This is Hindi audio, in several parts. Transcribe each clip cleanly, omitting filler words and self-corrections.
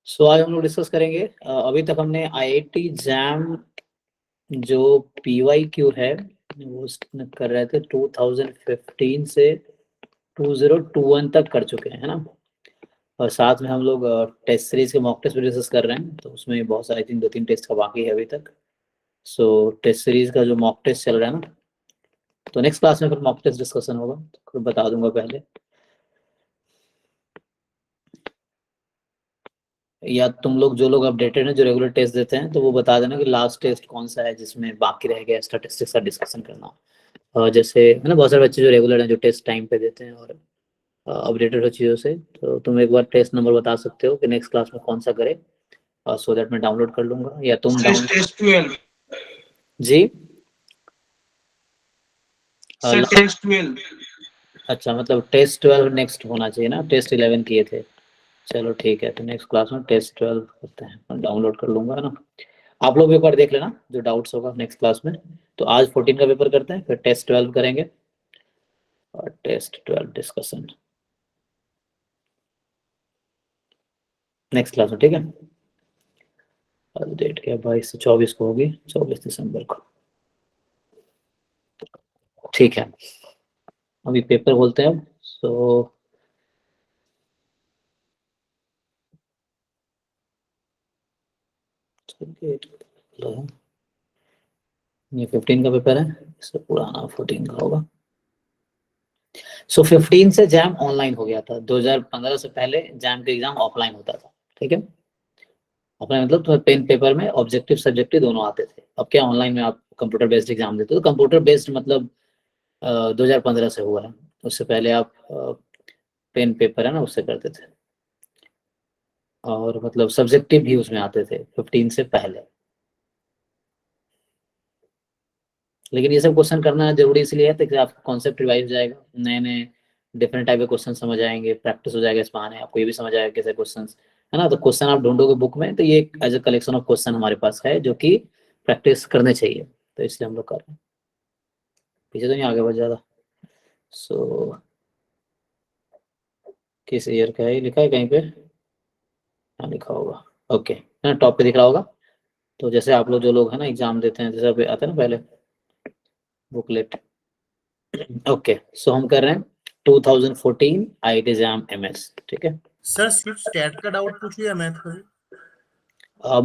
सो आज हम लोग डिस्कस करेंगे अभी तक हमने आईआईटी जैम जो PYQ है वो कर रहे थे 2015 से 2021 तक कर चुके हैं, है ना। और साथ में हम लोग टेस्ट सीरीज के मॉक टेस्ट भी डिस्कस कर रहे हैं, तो उसमें बहुत सारे, आई थिंक 2-3 टेस्ट का बाकी है अभी तक। सो टेस्ट सीरीज का जो मॉक टेस्ट चल रहा है ना, तो नेक्स्ट क्लास में फिर मॉक टेस्ट डिस्कशन होगा, तो बता दूंगा पहले। या तुम लोग जो लोग अपडेटेड हैं, जो रेगुलर टेस्ट देते हैं, तो वो बता देना कि लास्ट टेस्ट कौन सा है जिसमें बाकी रह गया स्टैटिस्टिक्स का डिस्कशन करना। और जैसे है ना, बहुत सारे बच्चे जो रेगुलर हैं, जो टेस्ट टाइम पे देते हैं और अपडेटेड हो चीज़ों से, तो तुम एक बार टेस्ट नंबर बता सकते हो कि नेक्स्ट क्लास में कौन सा करे, और सो दैट मैं डाउनलोड कर लूंगा या तुम टेस्ट 12 जी सर टेस्ट 12। अच्छा, मतलब टेस्ट 12 नेक्स्ट होना चाहिए ना, टेस्ट 11 किए थे। चलो ठीक है, तो नेक्स्ट क्लास में टेस्ट 12 करते हैं, मैं डाउनलोड कर लूंगा, है ना। आप लोग भी एक बार देख लेना, जो डाउट्स होगा नेक्स्ट क्लास में। तो आज 14 का पेपर करते हैं, फिर टेस्ट 12 करेंगे और टेस्ट 12 डिस्कशन नेक्स्ट क्लास में, ठीक है। आज डेट क्या, 22 से 24 को होगी, 24 दिसंबर को, ठीक है। अभी पेपर बोलते हैं। सो ये 15 का पेपर है, इससे पुराना 14 का होगा। सो 15 से जैम ऑनलाइन हो गया था, 2015 से पहले जैम के एग्जाम ऑफलाइन होता था, ठीक है। ऑफलाइन मतलब तुम्हें पेन पेपर में ऑब्जेक्टिव सब्जेक्टिव दोनों आते थे। अब क्या ऑनलाइन में आप कंप्यूटर बेस्ड एग्जाम देते हो, तो कंप्यूटर बेस्ड मतलब 2015 से हुआ है। उससे पहले आप पेन पेपर है ना, उससे करते थे, और मतलब सब्जेक्टिव भी उसमें आते थे 15 से पहले। लेकिन ये सब क्वेश्चन करना जरूरी इसलिए है ताकि आपका कॉन्सेप्ट रिवाइज हो जाएगा, नए नए डिफरेंट टाइप के क्वेश्चन समझ आएंगे, प्रैक्टिस हो जाएगा, इस बहाने आपको ये भी समझ आएगा कैसे क्वेश्चन, है ना। तो क्वेश्चन आप ढूंढोगे बुक में, तो ये as a collection of question हमारे पास है जो कि प्रैक्टिस करने चाहिए, तो इसलिए हम लोग कर रहे हैं। पीछे तो नहीं आगे बहुत ज्यादा। सो किस ईयर का है, लिखा है कहीं पे, हाँ लिखा होगा, ओके, है ना, टॉप पे दिख रहा होगा। तो जैसे आप लोग जो लोग है ना एग्जाम देते हैं, जैसे अभी आता है ना पहले बुकलेट, ओके। सो हम कर रहे हैं 2014 आईआईटी जैम MS, ठीक है। सर सिर्फ स्टैट का डाउट पूछिए मैथ का भी।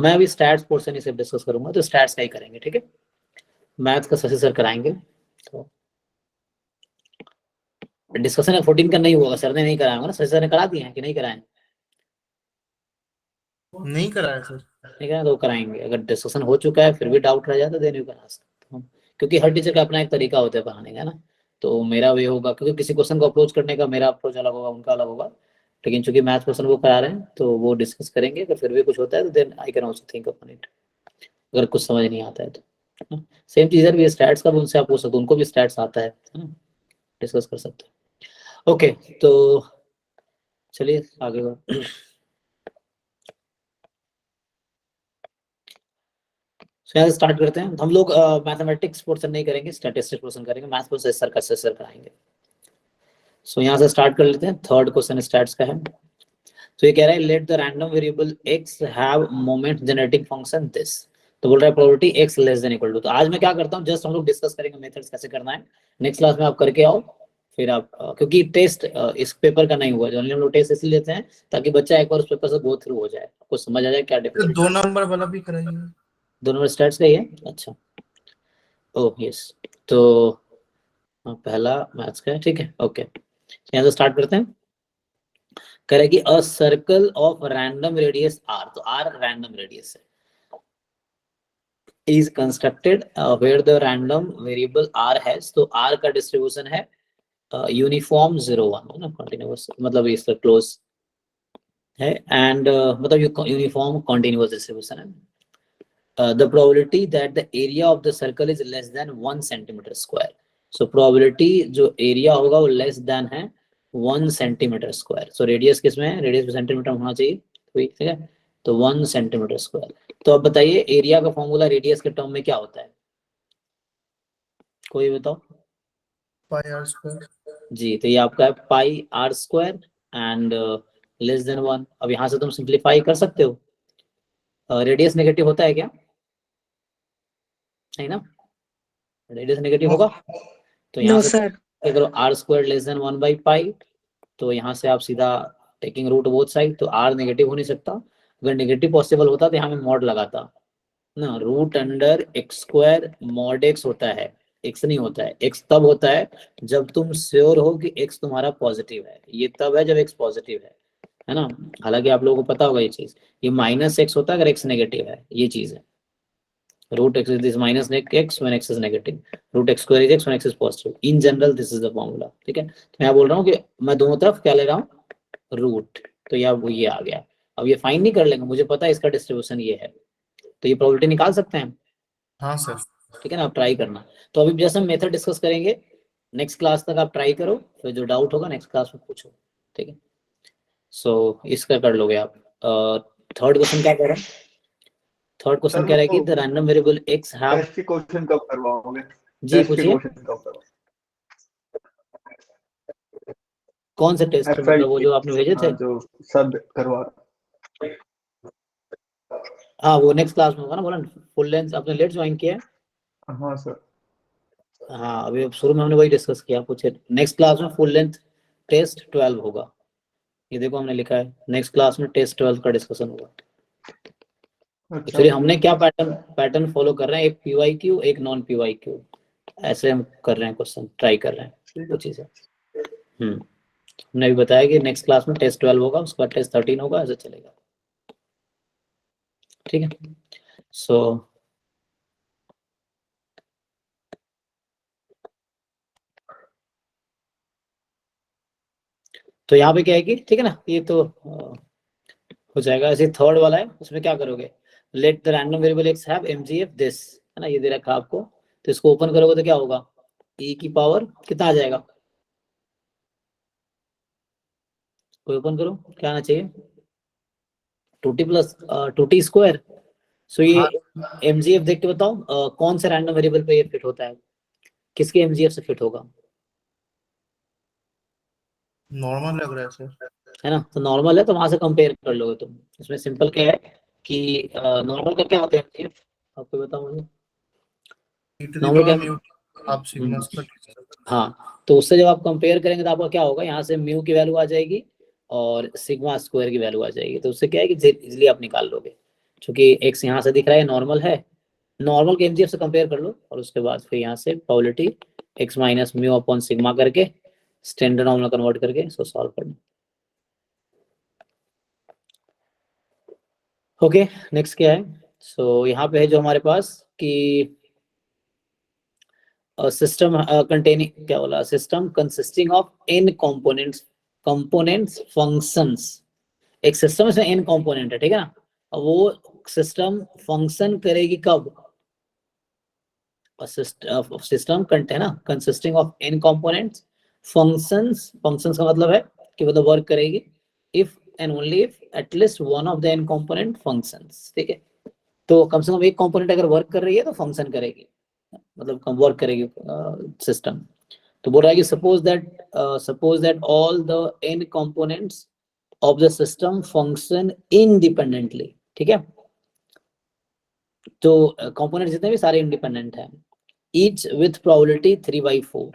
मैं अभी स्टैट्स पोर्शन ही सिर्फ डिस्कस करूंगा, तो स्टैट्स का ही करेंगे, ठीक है। मैथ का शशि सर कराएंगे, तो डिस्कशन 14 का नहीं होगा, सर ने नहीं कराया होगा ना, शशि सर ने करा दिए हैं कि नहीं कराए, नहीं कराया सर। ठीक है, तो वो कराएंगे। अगर डिस्कशन हो चुका है फिर भी डाउट रह जाता है, देन यू करा सकते हो, क्योंकि हर टीचर का अपना एक तरीका होता है पढ़ाने का, है ना। तो मेरा वे होगा, क्योंकि किसी क्वेश्चन को अप्रोच करने का मेरा अप्रोच अलग होगा, उनका अलग होगा। लेकिन चूंकि मैथ क्वेश्चन वो करा रहे हैं, तो वो डिस्कस करेंगे, अगर फिर भी कुछ होता है तो then I can also think upon it, अगर कुछ समझ नहीं आता है तो। सेम चीज भी स्टैट्स का भी उनसे आप पूछ सकते हो, उनको भी स्टैट्स आता है ना, डिस्कस कर सकते हैं। ओके, तो चलिए आगे बढ़। यहाँ से स्टार्ट करते हैं हम लोग। मैथमेटिक्स पोर्शन नहीं करेंगे, स्टैटिस्टिक्स पोर्शन करेंगे, मैथ पोर्शन सर कराएंगे। सो यहाँ से स्टार्ट कर लेते हैं, थर्ड क्वेश्चन स्टैट्स का है। तो ये कह रहा है let the random variable x have moment generating function this. तो बोल रहा है probability x less than equal to. तो आज मैं क्या करता हूँ, जस्ट हम लोग डिस्कस करेंगे मेथड्स कैसे करना है, नेक्स्ट क्लास में आप करके आओ। फिर आप क्योंकि टेस्ट इस पेपर का नहीं हुआ, जो हम लोग टेस्ट इसलिए लेते हैं ताकि बच्चा एक बार उस पेपर से गो थ्रू हो जाए, आपको समझ आ जाए क्या तो डिफिकल्टी। 2 नंबर वाला भी कराइए। दोनों स्टैट्स का ही है, अच्छा। ओह यस, तो पहला मैथ्स का है, ठीक है, ओके। यहाँ से स्टार्ट करते हैं। करेगी a circle of random radius r, तो r रैंडम रेडियस है, is constructed where the random variable r has, तो r का डिस्ट्रीब्यूशन है यूनिफॉर्म 0-1, है ना, कंटिन्यूअस मतलब इसका क्लोज है, एंड मतलब यूनिफॉर्म कंटिन्यूअस डिस्ट्रीब्यूशन है। The probability that the area of the circle is less than 1 centimeter square, so probability जो एरिया होगा वो लेस देन है 1 सेंटीमीटर स्क्वायर। सो रेडियस किसमें है, रेडियस सेंटीमीटर में होना चाहिए, ठीक है। तो 1 सेंटीमीटर स्क्वायर। तो अब बताइए एरिया का फॉर्मूला रेडियस के टर्म में क्या होता है, कोई बताओ। पाई r स्क्वायर। जी, तो ये आपका है पाई r square, and less than 1। अब यहाँ से तुम सिंप्लीफाई कर सकते हो, रेडियस नेगेटिव होता है क्या, नहीं ना, रेडियस नेगेटिव होगा। तो यहाँ नो से सर। करो आर स्क्वायर लेस देन 1/पाई, तो यहाँ से आप सीधा टेकिंग रूट बोथ साइड, तो आर नेगेटिव हो नहीं सकता। अगर नेगेटिव पॉसिबल होता तो यहाँ में मॉड लगाता ना, root under x square mod x होता है, एक्स नहीं होता है। एक्स तब होता है जब तुम श्योर हो कि एक्स तुम्हारा पॉजिटिव है, ये तब है जब एक्स पॉजिटिव है ना। हालांकि आप लोगों को पता होगा ये चीज, ये माइनस एक्स होता है अगर एक्स नेगेटिव है, ये चीज है। root x is this minus x when x is negative, root x square is x when x is positive, in general this is the formula। ठीक है, तो मैं बोल रहा हूँ कि मैं दोनों तरफ क्या ले रहा हूँ, रूट, तो यार वो ये आ गया। अब ये फाइन नहीं कर लेंगे, मुझे पता है इसका डिस्ट्रीब्यूशन ये है, तो ये प्रोबेबिलिटी निकाल सकते हैं। हाँ सर। ठीक है ना, आप ट्राई करना। तो अभी जैसे हम मेथड डिस्कस करेंगे, नेक्स्ट क्लास तक आप ट्राई करो, फिर जो डाउट होगा नेक्स्ट क्लास में पूछो। ठीक है, सो इसका कर लोगे आप। थर्ड क्वेश्चन क्या कह रहे हैं, थर्ड क्वेश्चन कह रहा है कि the random variable x have, test के क्वेश्चन कब करवाओगे? जी टेस्ट के पूछिए, क्वेश्चन कब करवाओगे? कौन से टेस्ट, मतलब वो जो आपने भेजे थे? हाँ, जो सब करवा। हाँ वो नेक्स्ट क्लास में होगा ना, बोला फुल लेंथ आपने लेट ज्वाइन किया है। हाँ सर। हाँ अभी शुरू में हमने वही डिस्कस किया, पूछे नेक्स्ट क्लास में फुल लेंथ टेस्ट 12 होगा, ये देखो हमने लिखा है नेक्स्ट क्लास में टेस्ट 12 का डिस्कशन होगा। अच्छा। एक्चुअली हमने क्या पैटर्न फॉलो कर रहे हैं, एक PYQ एक नॉन PYQ, ऐसे हम कर रहे हैं, क्वेश्चन ट्राई कर रहे हैं वो चीज़ है। हमने अभी बताया कि नेक्स्ट क्लास में टेस्ट 12 होगा, उसका टेस्ट 13 होगा, ऐसे चलेगा। ठीक है, सो तो यहाँ पे क्या है कि ठीक है ना, ये तो हो जाएगा। ऐसे थर्ड वाला है, उसमें क्या करोगे, late the random variable x have MGF this, है ना, ये दे रखा आपको, तो इसको ओपन करोगे तो क्या होगा, e की पावर कितना आ जाएगा, कोई ओपन करो, क्या आना चाहिए, 2t प्लस 2t स्क्वायर। सो ये MGF देख के बताओ कौन से रैंडम वेरिएबल पे ये फिट होता है, किसके MGF से फिट होगा, नॉर्मल लग रहा है सर। है ना, तो नॉर्मल है तो वहां से कंपेयर कर लोगे तुम। इसमें सिंपल क्या है कि नॉर्मल का क्या होता है MGF, आपको बताओ मुझे, e to the normal power क्या, mu आप सिग्मा स्क्वायर। हाँ तो उससे जब आप कंपेयर करेंगे तो आपका क्या होगा, यहाँ से म्यू की वैल्यू आ जाएगी और सिग्मा स्क्वायर की वैल्यू आ जाएगी, तो उससे क्या है कि इजिली आप निकाल लोगे, क्योंकि एक्स यहाँ से दिख रहा है नॉर्मल है, नॉर्मल के MGF से कंपेयर कर लो और उसके बाद फिर यहाँ से probability x minus mu upon sigma करके स्टैंडर्ड नॉर्मल कन्वर्ट करके इसको सॉल्व करना। ओके, नेक्स्ट क्या है, सो यहाँ पे है जो हमारे पास कि सिस्टम कंटेनिंग, क्या बोला, system consisting of n components functions, एक सिस्टम में n कंपोनेंट है, ठीक है ना, और वो सिस्टम फंक्शन करेगी कब, सिस्टम है ना consisting of n components functions, functions का मतलब है कि वो तो वर्क करेगी if and only if at least one of the n component functions. ठीक है, तो कम से कम एक कंपोनेंट अगर वर्क कर रही है तो फंक्शन करेगी, मतलब कम वर्क करेगी सिस्टम। तो बोल रहा है कि suppose that all the n components of the system function independently. ठीक है, तो कंपोनेंट जितने भी सारे इंडिपेंडेंट हैं, ईच विथ प्रोबेबिलिटी 3/4,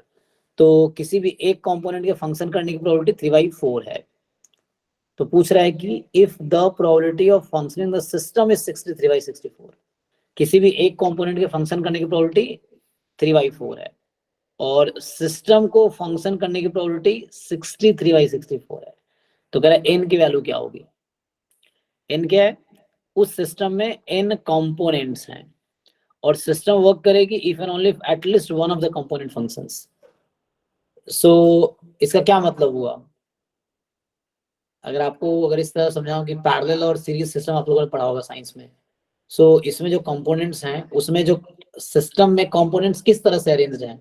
तो किसी भी एक कंपोनेंट के फंक्शन करने की प्रोबेबिलिटी 3/4 है। तो पूछ रहा है कि if the probability of functioning the system is 63/64, किसी भी एक कंपोनेंट के फंक्शन करने की प्रोबेबिलिटी 3/4 है और सिस्टम को फंक्शन करने की प्रोबेबिलिटी 63/64 है, तो कह रहा है n की वैल्यू क्या होगी, n क्या है, उस सिस्टम में n कंपोनेंट्स हैं और सिस्टम वर्क करेगी if and only at least one of the component functions. So इसका क्या मतलब हुआ, अगर इस तरह समझाऊं कि पैरेलल और सीरीज सिस्टम आप लोगों ने पढ़ा होगा साइंस में, सो इसमें जो कंपोनेंट्स हैं उसमें जो सिस्टम में कंपोनेंट्स किस तरह से अरेंज्ड हैं,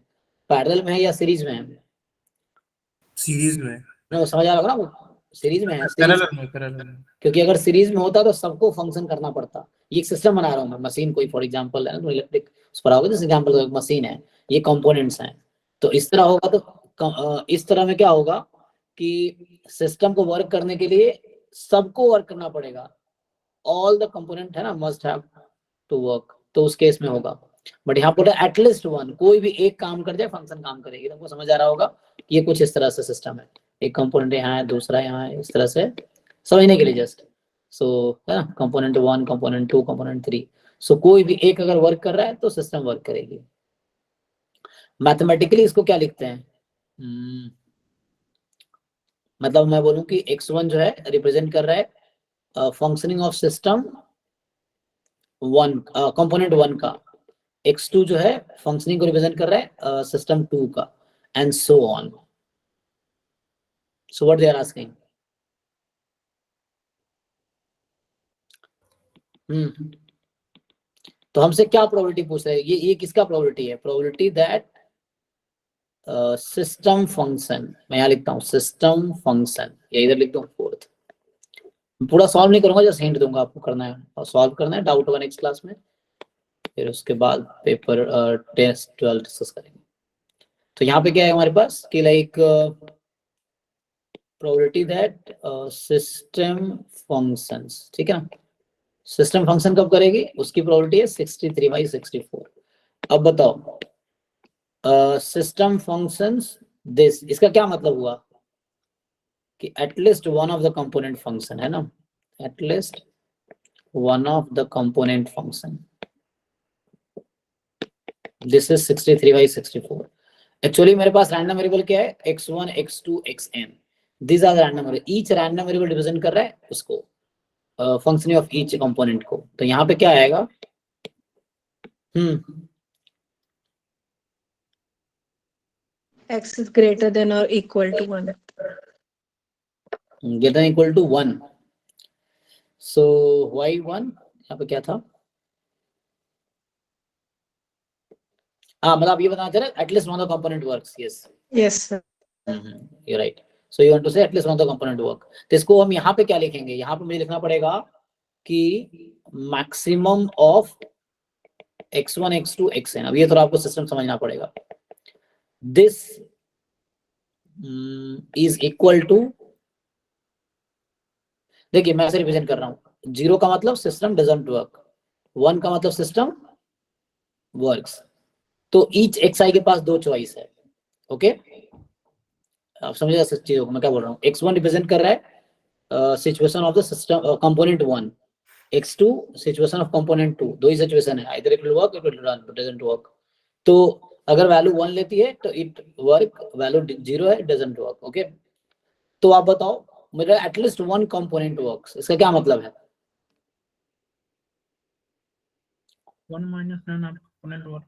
पैरेलल में है या सीरीज में है, सीरीज में। ना समझ आ रहा होगा ना, वो सीरीज में है, पैरेलल में। क्योंकि अगर सीरीज में होता तो सबको फंक्शन करना पड़ता। ये एक सिस्टम बना रहा हूँ मैं, मशीन कोई फॉर एग्जांपल है ना, तो इलेक्ट्रिक उस पर आओगे, जैसे एग्जांपल एक मशीन है, ये कंपोनेंट्स हैं, तो इस तरह होगा तो इस तरह में क्या होगा कि सिस्टम को वर्क करने के लिए सबको वर्क करना पड़ेगा, ऑल द कंपोनेंट है ना मस्ट हैव टू वर्क, तो उस केस में होगा। बट यहाँ पर एटलीस्ट वन, कोई भी एक काम कर जाए फंक्शन काम करेगी। तुमको समझ आ रहा होगा ये कुछ इस तरह से सिस्टम है, एक कंपोनेंट यहाँ है दूसरा यहाँ है, इस तरह से समझने के लिए जस्ट। सो है ना, कंपोनेंट 1 कंपोनेंट 2 कंपोनेंट 3, सो कोई भी एक अगर वर्क कर रहा है तो सिस्टम वर्क करेगी। मैथमेटिकली इसको क्या लिखते हैं, मतलब मैं बोलूं कि x1 जो है रिप्रेजेंट कर रहा है फंक्शनिंग ऑफ सिस्टम 1 कंपोनेंट 1 का, x2 जो है फंक्शनिंग को रिप्रेजेंट कर रहा है सिस्टम 2 का, and so on. So what they are asking, तो हमसे क्या प्रोबेबिलिटी पूछ रहे हैं, ये किसका प्रोबेबिलिटी है, प्रोबेबिलिटी दैट सिस्टम फंक्शन, मैं यहाँ लिखता हूँ सिस्टम फंक्शन, या इधर लिख दूँ फोर्थ। पूरा सॉल्व नहीं करूंगा, जस्ट हिंट दूंगा आपको करना है, और सॉल्व करना है, डाउट होगा नेक्स्ट क्लास में, फिर उसके बाद पेपर टेस्ट 12 डिस्कस करेंगे। तो यहाँ पे क्या है हमारे पास कि like probability that system functions, ठीक है ना, सिस्टम फंक्शन कब करेगी उसकी प्रोबेबिलिटी है 63/64। अब बताओ सिस्टम फंक्शंस दिस, इसका क्या मतलब हुआ कि at least one of the component function है ना, at least one of the component function, this is 63/64। Actually मेरे पास रैंडम वेरिएबल क्या है, x1 x2 xn, these are the random variable, each random variable represent कर रहा है उसको फंक्शन ऑफ ईच कंपोनेंट को। तो यहाँ पे क्या आएगा, X is greater than or equal to 1. greater than equal to 1, so why 1, यहाँ पे क्या था, हाँ मतलब आप ये बताना चाह रहे हैं at least one of the component works, yes Yes, sir. You right, so you want to say at least one of the component work. तो इसको हम यहाँ पे क्या लिखेंगे, यहाँ पे मुझे लिखना पड़ेगा कि maximum of x1 x2 xn, अब ये थोड़ा आपको सिस्टम समझना पड़ेगा, दिस इज इक्वल टू, देखिए मैं ऐसे रिप्रेजेंट कर रहा हूँ, 0 का मतलब सिस्टम डजंट वर्क, 1 का मतलब सिस्टम वर्क्स, तो ईच xi के पास 2 चॉइस है, ओके आप समझिएगा इस चीजों को मैं क्या बोल रहा हूँ, x1 रिप्रेजेंट कर रहा है situation of the system component 1, x2 situation of component 2, दो ही सिचुएशन है, either it will work it will run, it doesn't work. तो अगर वैल्यू 1 लेती है तो इट वर्क, वैल्यू 0 है डजंट वर्क, ओके। तो आप बताओ मेरा एटलीस्ट वन कंपोनेंट वर्क्स, इसका क्या मतलब है, 1 minus n of component work.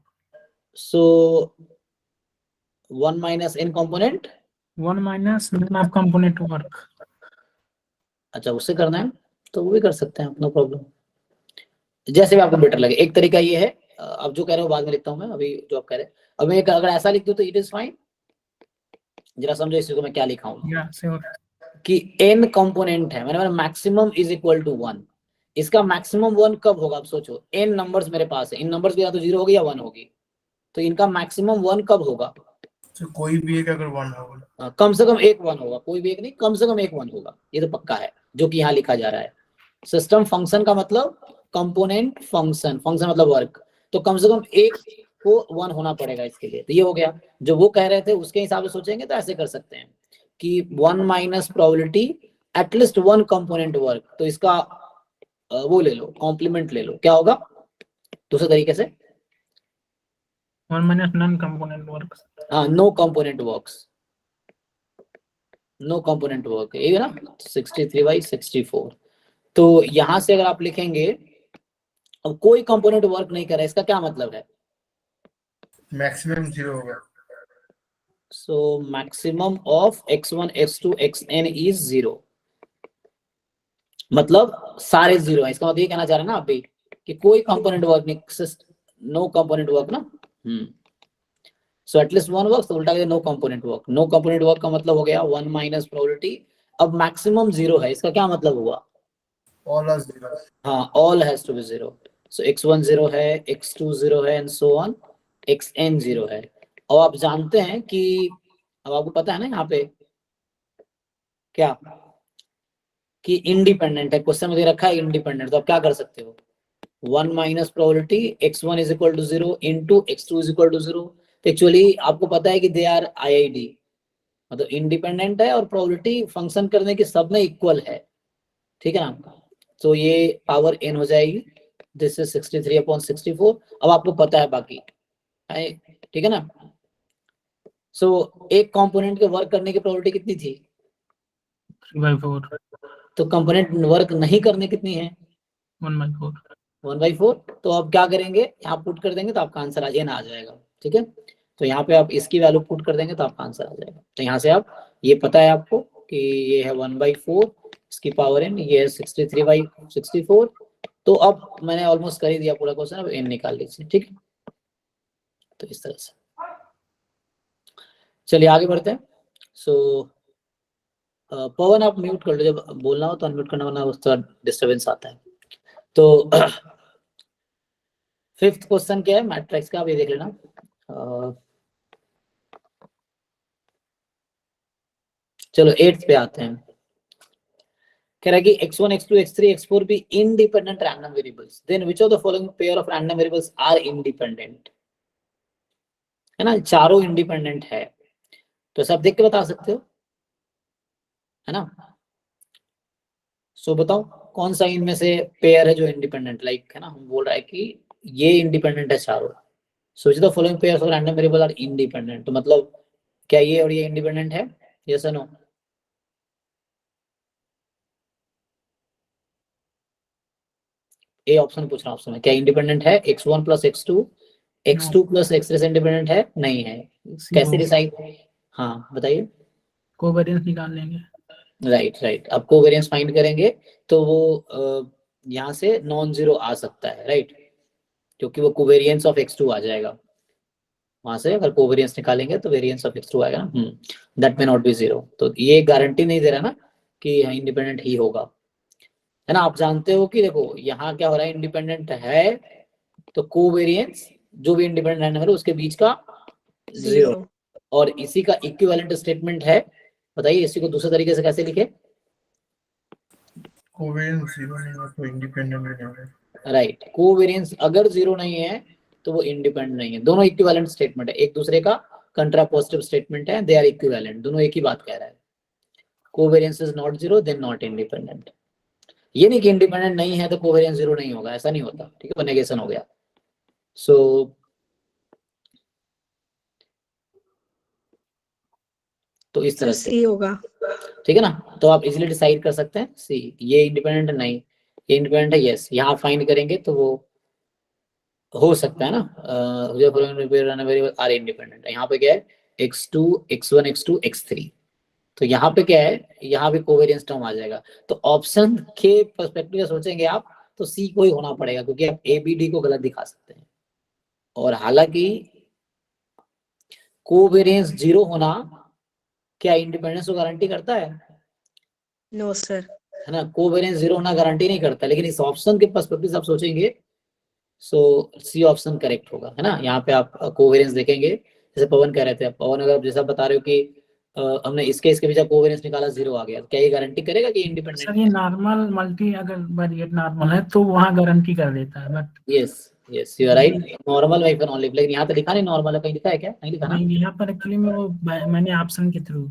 So 1 minus n component, 1 minus n of component work. अच्छा उससे करना है तो वो भी कर सकते हैं, नो प्रॉब्लम, जैसे भी आपको बेटर लगे। एक तरीका ये है, अब जो कह रहे हो बाद में लिखता हूँ मैं, अभी जो आप कह रहे हैं, अब मैं अगर ऐसा लिख दूं तो इट इज फाइन, जरा समझो इस चीज को मैं क्या लिखा हूँ, Yeah, sure. कि n कंपोनेंट है, मैंने मैक्सिमम इज इक्वल टू 1, इसका मैक्सिमम 1 कब होगा, आप सोचो n नंबर्स मेरे पास है, इन नंबर्स की या तो 0 होगी या 1 होगी, तो इनका मैक्सिमम 1 कब होगा, So कोई भी एक अगर 1 होगा, कम से कम एक 1 होगा, कोई भी एक नहीं, कम से कम एक 1 होगा, ये तो पक्का है जो कि यहाँ लिखा जा रहा है। सिस्टम फंक्शन का मतलब कंपोनेंट फंक्शन, फंक्शन मतलब वर्क, तो कम से कम एक को 1 होना पड़ेगा इसके लिए, तो ये हो गया जो वो कह रहे थे उसके हिसाब से सोचेंगे तो ऐसे कर सकते हैं कि 1 minus probability at least one component work, तो इसका वो ले लो कॉम्प्लीमेंट ले लो, क्या होगा दूसरे तरीके से, 1 minus non component works. हाँ no component works, no component work, ये ना 63/64। तो यहां से अगर आप लिखेंगे अब कोई कंपोनेंट वर्क नहीं कर रहा है, इसका क्या मतलब है, Maximum 0 होगा. सो maximum of x1 x2 xn is 0, मतलब सारे 0 है, इसका मतलब ये कहना चाह रहे हैं ना आप भी कि कोई कंपोनेंट वर्क नहीं, नो कंपोनेंट वर्क ना, सो एटलीस्ट वन वर्क, तो उल्टा no component work, no component work का मतलब हो गया 1 माइनस प्रोबेबिलिटी, अब मैक्सिमम 0 है, इसका क्या मतलब हुआ, All are 0. हाँ all has to be 0, so x1 0 है, x2 0 है एंड सो ऑन, xn 0 है। और आप जानते हैं कि अब आपको पता है ना यहाँ पे क्या, कि इंडिपेंडेंट है, क्वेश्चन में दे रखा है इंडिपेंडेंट, तो आप क्या कर सकते हो, 1 minus probability x1 is equal to 0 into x2 is equal to 0। तो एक्चुअली आपको पता है कि दे आर IID, मतलब इंडिपेंडेंट है और प्रोबेबिलिटी फंक्शन करने की सब में इक्वल है, ठीक है ना। तो ये पावर n हो जाएगी, दिस इज 63/64। अब आपको पता है बाकी, ठीक है ना। सो एक कंपोनेंट के वर्क करने की प्रोबेबिलिटी कितनी थी, 3/4 तो कंपोनेंट वर्क नहीं करने कितनी है, 1/4। 1/4। तो अब क्या करेंगे, यहाँ पुट कर देंगे तो आपका आंसर n आ जाएगा, ठीक है। तो यहाँ पे आप इसकी वैल्यू पुट कर देंगे तो आपका आंसर आ जाएगा। तो यहाँ से आप ये पता है आपको कि ये है 1/4, इसकी पावर n, ये है 63/64। तो अब मैंने ऑलमोस्ट कर ही दिया पूरा क्वेश्चन, अब n निकाल लीजिए, ठीक है। तो इस तरह से चलिए आगे बढ़ते हैं। सो पवन आप म्यूट कर लो, जब बोलना हो तो अनम्यूट करना, वरना उसका डिस्टरबेंस आता है। तो फिफ्थ क्वेश्चन क्या है मैट्रिक्स का, आप ये देख लेना। चलो 8th पे आते हैं। कह रहा है कि x1 x2 x3 x4 be independent random variables, then which of the following pair of random variables are independent, है ना, चारों इंडिपेंडेंट है। तो सब देख के बता सकते हो, है ना। सो बताओ कौन सा इनमें से पेयर है जो इंडिपेंडेंट, लाइक, है ना, हम बोल रहा है कि ये इंडिपेंडेंट है चारों। So which the following pairs of random variable are independent, तो मतलब क्या ये और ये इंडिपेंडेंट है, यस और नो। ए ऑप्शन पूछ रहा हूँ आपसे मैं, क्या इंडिपेंडेंट है, x1 plus x2 x2 plus x3 से इंडिपेंडेंट है, नहीं है, कैसे डिसाइड, हाँ बताइए। कोवेरिएंस निकाल लेंगे। राइट, अब कोवेरिएंस फाइंड करेंगे तो वो यहाँ से नॉन जीरो आ सकता है, राइट, क्योंकि वो कोवेरिएंस ऑफ x2 आ जाएगा, वहां से अगर कोवेरिएंस निकालेंगे तो वेरिएंस ऑफ x2 आएगा ना, that may not be zero. तो ये गारंटी नहीं दे रहा ना कि इंडिपेंडेंट ही होगा, है ना। आप जानते हो कि देखो यहाँ क्या हो रहा है, इंडिपेंडेंट है तो कोवेरिएंस जो भी इंडिपेंडेंट है उसके बीच का 0, और इसी का इक्विवेलेंट स्टेटमेंट है। बताइए इसी को दूसरे तरीके से कैसे लिखे, कोवेरिएंस 0 नहीं हो तो इंडिपेंडेंट नहीं होगा। राइट, कोवेरिएंस अगर 0 नहीं है तो वो इंडिपेंडेंट नहीं है। दोनों इक्विवेलेंट स्टेटमेंट है, एक दूसरे का कंट्रापोजिटिव स्टेटमेंट है, दे आर इक्विवेलेंट, दोनों एक ही बात कह रहा है। Covariance is not 0 then not independent. ये नहीं कि इंडिपेंडेंट नहीं है तो कोवेरिएंस 0 नहीं होगा, ऐसा नहीं होता, ठीक है, नेगेशन हो गया। सो तो इस तरह से सी होगा। ठीक है ना। तो आप इजीली डिसाइड कर सकते हैं सी, ये इंडिपेंडेंट है, नहीं ये इंडिपेंडेंट है, यस। यहाँ फाइंड करेंगे तो वो हो सकता है ना, वेरिएबल आर इंडिपेंडेंट। यहाँ पे क्या है, x2 x1 x2 x3, तो यहाँ पे क्या है, यहाँ पे कोवेरिएंस टर्म आ जाएगा। तो ऑप्शन के पर्सपेक्टिव से सोचेंगे आप तो सी को ही होना पड़ेगा, क्योंकि आप ए बी डी को गलत दिखा सकते हैं। और हालांकि कोवेरिएंस 0 होना क्या इंडिपेंडेंस को गारंटी करता है, नो सर। है ना, कोवेरिएंस 0 होना गारंटी नहीं करता, लेकिन इस ऑप्शन के पर्सपेक्टिव से आप सोचेंगे सो सी ऑप्शन करेक्ट होगा, है ना। यहाँ पे आप कोवेरिएंस देखेंगे, जैसे पवन कह रहे थे, पवन अगर जैसा बता रहे हो कि हमने इसके बीच कोवेरिएंस निकाला 0 आ गया, तो क्या ये गारंटी करेगा कि इंडिपेंडेंट सर ये नॉर्मल मल्टी अगर वेरिएट नॉर्मल है तो वहाँ गारंटी कर देता है, but yes you are right, normal wife only, लेकिन यहाँ पे लिखा नहीं नॉर्मल है, कहीं लिखा है क्या, नहीं लिखा ना। नहीं, यहाँ पर एक्चुअली में वो मैंने ऑप्शन के थ्रू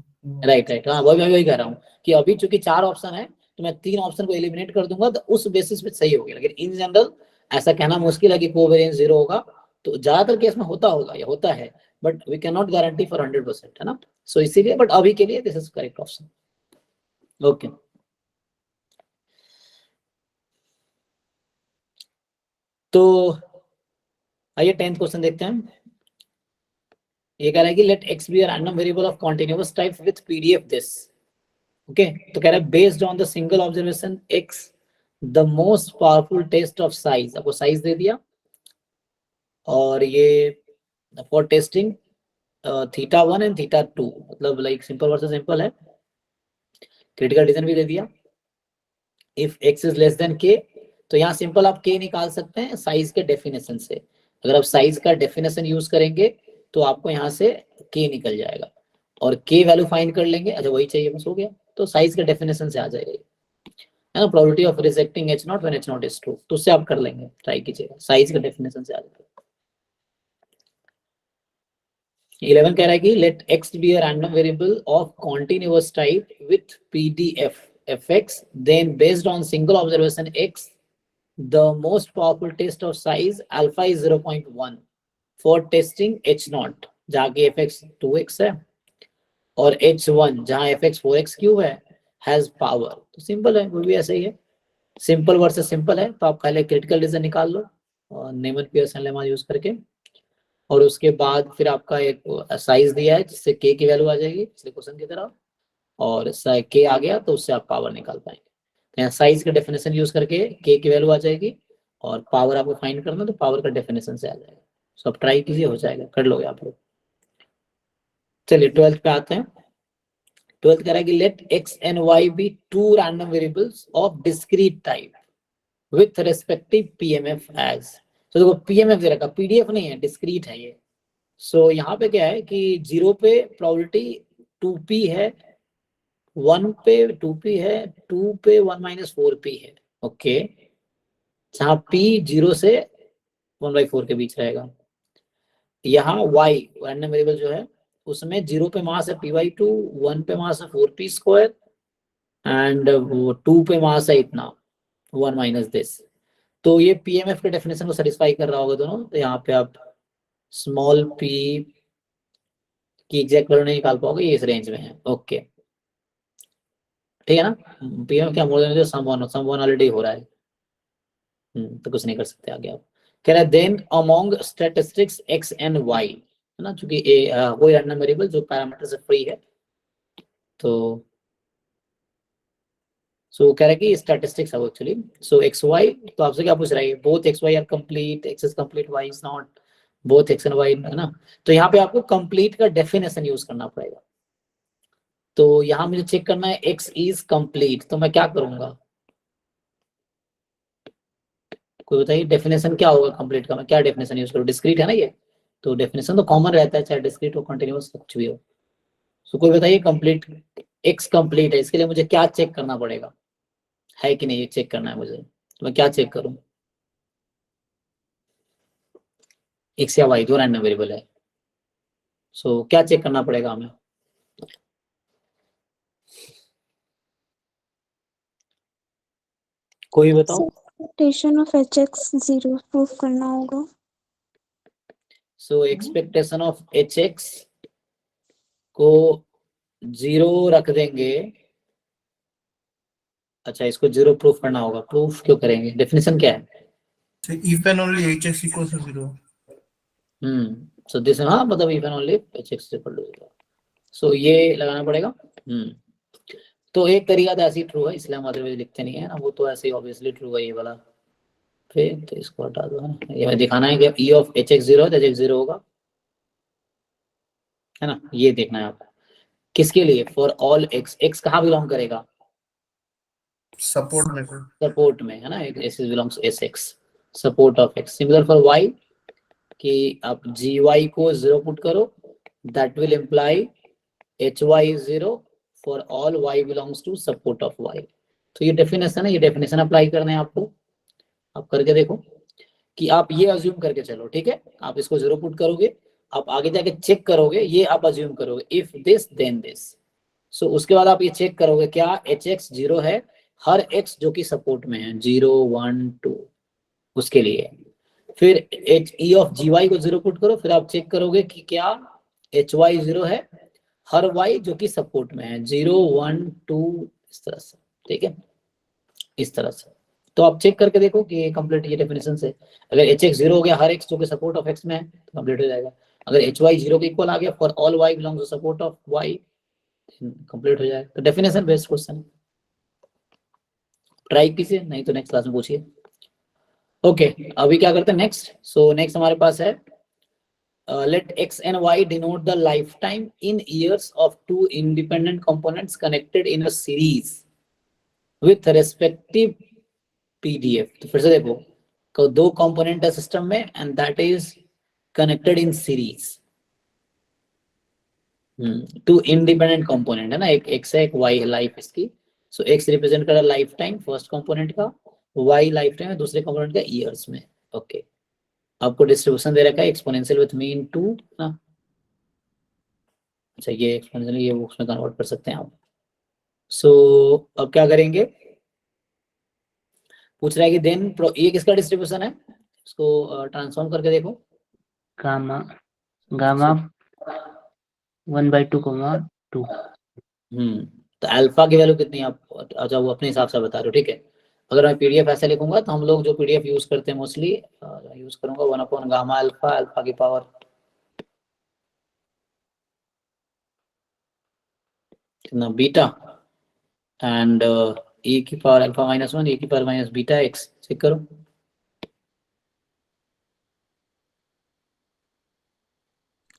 राइट, हाँ वही कह रहा हूँ कि अभी चूंकि 4 ऑप्शन है तो मैं 3 ऑप्शन को एलिमिनेट कर दूंगा, तो उस बेसिस पे सही हो गया। लेकिन इन जनरल ऐसा कहना मुश्किल है कि कोवेरिएंस 0 होगा, तो ज्यादातर केस में होता होगा या होता है, but we can not guarantee for 100%, है ना। सो इसीलिए, बट अभी के लिए this is correct option, okay. तो आइए 10th क्वेश्चन देखते हैं। ये कह रहा है कि let x be a random variable of continuous type with PDF this, okay. तो कह रहा है based on the single observation x the most powerful test of size, आपको साइज दे दिया, और ये फॉर टेस्टिंग θ1 एंड θ2, मतलब लाइक सिंपल वर्सेस सिंपल है, क्रिटिकल डिवीजन भी दे दिया। If x is less than k, तो यहाँ सिंपल आप k निकाल सकते हैं साइज के डेफिनेशन से। अगर आप साइज का डेफिनेशन यूज करेंगे तो आपको यहाँ से k निकल जाएगा, और k वैल्यू फाइंड कर लेंगे, अच्छा वही चाहिए बस, हो गया। तो साइज के डेफिनेशन से आ जाएगा। है ना, probability of rejecting H not when H not is true, तो उससे आप कर लेंगे, ट्राई कीजिएगा, साइज का डेफिनेशन से आ जाएगा। 11 कह रहा है कि let x be a random variable of continuous type with PDF fx, then based on single observation x, the most powerful test of size alpha is 0.1 for testing h naught, जहाँ की fx 2x है और h1 जहाँ fx 4x क्यूब है, has power। तो सिंपल है, वो भी ऐसा ही है, सिंपल वर्सेस सिंपल है। तो आप पहले क्रिटिकल रीजन निकाल लो और नेमन पियर्सन लेमा यूज करके, और उसके बाद फिर आपका एक साइज दिया है जिससे k की वैल्यू आ जाएगी पिछले क्वेश्चन की तरह, और k आ गया तो उससे आप पावर निकाल पाएंगे। तो यहाँ साइज का डेफिनेशन यूज करके k की वैल्यू आ जाएगी और पावर आपको फाइंड करना, तो पावर का डेफिनेशन से आ जाएगा। सो आप ट्राई कीजिए, हो जाएगा, कर लोगे आप लोग। चलिए 12th पे आते हैं। 12th कह रहा है कि let x and y be two random variables of discrete type with respective PMF as. तो देखो PMF दे रखा, PDF नहीं है, डिस्क्रीट है ये। सो यहाँ पे क्या है कि 0 पे प्रोबेबिलिटी 2p है, 1 पे 2p है, 2 पे 1 - 4p है, ओके, जहाँ p 0 से 1/4 के बीच रहेगा। यहाँ y रैंडम वेरिएबल जो है उसमें 0 पे मास है p/2, 1 पे मास है 4p² एंड 2 पे मास है इतना 1 - दिस। तो ये PMF के डेफिनेशन को सेटिस्फाई कर रहा होगा दोनों। तो यहाँ पे आप स्मॉल p की एग्जैक्ट वैल्यू नहीं निकाल पाओगे, ये इस रेंज में है, ओके, ठीक है ना। PMF क्या more then some one already हो रहा है, तो कुछ नहीं कर सकते आगे आप। कह रहा है then among statistics x and y, है ना, क्योंकि कोई रैंडम वेरिएबल जो पैरामीटर से फ्री है। तो सो कह रहा है कि स्टैटिस्टिक्स है एक्चुअली। सो x y, तो आपसे क्या पूछ रहा है, both x y are complete, x is complete, y is not, both x and y, है ना। तो यहाँ पे आपको कंप्लीट का डेफिनेशन यूज करना पड़ेगा। तो यहाँ मुझे चेक करना है x इज कंप्लीट, तो मैं क्या करूंगा, कोई बताइए डेफिनेशन क्या होगा कंप्लीट का, मैं क्या डेफिनेशन यूज करूँ, डिस्क्रीट है ना ये, तो डेफिनेशन तो कॉमन रहता है चाहे डिस्क्रीट हो कंटीन्यूअस कुछ भी हो। सो कोई बताइए कंप्लीट, x कंप्लीट है, इसके लिए मुझे क्या चेक करना पड़ेगा, है कि नहीं, ये चेक करना है मुझे, तो मैं क्या चेक करूं, x या y दो रैंडम वेरिएबल है। सो क्या चेक करना पड़ेगा हमें, कोई बताओ। एक्सपेक्टेशन ऑफ hx 0 प्रूफ करना होगा। सो एक्सपेक्टेशन ऑफ hx को 0 रख देंगे। अच्छा, इसको 0 प्रूफ करना होगा, प्रूफ क्यों करेंगे, डेफिनेशन क्या है, So if and only hx equals to 0. So this, हाँ मतलब if and only hx equal to 0, so ये लगाना पड़ेगा। तो एक तरीका तो ऐसे ही ट्रू है, इसलिए हम अदरवाइज लिखते नहीं है ना, वो तो ऐसे ही ऑब्वियसली ट्रू है ये वाला। फिर तो इसको हटा दो, है ना, ये दिखाना है कि e ऑफ hx 0 है तो hx 0 होगा, है ना, ये देखना है आपको। किसके लिए, फॉर ऑल x, x कहाँ बिलोंग करेगा, सपोर्ट में सर, सपोर्ट में, है ना, s belongs sx, support of x। Similar for y, कि आप gy को 0 पुट करो, that will imply hy is 0 for all y belongs to support of y। तो ये डेफिनेशन है, ये डेफिनेशन अप्लाई करना है आपको, आप करके देखो कि आप ये अज्यूम करके चलो, ठीक है, आप इसको 0 पुट करोगे, आप आगे जाके चेक करोगे, ये आप अज्यूम करोगे इफ दिस देन दिस। सो उसके बाद आप ये चेक करोगे क्या hx 0 है हर x जो कि सपोर्ट में है, 0 1 2, उसके लिए। फिर e ऑफ gy को 0 पुट करो, फिर आप चेक करोगे कि क्या hy 0 है हर y जो कि सपोर्ट में है, 0 1 2, इस तरह से, ठीक है, इस तरह से। तो आप चेक करके देखो कि ये कंप्लीट, ये डेफिनेशन से अगर hx 0 हो गया हर x जो कि सपोर्ट ऑफ x में है तो कंप्लीट हो जाएगा। अगर hy 0 के इक्वल आ गया for all y belongs to support of y, complete हो जाएगा। तो डेफिनेशन बेस्ड क्वेश्चन ट्राई कीजिए, नहीं तो नेक्स्ट क्लास में पूछिए। ओके, अभी क्या करते हैं नेक्स्ट। सो नेक्स्ट हमारे पास है let x and y denote the lifetime in years of two independent components connected in a series with respective PDF। तो फिर से देखो, दो कंपोनेंट है सिस्टम में and that is connected in series, two independent component है ना, एक x है एक y है लाइफ इसकी, सो एक्स रिप्रेजेंट कर रहा है लाइफ टाइम फर्स्ट कंपोनेंट का, वाई लाइफ टाइम है दूसरे कंपोनेंट का ईयर्स में। ओके आपको डिस्ट्रीब्यूशन दे रखा है एक्सपोनेंशियल विथ मीन 2 ना। अच्छा ये एक्सपोनेंशियल ये उसमें कन्वर्ट कर सकते हैं आप। सो अब क्या करेंगे, पूछ रहा है कि देन ये किसका डिस्ट्रीब्यूशन है, इसको ट्रांसफॉर्म करके देखो। Gamma gamma 1/2, 2। तो अल्फा की वैल्यू कितनी है आप, अच्छा वो अपने हिसाब से बता रहे हो, ठीक है। अगर मैं पीडीएफ ऐसे लिखूंगा तो हम लोग जो पीडीएफ यूज करते हैं मोस्टली यूज करूंगा 1 गामा अल्फा, अल्फा की पावर कितना बीटा एंड ए की पावर अल्फा -1 ए की power minus beta x. Check करो,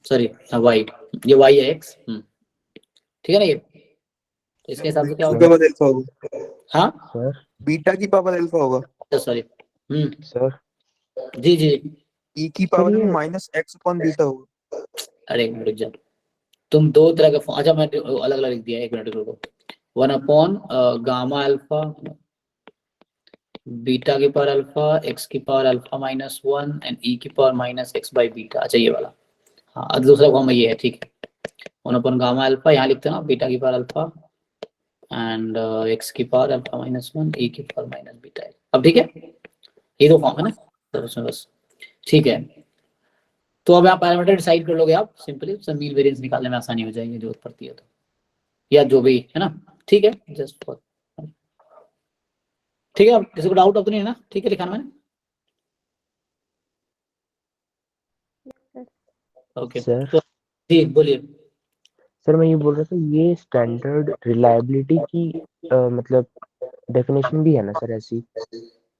सॉरी वाई, ये वाई है एक्स, ठीक है ना। ये तो इसके हिसाब से क्या होगा, पावर अल्फा होगा हाँ सर बीटा की पावर अल्फा होगा सॉरी सर जी जी ई की पावर ये- माइनस एक्स अपॉन बीटा होगा। अरे एक मिनट रुक जाओ, तुम दो तरह का अच्छा मैं अलग अलग लिख दिया, एक मिनट रुको। 1 गामा अल्फा बीटा की पावर अल्फा एक्स की पावर अल्फा -1 एंड ई की पावर -x बाई बीटा। अच्छा ये वाला, हाँ अब दूसरा फॉर्म ये है, ठीक है। 1 गामा अल्फा यहाँ लिखते हैं ना, बीटा की पावर अल्फा एंड एक्स की पावर अल्फा -1 ई की पावर माइनस बीटा। अब ठीक है, ये दो फॉर्म है ना, तो उसमें बस ठीक है। तो अब आप पैरामीटर डिसाइड कर लोगे आप सिंपली, सब मीन वेरिएंस निकालने में आसानी हो जाएगी जरूरत पड़ती है तो, या जो भी है ना, ठीक है। जस्ट फॉर ठीक है, किसी को डाउट अब तो नहीं है ना, ठीक है लिखाना मैंने, ओके सर तो जी बोलिए। सर मैं ये बोल रहा था ये स्टैंडर्ड रिलायबिलिटी की मतलब डेफिनेशन भी है ना सर ऐसी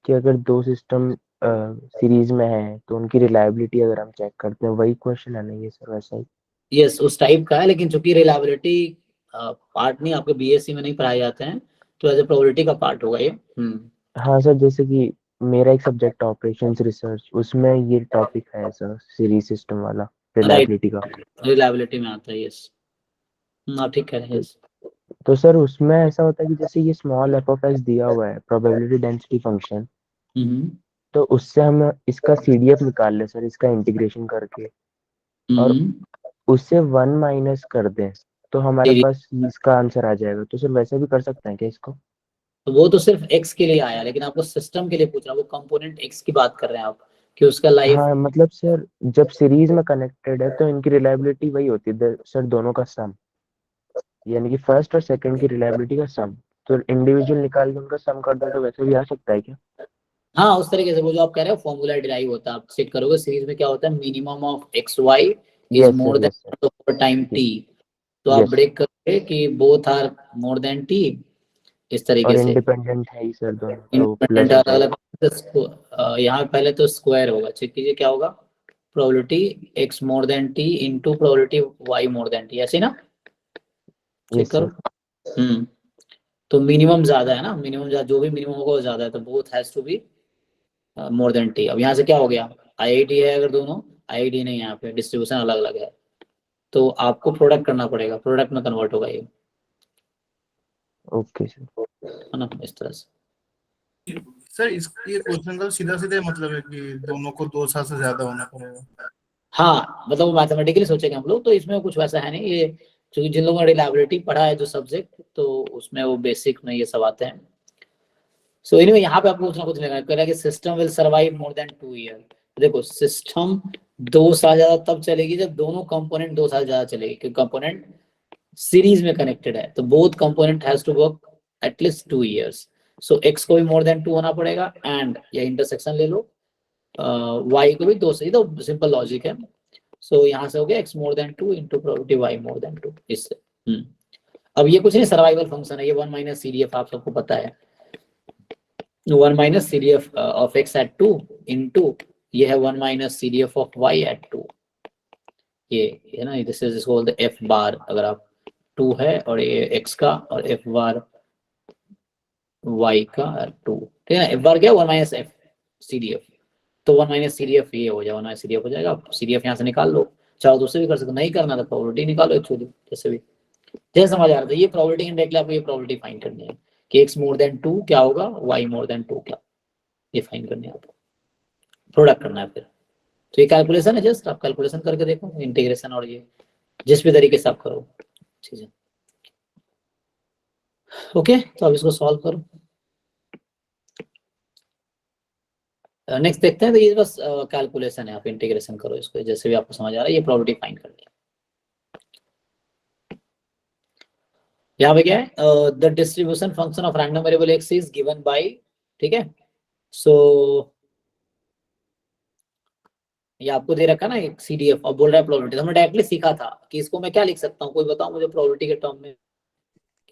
कि अगर दो सिस्टम सीरीज में है तो उनकी रिलायबिलिटी अगर हम चेक करते हैं, वही क्वेश्चन है ना ये सर वैसा ही। यस उस टाइप का है, लेकिन चूंकि रिलायबिलिटी पार्ट नहीं आपके बीएससी में नहीं पढ़ाए जाते हैं, तो एज ए प्रोबेबिलिटी का पार्ट होगा ये। हाँ सर जैसे कि मेरा एक सब्जेक्ट ऑपरेशंस रिसर्च, उसमें ये टॉपिक है सर सीरीज सिस्टम वाला रिलायबिलिटी का। रिलायबिलिटी में आता है, यस आप ठीक कह रहे हैं, यस। तो सर उसमें ऐसा होता है कि जैसे ये स्मॉल एफ ऑफ एस दिया हुआ है प्रोबेबिलिटी डेंसिटी फंक्शन, तो उससे हम इसका सीडीएफ निकाल ले सर इसका इंटीग्रेशन करके, और उससे 1 माइनस कर दें तो हमारे पास इसका आंसर आ जाएगा। तो सर वैसे भी कर सकते हैं क्या इसको? तो वो तो सिर्फ एक्स के लिए आया, लेकिन आपको सिस्टम के लिए पूछ रहा, वो कंपोनेंट एक्स की बात कर रहे हैं आप कि उसका लाइफ। हाँ मतलब सर जब सीरीज में कनेक्टेड है तो इनकी रिलायबिलिटी वही होती है सर, दोनों का सम, यानी कि फर्स्ट और सेकंड की रिलायबिलिटी का सम। तो इंडिविजुअल निकाल के उनका सम कर दो तो वैसे भी आ सकता है क्या? हाँ उस तरीके से, वो जो आप कह रहे हो फॉर्मूला डिराइव होता है, आप चेक करोगे सीरीज में क्या होता है, minimum of x y is more than time t, तो आप ब्रेक करोगे कि both are more than t, इस तरीके से इंडिपेंडेंट है ही सर दोनों, तो इंडिपेंडेंट अलग अलग। यहाँ पहले तो स्क्वायर होगा, चेक कीजिए क्या होगा, प्रोबेबिलिटी x मोर than t into probability y मोर देन t, ऐसे ना चेक करो। तो मिनिमम ज्यादा है ना, मिनिमम जो भी मिनिमम होगा वो ज्यादा है, तो both has to be more than t। अब यहाँ से क्या हो गया, IIT है अगर दोनों, IIT नहीं, यहाँ पे डिस्ट्रीब्यूशन अलग अलग है, तो आपको प्रोडक्ट करना पड़ेगा, प्रोडक्ट में कन्वर्ट होगा ये, ओके सर, है ना, इस तरह से। सर ये क्वेश्चन का सीधा सीधे मतलब है कि दोनों को 2 साल से ज्यादा होना पड़ेगा। हाँ मतलब वो मैथमेटिकली सोचेंगे हम लोग, तो इसमें कुछ वैसा है नहीं ये, क्योंकि जिन लोगों ने रिलायबिलिटी पढ़ा है जो सब्जेक्ट, तो उसमें वो बेसिक में ये सब आते हैं। सो एनीवे यहाँ पे आपको कुछ ना कुछ कह कि system will survive more than 2 year. देखो सिस्टम 2 साल ज्यादा तब चलेगी जब दोनों कंपोनेंट 2 साल ज्यादा चलेगी, क्योंकि कंपोनेंट सीरीज में कनेक्टेड है, तो both component has to work at least 2 years. So x को भी मोर देन 2 होना पड़ेगा, एंड या इंटरसेक्शन ले लो y को भी 2 से, तो सिंपल लॉजिक है। सो यहाँ से हो गया x more than 2 into probability y more than 2, इससे। अब ये कुछ नहीं, सर्वाइवल फंक्शन है ये, 1 माइनस सीडीएफ आप सबको पता है, 1 minus CDF of x at 2 into ये है 1 minus CDF of y at 2, ये है ना, this is called f bar. अगर आप 2 है और ये x का और f बार y का 2, ठीक है ना, f बार क्या 1 माइनस f सीडीएफ, तो 1 माइनस सीडीएफ ये हो जाएगा, 1 माइनस सीडीएफ हो जाएगा। सीडीएफ यहाँ से निकाल लो, चाहो दूसरे भी कर सकते, नहीं करना तो प्रोबेबिलिटी निकालो एक्चुअली, जैसे भी जैसे समझ आ रहा था। ये प्रोबेबिलिटी इनडायरेक्टली आपको ये प्रोबेबिलिटी फाइंड करनी है कि x मोर देन 2 क्या होगा, y मोर देन 2 क्या, ये फाइंड करने है आपको, प्रोडक्ट करना है फिर। तो ये कैलकुलेशन है, जस्ट आप कैलकुलेशन करके देखो, इंटीग्रेशन और ये जिस भी तरीके से आप करो चीजें। ओके, तो अब इसको सॉल्व करो। नेक्स्ट देखते हैं, तो ये बस कैलकुलेशन है, आप इंटीग्रेशन करो इसको जैसे भी आपको समझ आ रहा है, ये प्रॉपर्टी फाइंड करनी है। यहाँ पे क्या है, the distribution function of random variable x is given by, ठीक है। सो ये आपको दे रखा ना एक CDF और बोल रहा है प्रोबेबिलिटी, हमने डायरेक्टली सीखा था कि इसको मैं क्या लिख सकता हूँ, कोई बताओ मुझे प्रोबेबिलिटी के टर्म में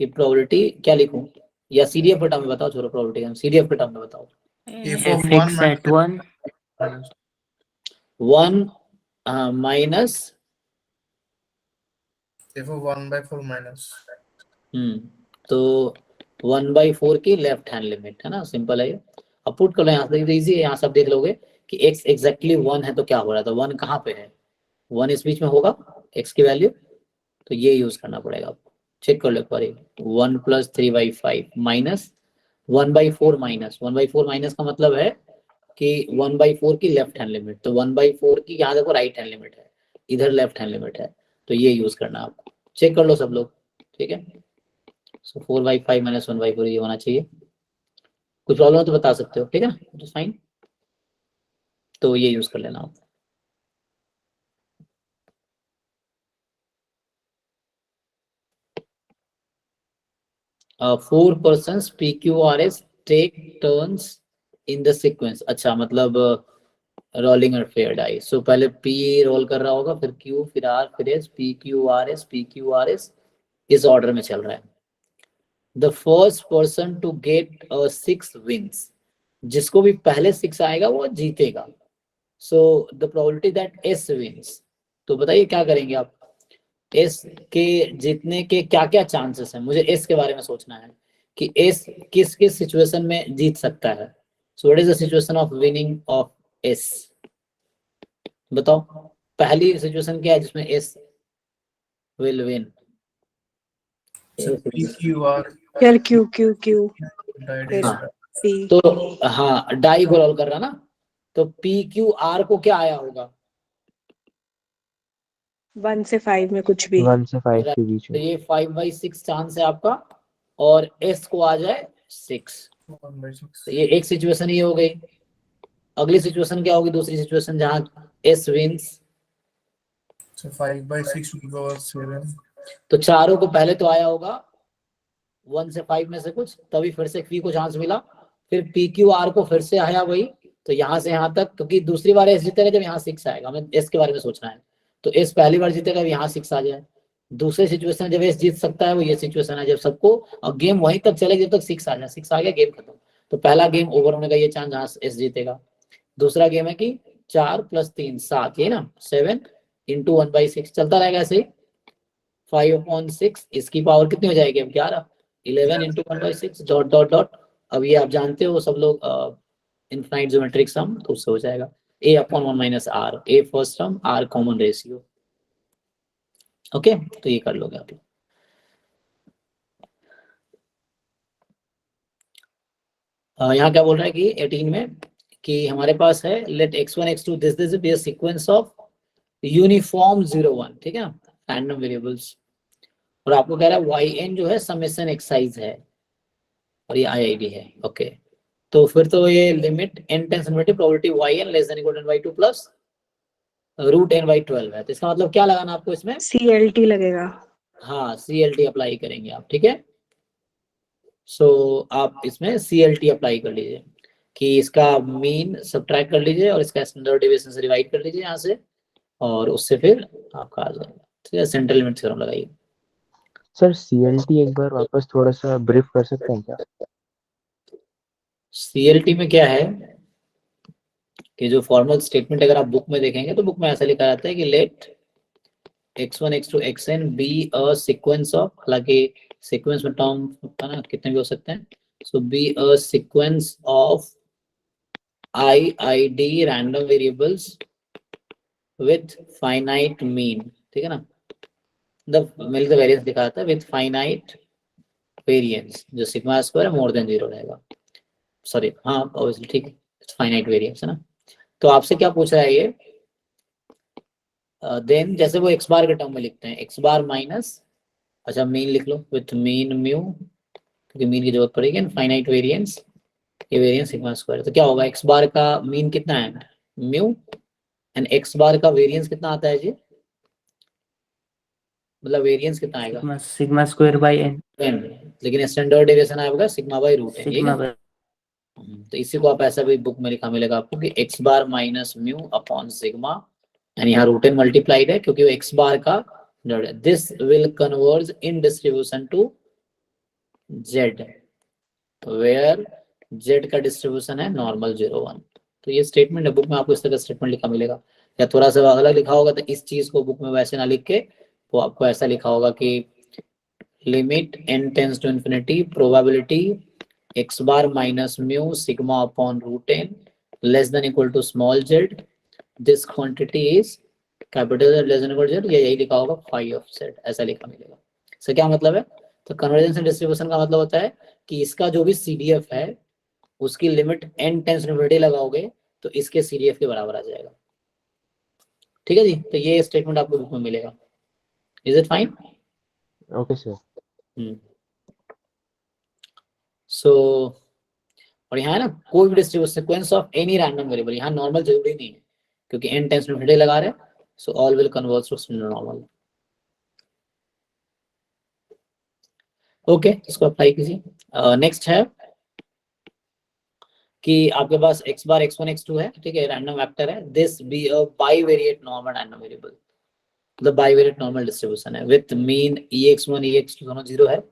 कि प्रोबेबिलिटी क्या लिखूं, या CDF के टर्म में बताओ, छोड़ो प्रोबेबिलिटी हम CDF के टर्म में बताओ। F of fx at 1 1 minus F of 1/4 minus तो 1/4 की लेफ्ट हैंड लिमिट है ना, सिंपल है ये। अब पुट कर लो यहाँ से, इजी है, यहाँ से आप देख लोगे कि x एग्जैक्टली 1 है तो क्या हो रहा था, 1 कहाँ पे है, 1 इस बीच में होगा x की वैल्यू, तो ये यूज करना पड़ेगा आपको। चेक कर लो एक बार, 1 + 3/5 माइनस 1/4 माइनस 1/4 माइनस का मतलब है कि 1/4 की लेफ्ट हैंड लिमिट, तो 1/4 की यहाँ देखो राइट हैंड लिमिट है, इधर लेफ्ट हैंड लिमिट है, तो ये यूज करना आपको। चेक कर लो सब लोग, ठीक है। सो 4/5 माइनस 1/4 ये होना चाहिए। कुछ प्रॉब्लम हो तो बता सकते हो, ठीक है ना, तो फाइन, तो ये यूज कर लेना आप। Four persons PQRS take turns in the sequence. अच्छा, मतलब रोलिंग और फेयर डाई। सो पहले P रोल कर रहा होगा, फिर Q, फिर R, फिर S, PQRS इस ऑर्डर में चल रहा है। The first person to get 6 wins, जिसको भी पहले 6 आएगा वो जीतेगा। So the probability that S wins, तो बताइए क्या करेंगे आप, S के जीतने के क्या क्या चांसेस हैं, मुझे S के बारे में सोचना है कि S किस किस सिचुएशन में जीत सकता है। So what is the situation of winning of S, बताओ पहली सिचुएशन क्या है जिसमें S विल विन। PQR यार Q Q Q फिर हाँ, P तो हाँ डाई को रोल कर रहा ना, तो PQR को क्या आया होगा, 1 से 5 में कुछ भी। 1 से 5 के बीच तो में। ये 5/6 चांस है आपका, और S को आ जाए 6, 1/6 तो ये एक सिचुएशन ये हो गई। अगली सिचुएशन क्या होगी, दूसरी सिचुएशन जहां S wins, so 5/6 to the power 7 तो चारों को पहले तो आया होगा 1 से 5 में से कुछ, तभी फिर से P को चांस मिला, फिर PQR को फिर से आया वही, तो यहाँ से यहाँ तक, क्योंकि दूसरी बार S जीतेगा जब यहाँ 6 आएगा, हमें S के बारे में सोचना है, तो S पहली बार जीतेगा यहाँ 6 आ जाए। दूसरी सिचुएशन जब S जीत सकता है वो ये सिचुएशन है जब सबको, और गेम वहीं तक चलेगी जब तक 6 आ जाए, 6 आ गया गेम खत्म, तो पहला गेम ओवर होने का ये चांस जहाँ S जीतेगा। दूसरा गेम है कि 4 + 3 7, ये ना 7 × 1/6 चलता रहेगा ऐसे ही, 5/6 इसकी पावर कितनी हो जाएगी अब 11, 11 × 1/6 डॉट डॉट डॉट। अब ये आप जानते हो सब लोग इनफाइनाइट ज्योमेट्रिक सम, तो उससे हो जाएगा A/1 - R, A first term, R common ratio. Okay, तो ये कर लोगे आप। यहाँ क्या बोल रहा है कि 18 में कि हमारे पास है let x1 x2 this be a sequence of uniform 0 1, ठीक है, रैंडम वेरिएबल्स, और आपको कह रहा है yn जो है समेशन एक्सरसाइज है और ये IID है। ओके, तो फिर तो ये limit n tends infinity probability yn less than equal to n/2 plus √n/12 है, तो इसका मतलब क्या लगाना आपको इसमें, CLT लगेगा। हाँ CLT अप्लाई करेंगे आप, ठीक है। सो आप इसमें CLT अप्लाई कर लीजिए कि इसका मीन सब्ट्रैक्ट कर लीजिए और इसका स्टैंडर्ड डेविएशन से डिवाइड कर लीजिए यहाँ से, और उससे फिर आपका आ जाएगा, ठीक है। सेंट्रल लिमिट थ्योरम लगाइए। सर CLT एक बार वापस थोड़ा सा ब्रीफ कर सकते हैं क्या? CLT में क्या है कि जो फॉर्मल स्टेटमेंट अगर आप बुक में देखेंगे तो बुक में ऐसा लिखा रहता है कि let x1 x2 xn be a sequence of, हालांकि सीक्वेंस में टर्म ना कितने भी हो सकते हैं, so be a sequence of IID random variables with finite mean, ठीक है ना, द वेरिएंस दिखा था विथ फाइनाइट वेरिएंस जो सिग्मा स्क्वायर है मोर देन 0 रहेगा। सॉरी हाँ ऑब्वियसली ठीक है, फाइनाइट वेरिएंस है ना। तो आपसे क्या पूछ रहा है ये, देन जैसे वो x बार के टर्म में लिखते हैं, x बार माइनस, अच्छा मीन लिख लो विथ मीन म्यू, क्योंकि मीन की जरूरत पड़ेगी, फाइनाइट वेरिएंस, ये वेरिएंस सिग्मा स्क्वायर। तो क्या होगा, x बार का मीन कितना है म्यू, एंड x बार का वेरिएंस कितना आता है जी, मतलब वेरिएंस कितना आएगा sigma square by n, n, लेकिन स्टैंडर्ड डेविएशन आएगा sigma by root n, sigma तो इसी को आप ऐसा भी बुक में लिखा मिलेगा आपको कि x bar minus mu upon sigma, and यहाँ रूट n मल्टीप्लाइड है क्योंकि वो x बार का, this will converge in distribution to z, where z का डिस्ट्रीब्यूशन है नॉर्मल 0 1। तो ये स्टेटमेंट है, बुक में आपको इस तरह का स्टेटमेंट लिखा मिलेगा, या थोड़ा सा अलग लिखा होगा तो इस चीज को बुक में वैसे ना लिख के वो आपको ऐसा लिखा होगा कि limit n tends to infinity probability x bar minus mu sigma upon root n less than equal to small z, this quantity is capital Z less than equal z, या यही लिखा होगा फाई ऑफ z, ऐसा लिखा मिलेगा। इसका क्या मतलब है, तो कन्वर्जेंस एंड डिस्ट्रीब्यूशन का मतलब होता है कि इसका जो भी CDF है उसकी limit n tends to infinity लगाओगे तो इसके CDF के बराबर आ जाएगा। ठीक है जी, तो ये स्टेटमेंट आपको बुक में मिलेगा। Is it fine? Okay sir. So और यहाँ है ना कोई भी distribution sequence of any random variable, यहाँ नॉर्मल जरूरी नहीं है क्योंकि n टेंस टू इन्फिनिटी लगा रहे हैं, so all will converge to normal. Okay, इसको अप्लाई कीजिए। नेक्स्ट है कि आपके पास x बार x1 x2 है, ठीक है, रैंडम वेक्टर है, this be a bivariate normal random variable, मतलब बाइवेरिएट नॉर्मल डिस्ट्रीब्यूशन है विथ मीन ex1 ex2 दोनों 0 है,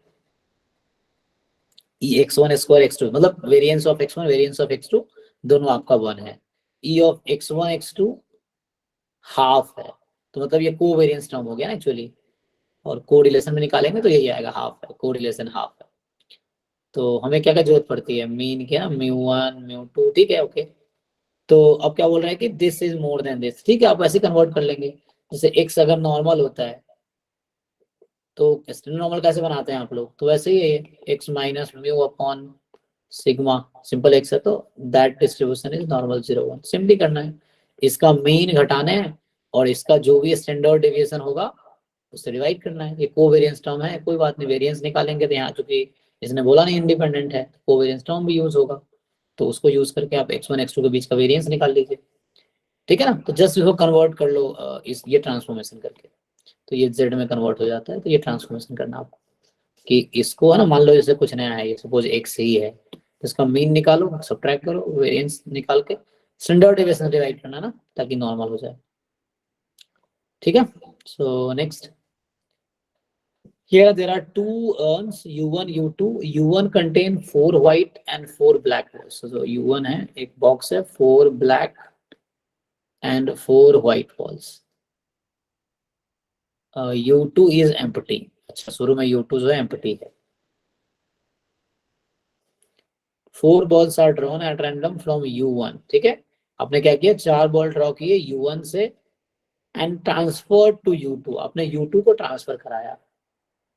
ex1 स्क्वायर x2 मतलब variance of x1 variance of x2 दोनों आपका 1 है, e of x1 x2 half है, तो मतलब ये कोवेरिएंस टर्म हो गया ना एक्चुअली, और कोरिलेशन में निकालेंगे तो यही आएगा हाफ है, कोरिलेशन हाफ है। तो हमें क्या क्या जरूरत पड़ती है, मीन की ना μ1 μ2, ठीक है ओके। तो अब क्या बोल रहा है कि this is more then this, ठीक है, आप ऐसे कन्वर्ट कर लेंगे, जैसे x अगर नॉर्मल होता है तो स्टैंडर्ड नॉर्मल कैसे बनाते हैं आप लोग, तो वैसे ही है x minus mu upon sigma, simple x है तो that distribution is normal 0 1, simply करना है, इसका मीन घटाना है और इसका जो भी स्टैंडर्ड डेविएशन होगा उससे डिवाइड करना है। ये कोवेरिएंस टर्म है, कोई बात नहीं, वेरिएंस निकालेंगे तो यहाँ चूंकि इसने बोला नहीं इंडिपेंडेंट है, कोवेरिएंस टर्म भी यूज होगा, तो उसको यूज करके आप x1 x2 के बीच का वेरिएंस निकाल लीजिए, ठीक है ना। तो जस्ट इसको कन्वर्ट कर लो इस ये ट्रांसफॉर्मेशन करके, तो ये z में कन्वर्ट हो जाता है, तो ये ट्रांसफॉर्मेशन करना आपको कि इसको है ना, मान लो जैसे कुछ नया है, ये सपोज x ही है, तो इसका मीन निकालो, सब्ट्रैक्ट करो, वेरिएंस निकाल के स्टैंडर्ड डेविएशन डिवाइड करना ना, ताकि नॉर्मल हो जाए, ठीक है। So next, here there are two urns u1 u2, u1 contain 4 white and 4 black balls, so u1 है एक बॉक्स है 4 black and 4 white balls, u2 is empty, अच्छा शुरू में u2 जो है empty है, 4 balls are drawn at random from u1, ठीक है, आपने क्या किया, 4 बॉल ड्रॉ किए u1 से एंड ट्रांसफर टू u2, आपने u2 को ट्रांसफर कराया,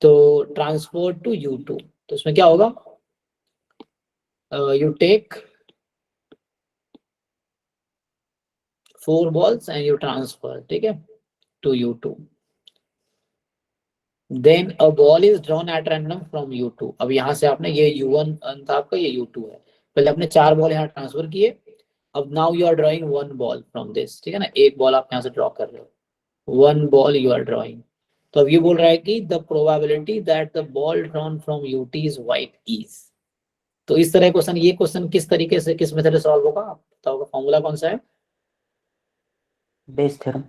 तो ट्रांसफर टू u2, तो इसमें क्या होगा, you take 4 balls and you transfer, ठीक है, to u2, then a ball is drawn at random from u2, अब यहाँ से आपने ये u1 था आपका, ये u2 है, पहले आपने 4 बॉल यहाँ ट्रांसफर किए, अब now you are drawing 1 ball from this, ठीक है ना, एक बॉल आप यहाँ से ड्रॉ कर रहे हो, 1 बॉल यू आर ड्रॉइंग, तो अब ये बोल रहा है कि the probability that the ball drawn from ut is white is, तो इस तरह क्वेश्चन, ये क्वेश्चन किस तरीके से किस मेथड से सॉल्व होगा आप बताओगे, फॉर्मूला कौन सा है, बेस थ्योरम।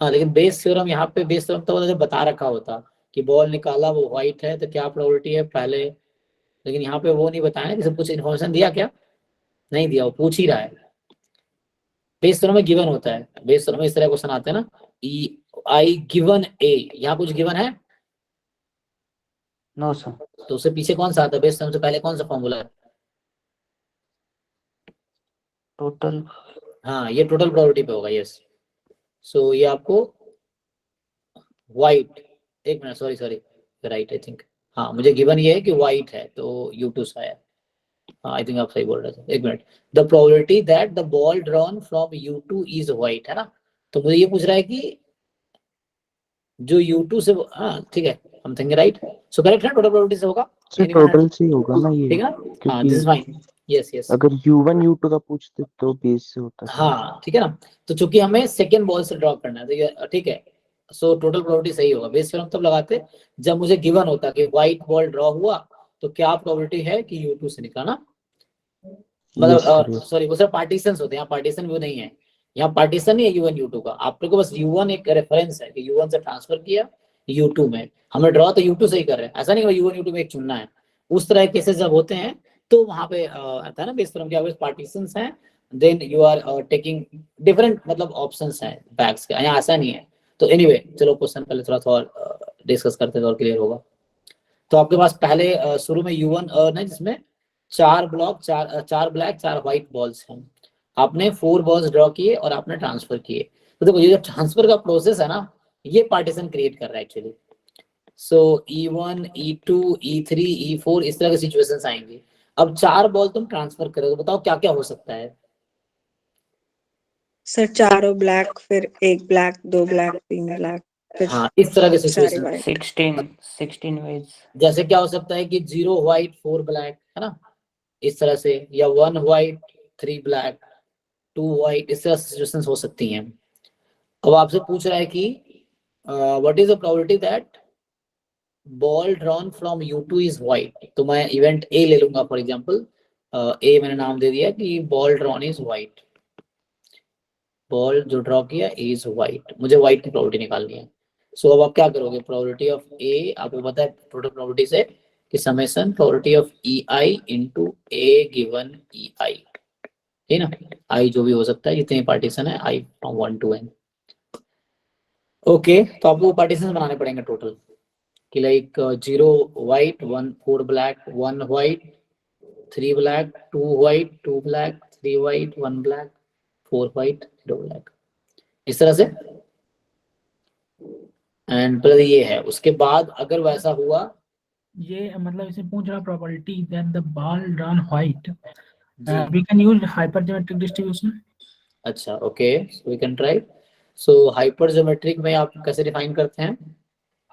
हाँ लेकिन बेस थ्योरम, यहाँ पे बेस थ्योरम तो बता रखा होता कि बॉल निकाला वो व्हाइट है तो क्या प्रोबेबिलिटी है पहले, लेकिन यहाँ पे वो नहीं बताया कि सब कुछ इन्फॉर्मेशन दिया, क्या नहीं दिया, वो पूछ ही रहा है। बेस थ्योरम में गिवन होता है, बेस थ्योरम में इस तरह क्वेश्चन आते हैं ना, आई गिवन ए, यहाँ कुछ गिवन है, नो सर, तो उससे पीछे कौन सा आता है, बेस थ्योरम से पहले कौन सा फॉर्मूला है, टोटल, हाँ ये टोटल प्रोबेबिलिटी पे होगा, यस। सो ये आपको व्हाइट, एक minute sorry right I think, हाँ मुझे गिवन ये है कि व्हाइट है तो U2 सा है। हाँ आई थिंक आप सही बोल रहे थे, एक minute. The probability that the ball drawn from U2 is white, है ना। तो मुझे ये पूछ रहा है कि जो U2 से, हाँ ठीक है, हम थिंकिंग राइट। सो करेक्ट है, टोटल प्रोबेबिलिटी से होगा। सर टोटल से ही होगा ना ये, ठीक है ना, हाँ क्योंकि this is fine, yes yes. अगर U1 U2 का पूछते तो बेस से होता सर। हाँ ठीक है ना, तो चूंकि हमें सेकेंड बॉल से ड्रॉ करना है तो ये ठीक है। सो टोटल प्रोबेबिलिटी सही होगा। बेस फिर हम तब लगाते जब मुझे गिवन होता कि व्हाइट बॉल ड्रॉ हुआ तो क्या प्रोबेबिलिटी है कि U2 से निकला ना। मतलब सॉरी वो सिर्फ पार्टीशंस होते हैं, यहाँ पार्टीशन व्यू नहीं है। यहाँ पार्टीशन नहीं है U1 U2 का, आप लोग को बस U1 एक रेफरेंस है कि U1 से ट्रांसफर किया U2 में, हमें ड्रॉ तो U2 से ही कर रहे हैं, ऐसा नहीं कि U1 U2 में एक चुनना है। उस तरह के केसेस जब होते हैं तो वहां पे आता है ना बेस फॉर्म के पार्टीशंस हैं, then you are taking different मतलब ऑप्शंस हैं बैग्स के, यहाँ ऐसा नहीं है। तो एनीवे चलो क्वेश्चन पहले थोड़ा सा और डिस्कस करते हैं तो और क्लियर होगा। तो आपके पास पहले शुरू में U1 अर्न है जिसमें 4 ब्लॉक, 4 ब्लैक 4 व्हाइट बॉल्स हैं। आपने 4 बॉल्स ड्रॉ किए और आपने ट्रांसफर किए। तो देखो ये जो ट्रांसफर का प्रोसेस है ना, ये पार्टीशन क्रिएट कर रहा है एक्चुअली। सो E1 E2 E3 E4 इस तरह के सिचुएशंस आएंगे। अब 4 बॉल तुम ट्रांसफर करोगे, बताओ क्या क्या हो सकता है। सर चारों ब्लैक, फिर एक ब्लैक, 2 ब्लैक, 3 ब्लैक, फिर हाँ इस तरह के सारे सिचुएशन, व्हाइट। 16 ways। जैसे क्या हो सकता है कि 0 व्हाइट 4 ब्लैक, है ना, इस तरह से, या 1 व्हाइट 3 ब्लैक 2 व्हाइट, इस तरह से सिचुएशंस हो सकती हैं। अब आपसे पूछ रहा है कि what is the probability that ball drawn from U2 is white. तो मैं इवेंट A ले लूंगा फॉर एग्जांपल, A मैंने नाम दे दिया कि ball drawn is white, ball जो ड्रॉ किया इज व्हाइट, मुझे व्हाइट की प्रोबेबिलिटी निकालनी है। सो अब आप क्या करोगे, प्रोबेबिलिटी ऑफ A आपको पता है टोटल प्रोबेबिलिटी से कि summation probability of EI into A given EI, ठीक ना, I जो भी हो सकता है, जितने पार्टीशन है I from 1 to N। Okay तो आपको पार्टीशन बनाने पड़ेंगे टोटल कि like 0 white 1 4 black 1 white 3 black 2 white 2 black 3 white 1 black 4 white 0 black, इस तरह से। एंड पहले ये है, उसके बाद अगर वैसा हुआ, ये मतलब इसे पूछ रहा probability that the ball drawn white जी we can use hypergeometric distribution. अच्छा okay so we can try. So hypergeometric में आप कैसे डिफाइन करते हैं।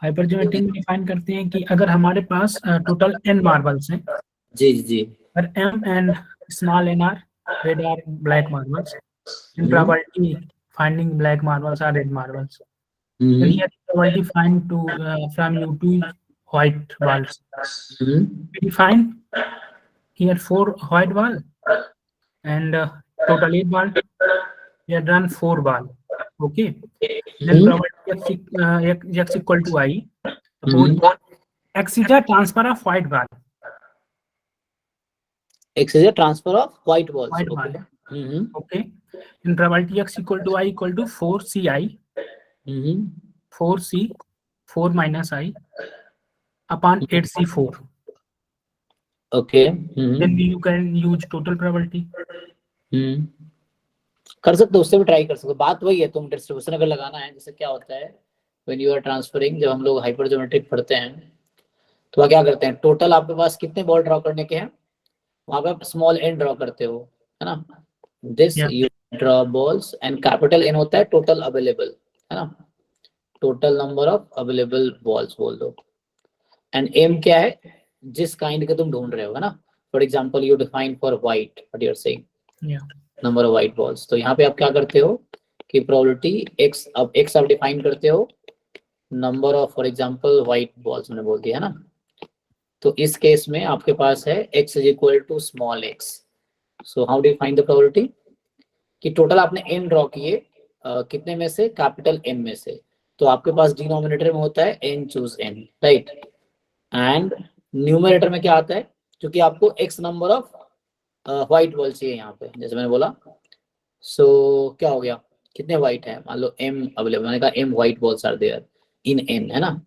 हाइपरज्योमेट्रिक में डिफाइन करते हैं कि अगर हमारे पास टोटल n मार्बल्स हैं, जी जी पर m and small n are red or black marbles, in probability finding black marbles are red marbles. Then here probability find to from U2 white balls. We define here 4 white ball and total 8 ball. We have done 4 ball. Okay. Then probability x equal to I. Suppose x is a transfer of white ball. X is a transfer of white balls. White Okay. ball. Okay. In probability x equal to I equal to 4ci, 4c, 4 minus I upon 8c4. Okay. Then you can use total probability. कर सकते हो, उससे भी ट्राई कर सकते हो। बात वही है, तुम डिस्ट्रीब्यूशन अगर लगाना है, जैसे क्या होता है व्हेन यू आर ट्रांसफरिंग, जब हम लोग हाइपरज्योमेट्रिक पढ़ते हैं तो वहाँ क्या करते हैं, टोटल आपके पास कितने बॉल ड्रॉ करने के हैं, वहां पे स्मॉल n ड्रॉ करते हो, है ना, this you draw balls and capital N होता है टोटल अवेलेबल, है ना, total number of available balls बोल दो। एंड M क्या है, जिस काइंड के तुम ढूंढ रहे हो, है ना। For example you define for white, what you are saying, number of white balls. तो यहाँ पे आप क्या करते हो कि प्रोबेबिलिटी x, अब x आप डिफाइन करते हो number of for example white balls, मैंने बोल दिया है ना। तो इस केस में आपके पास है x is equal to small x। So how do you find the probability कि टोटल आपने n ड्रॉ किए कितने में से, कैपिटल N में से। तो आपके पास डिनोमिनेटर में होता है n choose n, right, and numerator में क्या आता है, क्योंकि आपको x number of white ball चाहिए यहाँ पे, जैसे मैंने बोला। सो क्या हो गया, कितने व्हाइट है, मान लो m अवेलेबल, मैंने कहा m white balls are there in n, है ना,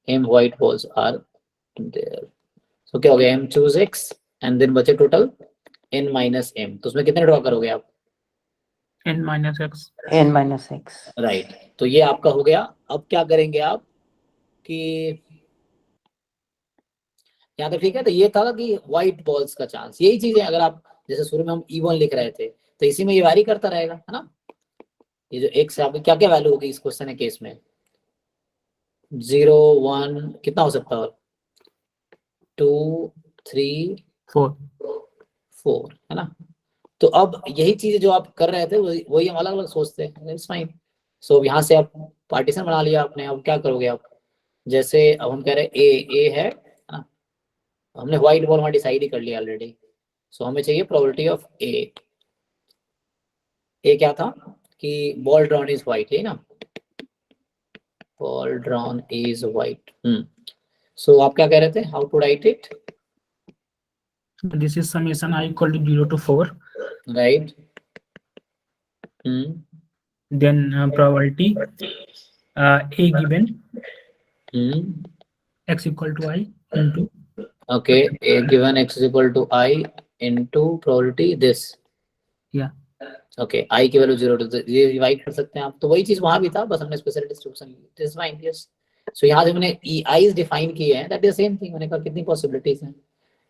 m white balls are there. So क्या हो गया, m choose x and then बचे टोटल n माइनस m। तो उसमें कितने ड्रॉ करोगे आप, n minus x. n minus x। Right. तो ये आपका हो गया। अब क्या करेंगे आप कि यहाँ तक ठीक है। तो ये था कि व्हाइट बॉल्स का चांस, यही चीज है। अगर आप जैसे शुरू में हम E1 लिख रहे थे तो इसी में ये वैरी करता रहेगा, है ना। ये जो x है आपकी क्या क्या वैल्यू होगी इस क्वेश्चन केस में, 0 1 कितना हो सकता है, और 2 3 4 4, है ना। तो अब यही चीज जो आप कर रहे थे वही हम अलग अलग सोचते हैं, इट्स फाइन। सो यहाँ से आप पार्टीशन बना लिया आपने। अब क्या करोगे आप, जैसे अब हम कह रहे हैं ए है ना, हमने व्हाइट बॉल वहां डिसाइड ही कर लिया ऑलरेडी। सो हमें चाहिए प्रोबेबिलिटी ऑफ ए क्या था कि बॉल ड्रॉन इज व्हाइट, है ना, बॉल ड्रॉन इज व्हाइट। सो आप क्या कह रहे थे, how to write it, this is summation I equal to 0 to 4, right. then probability a given x equal to I into okay, a given x is equal to I into probability this, yeah okay, I की वैल्यू 0 to ये डिवाइड कर सकते हैं आप। तो वही चीज वहां भी था, बस हमने स्पेशल डिस्ट्रीब्यूशन ली, इज फाइन, यस। सो यहाँ से हमने i's डिफाइन किए हैं, दैट इज सेम थिंग। मैंने कहा कितनी पॉसिबिलिटीज हैं,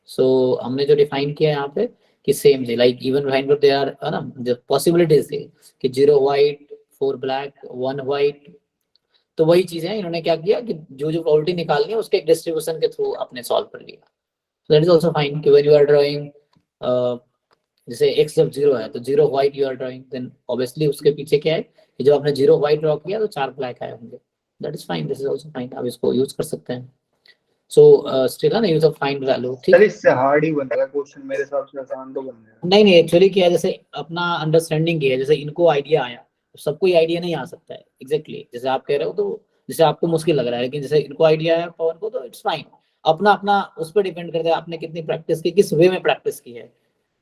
सो हमने जो डिफाइन किया है यहाँ पे कि सेम थी, like even behind but they are, है ना, जो पॉसिबिलिटीज थी कि 0 व्हाइट 4 ब्लैक 1 व्हाइट। तो वही चीज है, इन्होंने क्या किया कि जो जो प्रोबेबिलिटी निकालनी है उसके एक डिस्ट्रीब्यूशन के थ्रू आपने सॉल्व कर लिया। दैट इज आल्सो फाइन कि व्हेन यू आर ड्राइंग, जैसे x जब 0 है तो 0 white you are drawing, then obviously उसके पीछे क्या है कि जब आपने 0 व्हाइट ड्रॉ किया तो 4 ब्लैक आए होंगे। That is fine, this is also fine, आप इसको यूज कर सकते हैं। सो स्टिल है ना, यूज ऑफ फाइंड वैल्यू, ठीक सर है। इससे हार्ड ही बन रहा है क्वेश्चन, मेरे हिसाब से आसान तो बन रहा है। नहीं एक्चुअली क्या है, जैसे अपना अंडरस्टैंडिंग की है, जैसे इनको आइडिया आया, सबको आइडिया नहीं आ सकता है एग्जैक्टली जैसे आप कह रहे हो, तो जैसे आपको मुश्किल लग रहा है, लेकिन जैसे इनको आइडिया आया पवन को, तो इट्स फाइन। अपना अपना उस पर डिपेंड करता है आपने कितनी प्रैक्टिस की, किस वे में प्रैक्टिस की है,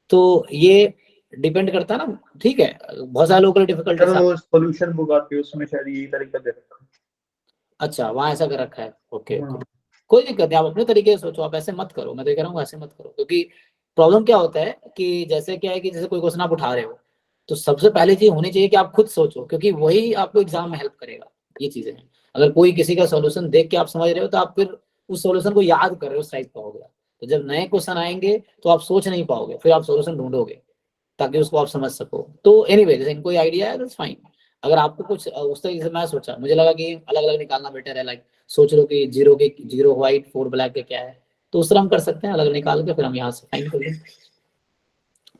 तो ये डिपेंड करता है ना, ठीक है। बहुत सारे लोगों को डिफिकल्टी। सर वो सॉल्यूशन बुक आती है उसमें शायद यही तरीका दे रखा है। अच्छा, वहां ऐसा कर रखा है, ओके हाँ। कोई दिक्कत नहीं, आप अपने तरीके से सोचो, आप ऐसे मत करो, मैं तो ये कह रहा हूँ ऐसे मत करो। क्योंकि प्रॉब्लम क्या होता है कि जैसे क्या है कि जैसे कोई क्वेश्चन आप उठा रहे हो, तो सबसे पहले चीज होनी चाहिए कि आप खुद सोचो, क्योंकि वही आपको एग्जाम में हेल्प करेगा। ये चीजें हैं, अगर कोई किसी का सॉल्यूशन देख के आप समझ रहे हो तो आप फिर उस सॉल्यूशन को याद कर रहे हो, साइज पाओगे। तो जब नए क्वेश्चन आएंगे तो आप सोच नहीं पाओगे, फिर आप सॉल्यूशन ढूंढोगे ताकि उसको आप समझ सको। तो एनीवे जैसे इनको आइडिया है, दैट्स फाइन। अगर आपको कुछ उस तरीके से, मैं सोचा, मुझे लगा कि अलग अलग निकालना बेटर है, लाइक सोच लो कि 0 व्हाइट 4 ब्लैक के क्या है, तो उस तरह हम कर सकते हैं, अलग निकाल के फिर हम यहाँ से फाइंड कर लेंगे।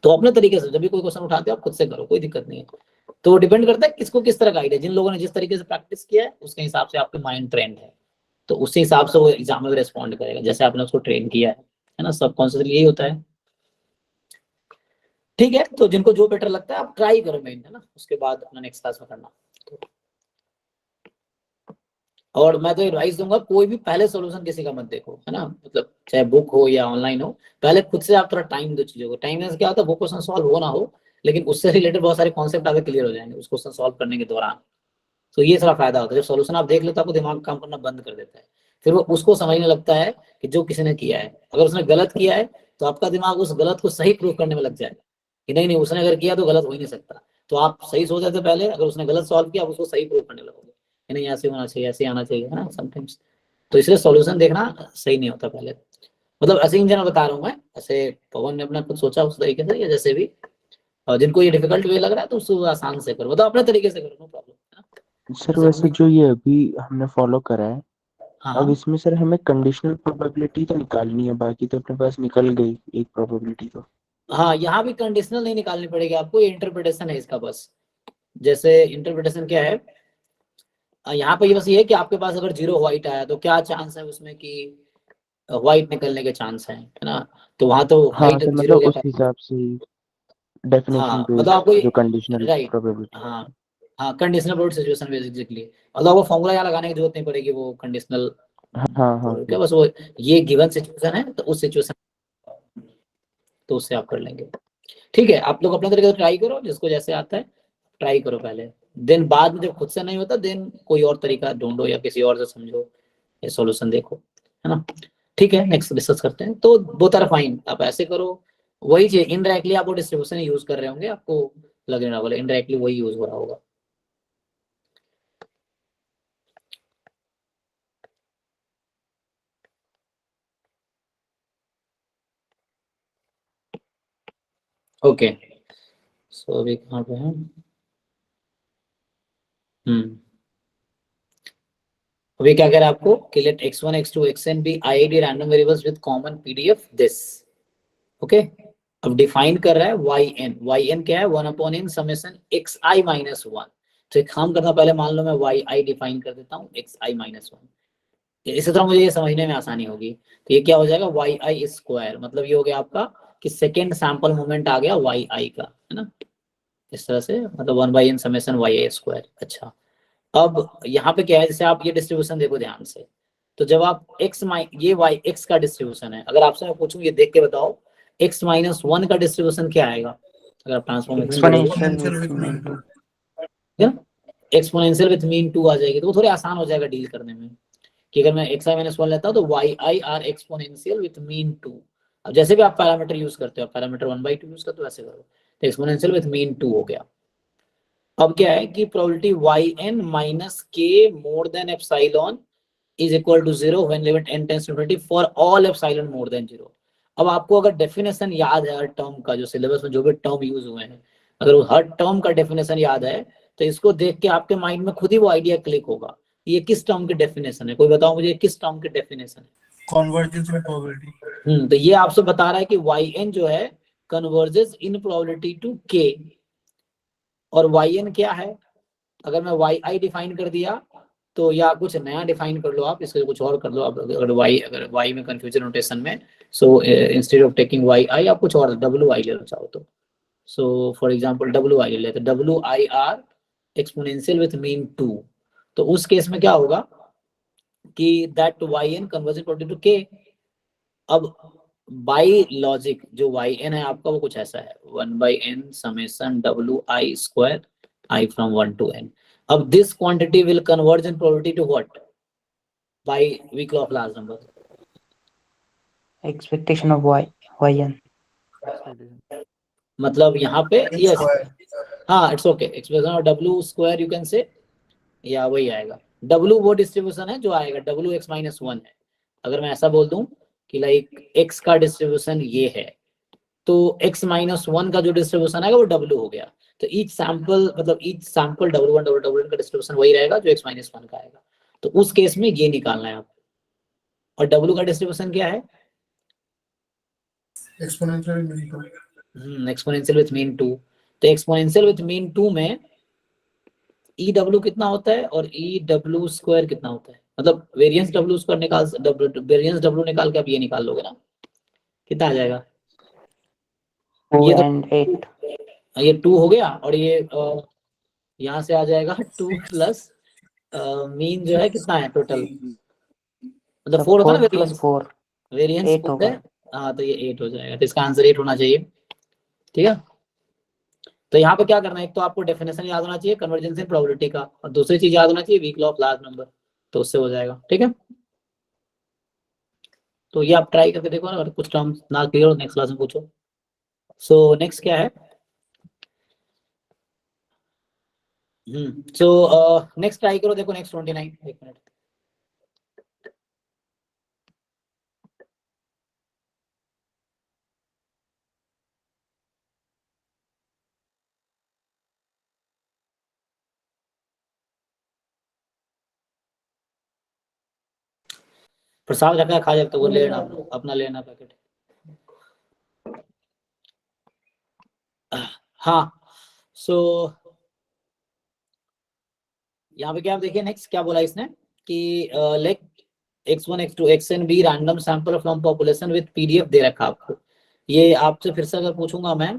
तो अपने तरीके से जब भी कोई क्वेश्चन उठाते हो आप खुद से करो, कोई दिक्कत नहीं है। तो डिपेंड करता है किसको किस तरह का आइडिया, जिन लोगों ने जिस तरीके से प्रैक्टिस किया है उसके हिसाब से आपके माइंड ट्रेंड है, तो उसी हिसाब से वो एग्जाम में रिस्पॉन्ड करेगा जैसे आपने उसको ट्रेन किया है ना, सबकॉन्शियसली यही होता है। ठीक है, तो जिनको जो बेटर लगता है आप ट्राई करो मेन, है ना, उसके बाद अपना नेक्स्ट क्लास में करना। और मैं तो एडवाइस दूंगा, कोई भी पहले सॉल्यूशन किसी का मत देखो, है ना, मतलब चाहे बुक हो या ऑनलाइन हो, पहले खुद से आप थोड़ा टाइम दो चीजों को। टाइम से क्या होता है, वो क्वेश्चन सॉल्व हो ना हो, लेकिन उससे रिलेटेड बहुत सारे कॉन्सेप्ट आपके क्लियर हो जाएंगे उस क्वेश्चन सॉल्व करने के दौरान। तो ये सारा फायदा होता है, जब सॉल्यूशन आप देख लेते हो आपको दिमाग काम करना बंद कर देता है, फिर वो उसको समझने लगता है कि जो किसी ने किया है, अगर उसने गलत किया है तो आपका दिमाग उस गलत को सही प्रूव करने में लग जाएगा कि नहीं नहीं उसने अगर किया तो गलत हो ही नहीं सकता। तो आप सही सोच रहे थे पहले, अगर उसने गलत सॉल्व किया आप उसको सही प्रूव करने लगोगे कि नहीं ऐसे होना चाहिए, ऐसे आना चाहिए, है ना समटाइम्स। तो इसलिए सॉल्यूशन देखना सही नहीं होता पहले, मतलब ऐसे इन जनरल बता रहा हूँ मैं, ऐसे पवन ने अपना कुछ सोचा उस तरीके से या जैसे भी, और जिनको ये डिफिकल्ट वे लग रहा है तो उसको आसान से करो, मतलब अपने तरीके से करो, नो प्रॉब्लम, है ना। सर जैसे वैसे हमने, जो ये अभी हमने फॉलो करा है, हाँ अब इसमें सर हमें कंडीशनल प्रोबेबिलिटी तो निकालनी है, बाकी तो अपने पास निकल गई एक प्रोबेबिलिटी तो। हाँ, यहाँ भी कंडीशनल नहीं निकालनी पड़ेगी आपको, ये इंटरप्रिटेशन है इसका बस। जैसे इंटरप्रिटेशन क्या है, यहाँ पे बस ये है कि आपके पास अगर 0 व्हाइट आया तो क्या चांस है उसमें कि व्हाइट निकलने के चांस है ना। तो वहां तो हाँ व्हाइट सर 0 मतलब गया उस था। हिसाब से डेफिनेशन हाँ मतलब आपको बेस्ड जो कंडीशनल राइट, प्रोबेबिलिटी। हाँ हाँ, कंडीशनल प्रोड सिचुएशन बेसिकली, मतलब वो फॉर्मूला यहाँ लगाने की जरूरत नहीं पड़ेगी, वो कंडीशनल हाँ हाँ क्या, बस वो ये गिवन सिचुएशन है तो उस सिचुएशन तो उससे आप कर लेंगे। ठीक है, आप लोग अपने तरीके से ट्राई करो, जिसको जैसे आता है ट्राई करो पहले, देन बाद में जब खुद से नहीं होता देन कोई और तरीका ढूंढो या किसी और से समझो या सॉल्यूशन देखो, है ना। ठीक है, नेक्स्ट डिस्कस करते हैं। तो बोथ आर फाइन, आप ऐसे करो, वही चीज इनडायरेक्टली आप वो डिस्ट्रीब्यूशन यूज कर रहे होंगे, आपको लगेगा बोले इनडायरेक्टली वही यूज हो रहा होगा। ओके, सो अभी कहाँ पे है? अभी क्या कह रहा है आपको कि let x1 x2 xn be IID random variables with common PDF this. Okay, अब डिफाइन कर रहा है yn क्या है 1/n समेशन xi माइनस 1। तो एक काम करना, पहले मान लो मैं yi डिफाइन कर देता हूँ xi माइनस 1, इसी तरह मुझे ये समझने में आसानी होगी। तो ये क्या हो जाएगा yi स्क्वायर, मतलब ये हो गया आपका कि सेकेंड सैंपल मोमेंट आ गया yi का, है ना, इस तरह से, मतलब 1/n समेशन yi स्क्वायर। अच्छा, अब यहाँ पे क्या है, जैसे आप ये डिस्ट्रीब्यूशन देखो ध्यान से, तो जब आप ये y x का डिस्ट्रीब्यूशन है, अगर आपसे मैं पूछूं ये देख के बताओ x माइनस 1 का डिस्ट्रीब्यूशन क्या आएगा अगर आप transformation Exponential with mean 2. Exponential with mean 2 आ जाएगी, तो वो थोड़े आसान हो जाएगा डील करने में कि अगर मैं xi माइनस 1 लेता हूँ तो yi are exponential with mean 2। अब जैसे भी आप पैरामीटर यूज करते हो, पैरामीटर 1/2 यूज करते हो, वैसे करो, तो एक्सपोनेंशियल विथ मीन 2 हो गया। अब क्या है कि probability yn minus k more than epsilon is equal to 0 when limit n tends to infinity for all epsilon more than 0। अब आपको अगर डेफिनेशन याद है हर टर्म का, जो सिलेबस में जो भी टर्म यूज हुए हैं, अगर वो हर टर्म का डेफिनेशन याद है तो इसको देख के आपके माइंड में खुद ही वो आइडिया क्लिक होगा ये किस टर्म की डेफिनेशन है। कोई बताओ मुझे किस टर्म की डेफिनेशन है? Convergence in probability. तो ये आपसे बता रहा है कि yn जो है converges in probability to k, और yn क्या है, अगर मैं yi डिफाइन कर दिया तो या कुछ नया डिफाइन कर लो आप, इसको कुछ और कर लो। अब अगर y में कंफ्यूजन नोटेशन में, so instead of taking yi आप कुछ और wi ले लो चाहो तो। सो फॉर एग्जांपल wi ले लेते, wi are exponential with mean 2, तो उस केस में क्या होगा कि that yn convergence to k। अब बाय लॉजिक जो yn है आपका वो कुछ ऐसा है 1/n summation wi square I from 1 to n। अब this quantity will converge in probability to what? By weak law of large number. expectation of yn. मतलब यहाँ पे yes, हाँ it's okay, expression of w square you can say, या वही आएगा w, वो डिस्ट्रीब्यूशन है जो आएगा w x माइनस 1 है। अगर मैं ऐसा बोल दूं कि लाइक x का डिस्ट्रीब्यूशन ये है, तो x माइनस 1 का जो डिस्ट्रीब्यूशन आएगा वो w हो गया। तो ईच सैंपल मतलब ईच सैंपल w1 w2 का डिस्ट्रीब्यूशन वही रहेगा जो x माइनस 1 का आएगा। तो उस केस में ये निकालना है आप। और w का डिस्ट्रीब्यूशन क्या है? Exponential with mean 2. Exponential with mean 2। तो एक्सपोनेंशियल विथ मीन 2 में EW कितना होता है और EW स्क्वायर कितना होता है, मतलब वेरिएंस W स्क्वायर निकाल, वेरिएंस W निकाल के आप ये निकाल लोगे ना, कितना आ जाएगा? 4 ये तो and 8. ये 2 हो गया, और ये यहाँ से आ जाएगा 2 प्लस मीन जो है कितना है टोटल, मतलब 4 होता है ना 4 plus 4. वेरिएंस 8 होगा। हाँ, तो ये 8 हो जाएगा, तो इसका आंसर 8 होना चाहिए। ठीक है, तो यहाँ पे क्या करना है, एक तो आपको डेफिनेशन याद होना चाहिए कन्वर्जेंस इन प्रोबेबिलिटी का, और दूसरी चीज याद होना चाहिए weak law of large number, तो उससे हो जाएगा। ठीक है, तो ये आप ट्राई करके देखो ना, अगर कुछ टर्म्स ना क्लियर हो नेक्स्ट क्लास में पूछो। सो नेक्स्ट क्या है? सो नेक्स्ट ट्राई करो, देखो नेक्स्ट 29, एक मिनट। प्रसाद रखा खा जब तक वो लेना, अपना लेना पैकेट। हाँ, सो यहाँ पे क्या आप देखिए नेक्स्ट क्या बोला इसने कि let x1 x2 xn be random sample from population with PDF दे रखा आपको। ये आपसे फिर से अगर पूछूंगा मैं,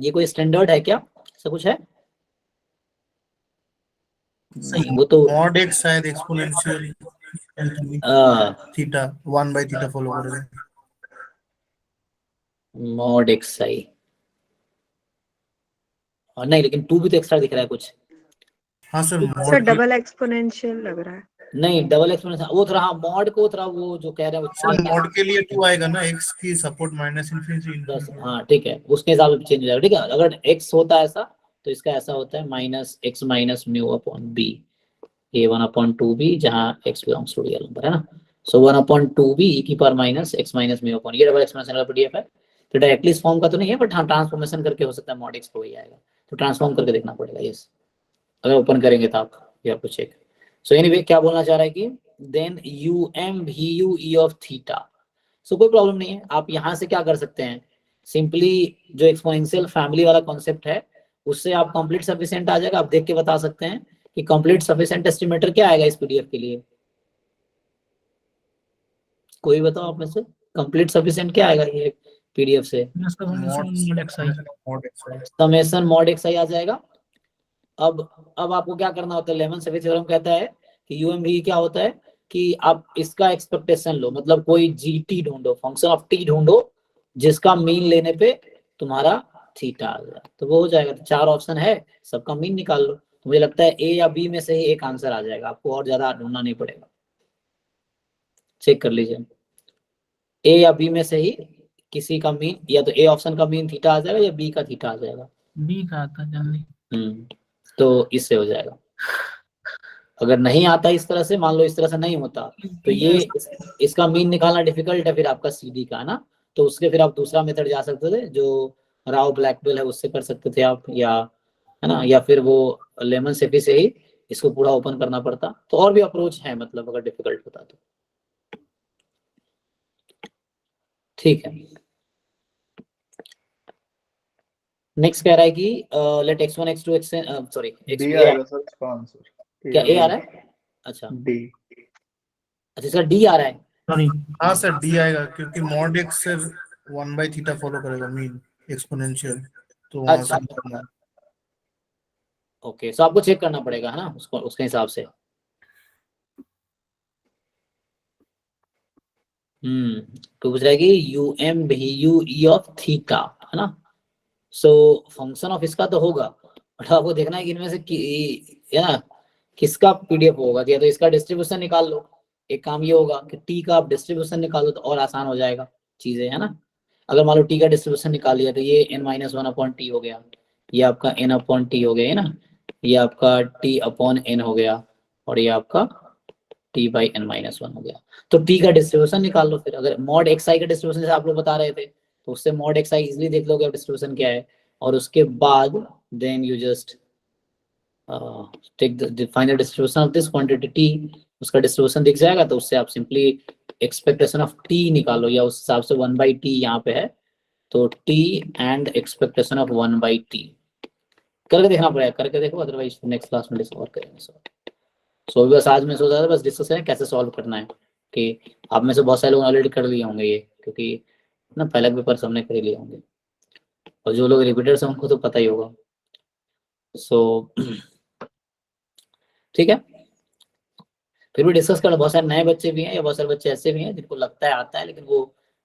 ये कोई स्टैंडर्ड है क्या, ऐसा कुछ है? नहीं, वो तो Mod x शायद exponential theta 1/theta फॉलो करेगा। mod xi, और नहीं, लेकिन 2 भी तो एक्स्ट्रा दिख रहा है कुछ। हाँ sir, sir mod double exponential लग रहा है। नहीं, डबल एक्सपोनेंशियल वो थोड़ा, हाँ मॉड को थोड़ा वो जो कह रहे हैं सर mod के लिए 2 आएगा ना, x की सपोर्ट माइनस इन्फिनिटी। हाँ ठीक है, उसके हिसाब से चेंज हो जाएगा। ठीक है, अगर x होता है ऐसा तो इसका ऐसा होता है minus x minus mu upon b, a1 upon 2b, जहाँ x belongs to real number, है ना। सो 1/2b e की power minus x minus mu upon, ये डबल एक्सपोनेंशियल का पीडीएफ है। तो डायरेक्टली इस फॉर्म का तो नहीं है, बट हाँ ट्रांसफॉर्मेशन करके हो सकता है मॉड x को वही आएगा, तो ट्रांसफॉर्म करके देखना पड़ेगा। यस, अगर ओपन करेंगे तो आप ये आपको चेक। सो एनीवे क्या बोलना चाह रहा है कि then um vu e of theta. So कोई प्रॉब्लम नहीं है, आप यहाँ से क्या कर सकते हैं, सिंपली जो एक्सपोनेंशियल फैमिली वाला कॉन्सेप्ट है उससे आप कंप्लीट सफिशिएंट आ जाएगा। आप देख के बता सकते हैं कि कंप्लीट सफिशिएंट एस्टिमेटर क्या आएगा इस पीडीएफ के लिए। कोई बताओ आप में से, कंप्लीट सफिशिएंट क्या आएगा ये पीडीएफ से? समेशन मॉड xi आ जाएगा। अब आपको क्या करना होता है, लेमन-सेफी थ्योरम कहता है कि UMV क्या होता है कि आप इसका एक्सपेक्टेशन लो, मतलब कोई GT ढूंढो, फंक्शन ऑफ t ढूंढो जिसका मीन लेने पे तुम्हारा थीटा आ जाए, तो वो हो जाएगा। तो 4 ऑप्शन है, सबका मीन निकाल लो। तो मुझे लगता है A या B में से ही एक आंसर आ जाएगा, आपको और ज्यादा ढूंढना नहीं पड़ेगा। चेक कर लीजिए, A या B में से ही किसी का मीन, या तो A ऑप्शन का मीन थीटा आ जाएगा या B का थीटा आ जाएगा। बी का आता है जल्दी। तो इससे हो जाएगा। अगर नहीं आता इस तरह से, मान लो इस तरह से नहीं होता, तो ये इसका मीन निकालना डिफिकल्ट है फिर आपका CD का ना, तो उसके फिर आप दूसरा मेथड जा सकते थे जो राव ब्लैकबेल है उससे कर सकते थे आप, या है ना, या फिर वो लेमन सेफी से ही इसको पूरा ओपन करना पड़ता। तो और भी अप्रोच है, मतलब अगर डिफिकल्ट होता तो। ठीक है, नेक्स्ट कह रहा है कि let x1 x2 x sorry d आएगा सर इसका आंसर। क्या A आ रहा है? अच्छा डी। अच्छा, इसका D आ रहा है। सॉरी, हाँ सर डी आएगा, क्योंकि मॉड एक्स से 1/थीटा फॉलो करेगा मीन एक्सपोनेंशियल, तो वहां से निकलना है। ओके, सो आपको चेक करना पड़ेगा है ना उसको, उसके हिसाब से। तो पूछ रहा है कि UMVU e ऑफ थीटा, है ना। सो फंक्शन ऑफ इसका तो होगा, बट आपको देखना है कि इनमें से है ना किसका पीडीएफ होगा। या तो इसका डिस्ट्रीब्यूशन निकाल लो, एक काम ये होगा कि टी का आप डिस्ट्रीब्यूशन निकालो तो और आसान हो जाएगा चीजें, है ना। अगर मान लो टी का डिस्ट्रीब्यूशन निकाल लिया तो ये n-1/t हो गया, ये आपका n/t हो गया, है ना, ये आपका t/n हो गया, और ये आपका t/n-1 हो गया। तो t का डिस्ट्रीब्यूशन निकाल लो फिर। अगर मॉड xi का डिस्ट्रीब्यूशन जैसे आप लोग बता रहे थे, तो उससे मॉड xi इजीली देख लोगे डिस्ट्रीब्यूशन क्या है, और उसके बाद then you just take the final distribution of this quantity t, उसका डिस्ट्रीब्यूशन दिख जाएगा। तो उससे आप सिंपली एक्सपेक्टेशन ऑफ t निकालो, या उस हिसाब से 1/t यहाँ पे है, तो t and expectation of 1/t करके देखना पड़ेगा। करके देखो, अदरवाइज नेक्स्ट क्लास में डिस्कवर करेंगे। सो बस आज मैं सोचा था बस डिस्कस करें कैसे सॉल्व करना है, कि आप में से बहुत सारे लोग ऑलरेडी कर लिए होंगे ये, क्योंकि ना पहले पेपर सबने कर ही लिए होंगे, और जो लोग रिपीटर्स हैं उनको तो पता ही होगा। सो ठीक है, फिर भी डिस्कस कर लो। बहुत सारे नए बच्चे भी हैं, या बहुत सारे बच्चे ऐसे भी हैं जिनको लगता है आता है, लेकिन वो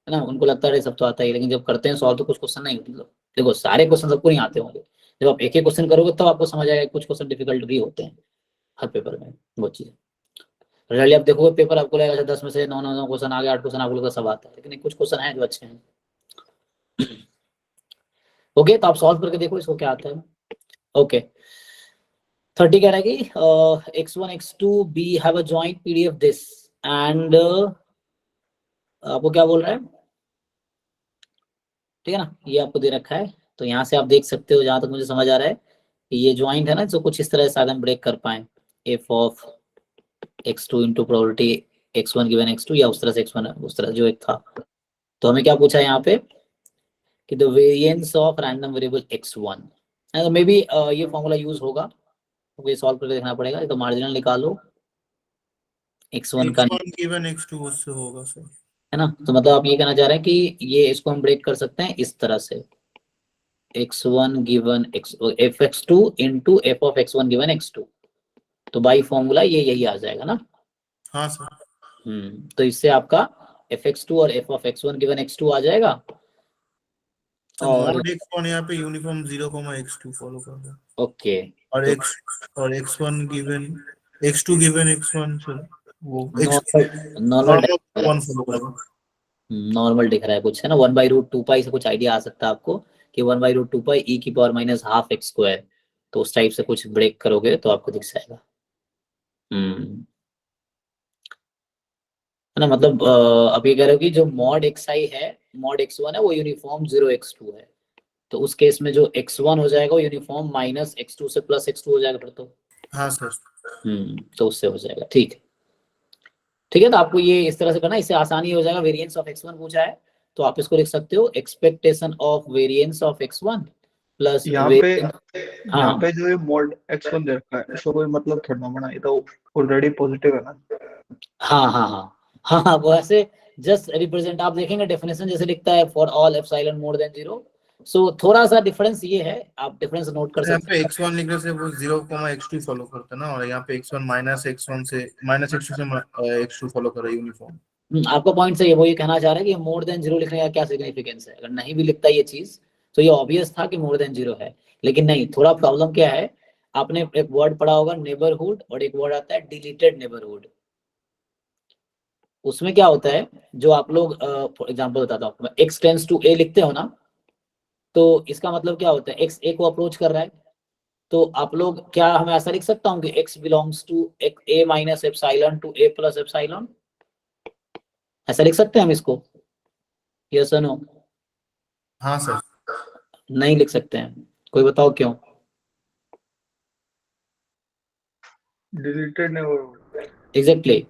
है ना, उनको लगता है सब तो आता ही, लेकिन जब करते हैं सॉल्व तो कुछ क्वेश्चन नहीं, मतलब देखो सारे क्वेश्चन सबको नहीं आते होंगे। जब आप एक एक क्वेश्चन करोगे तब आपको समझ आएगा कुछ क्वेश्चन डिफिकल्ट भी होते हैं हर पेपर में, वो चीज़। रियली आप देखोगे पेपर, आपको लगेगा 10 में से 9 क्वेश्चन आ गए, 8 क्वेश्चन आपको लगता सब आता है, लेकिन कुछ क्वेश्चन हैं जो अच्छे हैं। ओके, तो आप सॉल्व करके देखो इसको क्या आता है। ओके, 30 कह रहा है कि x1 x2 b have a joint PDF this and आपको क्या बोल रहा है, ठीक है ना, ये आपको दे रखा है। तो यहाँ से आप देख सकते हो, जहां तक मुझे समझ आ रहा है कि ये जॉइंट है ना, जो कुछ इस तरह से शायद हम ब्रेक कर पाए, f of x2 into probability x1 given x2, या उस तरह से x1 उस तरह जो एक था। तो हमें क्या पूछा है यहाँ पे कि the variance of random variable x1, तो मे बी ये फॉर्मूला यूज होगा, तो ये सॉल्व करके देखना पड़ेगा। तो मार्जिनल निकालो x1 का, x1 गिवन x2 उससे होगा सर, है ना। तो मतलब आप ये कहना चाह रहे हैं कि ये इसको हम ब्रेक कर सकते हैं इस तरह से, x1 given fx2 into f of x1 given x2, तो बाई फॉर्मूला ये यही आ जाएगा ना। हाँ सर। तो इससे आपका fx2 और f of x1 given x2 आ जाएगा। और मॉड x1 यहाँ पे यूनिफॉर्म 0, x2 फॉलो कर रहा है, ओके, और x1 given x2 given x1 sir वो नॉर्मल वन फॉलो करेगा। नॉर्मल दिख रहा है कुछ, है ना। 1/√2π से कुछ आइडिया आ सकता है आपको कि 1/√2π e की power minus half x square, तो उस टाइप से कुछ ब्रेक करोगे तो आपको दिख जाएगा। है ना, मतलब आप ये कह रहे हो कि जो मॉड xi है, मॉड x1 है, वो यूनिफॉर्म 0x2 है, तो उस केस में जो x1 हो जाएगा वो यूनिफॉर्म माइनस x2 से प्लस x2 हो जाएगा फिर तो। हाँ सर। तो उससे हो जाएगा। ठीक है, तो आपको ये इस तरह से करना, इससे आसानी हो जाएगा। वेरिएंस ऑफ x1 पूछा है तो आप इसको लिख सकते हो expectation of variance of x1 plus यहाँ हाँ पे जो ये मोड x1 दे रखा है इसका कोई मतलब थोड़ा ना बना, ये तो ऑलरेडी पॉजिटिव है ना। हाँ, वो ऐसे जस्ट रिप्रेजेंट, आप देखेंगे डेफिनेशन जैसे लिखता है for all epsilon more than 0, सो थोड़ा सा डिफरेंस ये है, आप डिफरेंस नोट कर यहाँ सकते पे x1 लिखने से वो 0, x2 फॉलो करता है ना, और यहाँ पे x1 -x1 से -x2 से x2 फॉलो कर रहा है यूनिफॉर्म। आपका पॉइंट सही है, वो ये कहना चाह रहा है कि मोर देन 0 लिखने का क्या सिग्निफिकेंस है। अगर नहीं भी लिखता ये चीज तो ये ऑब्वियस था कि मोर देन 0 है, लेकिन नहीं, थोड़ा प्रॉब्लम क्या है, आपने एक वर्ड पढ़ा होगा नेबरहुड, और एक वर्ड आता है डिलीटेड नेबरहुड। उसमें क्या होता है, जो आप लोग फॉर एग्जांपल बताता हूँ, x टेंड्स टू a लिखते हो ना, तो इसका मतलब क्या होता है, x a को अप्रोच कर रहा है, तो आप लोग क्या, हमें ऐसा लिख सकता हूँ कि x belongs to a minus epsilon to a plus epsilon, ऐसा लिख सकते हैं हम इसको, यस और नो? हाँ सर। नहीं लिख सकते हैं, कोई बताओ क्यों? डिलीटेड ने वो एग्जैक्टली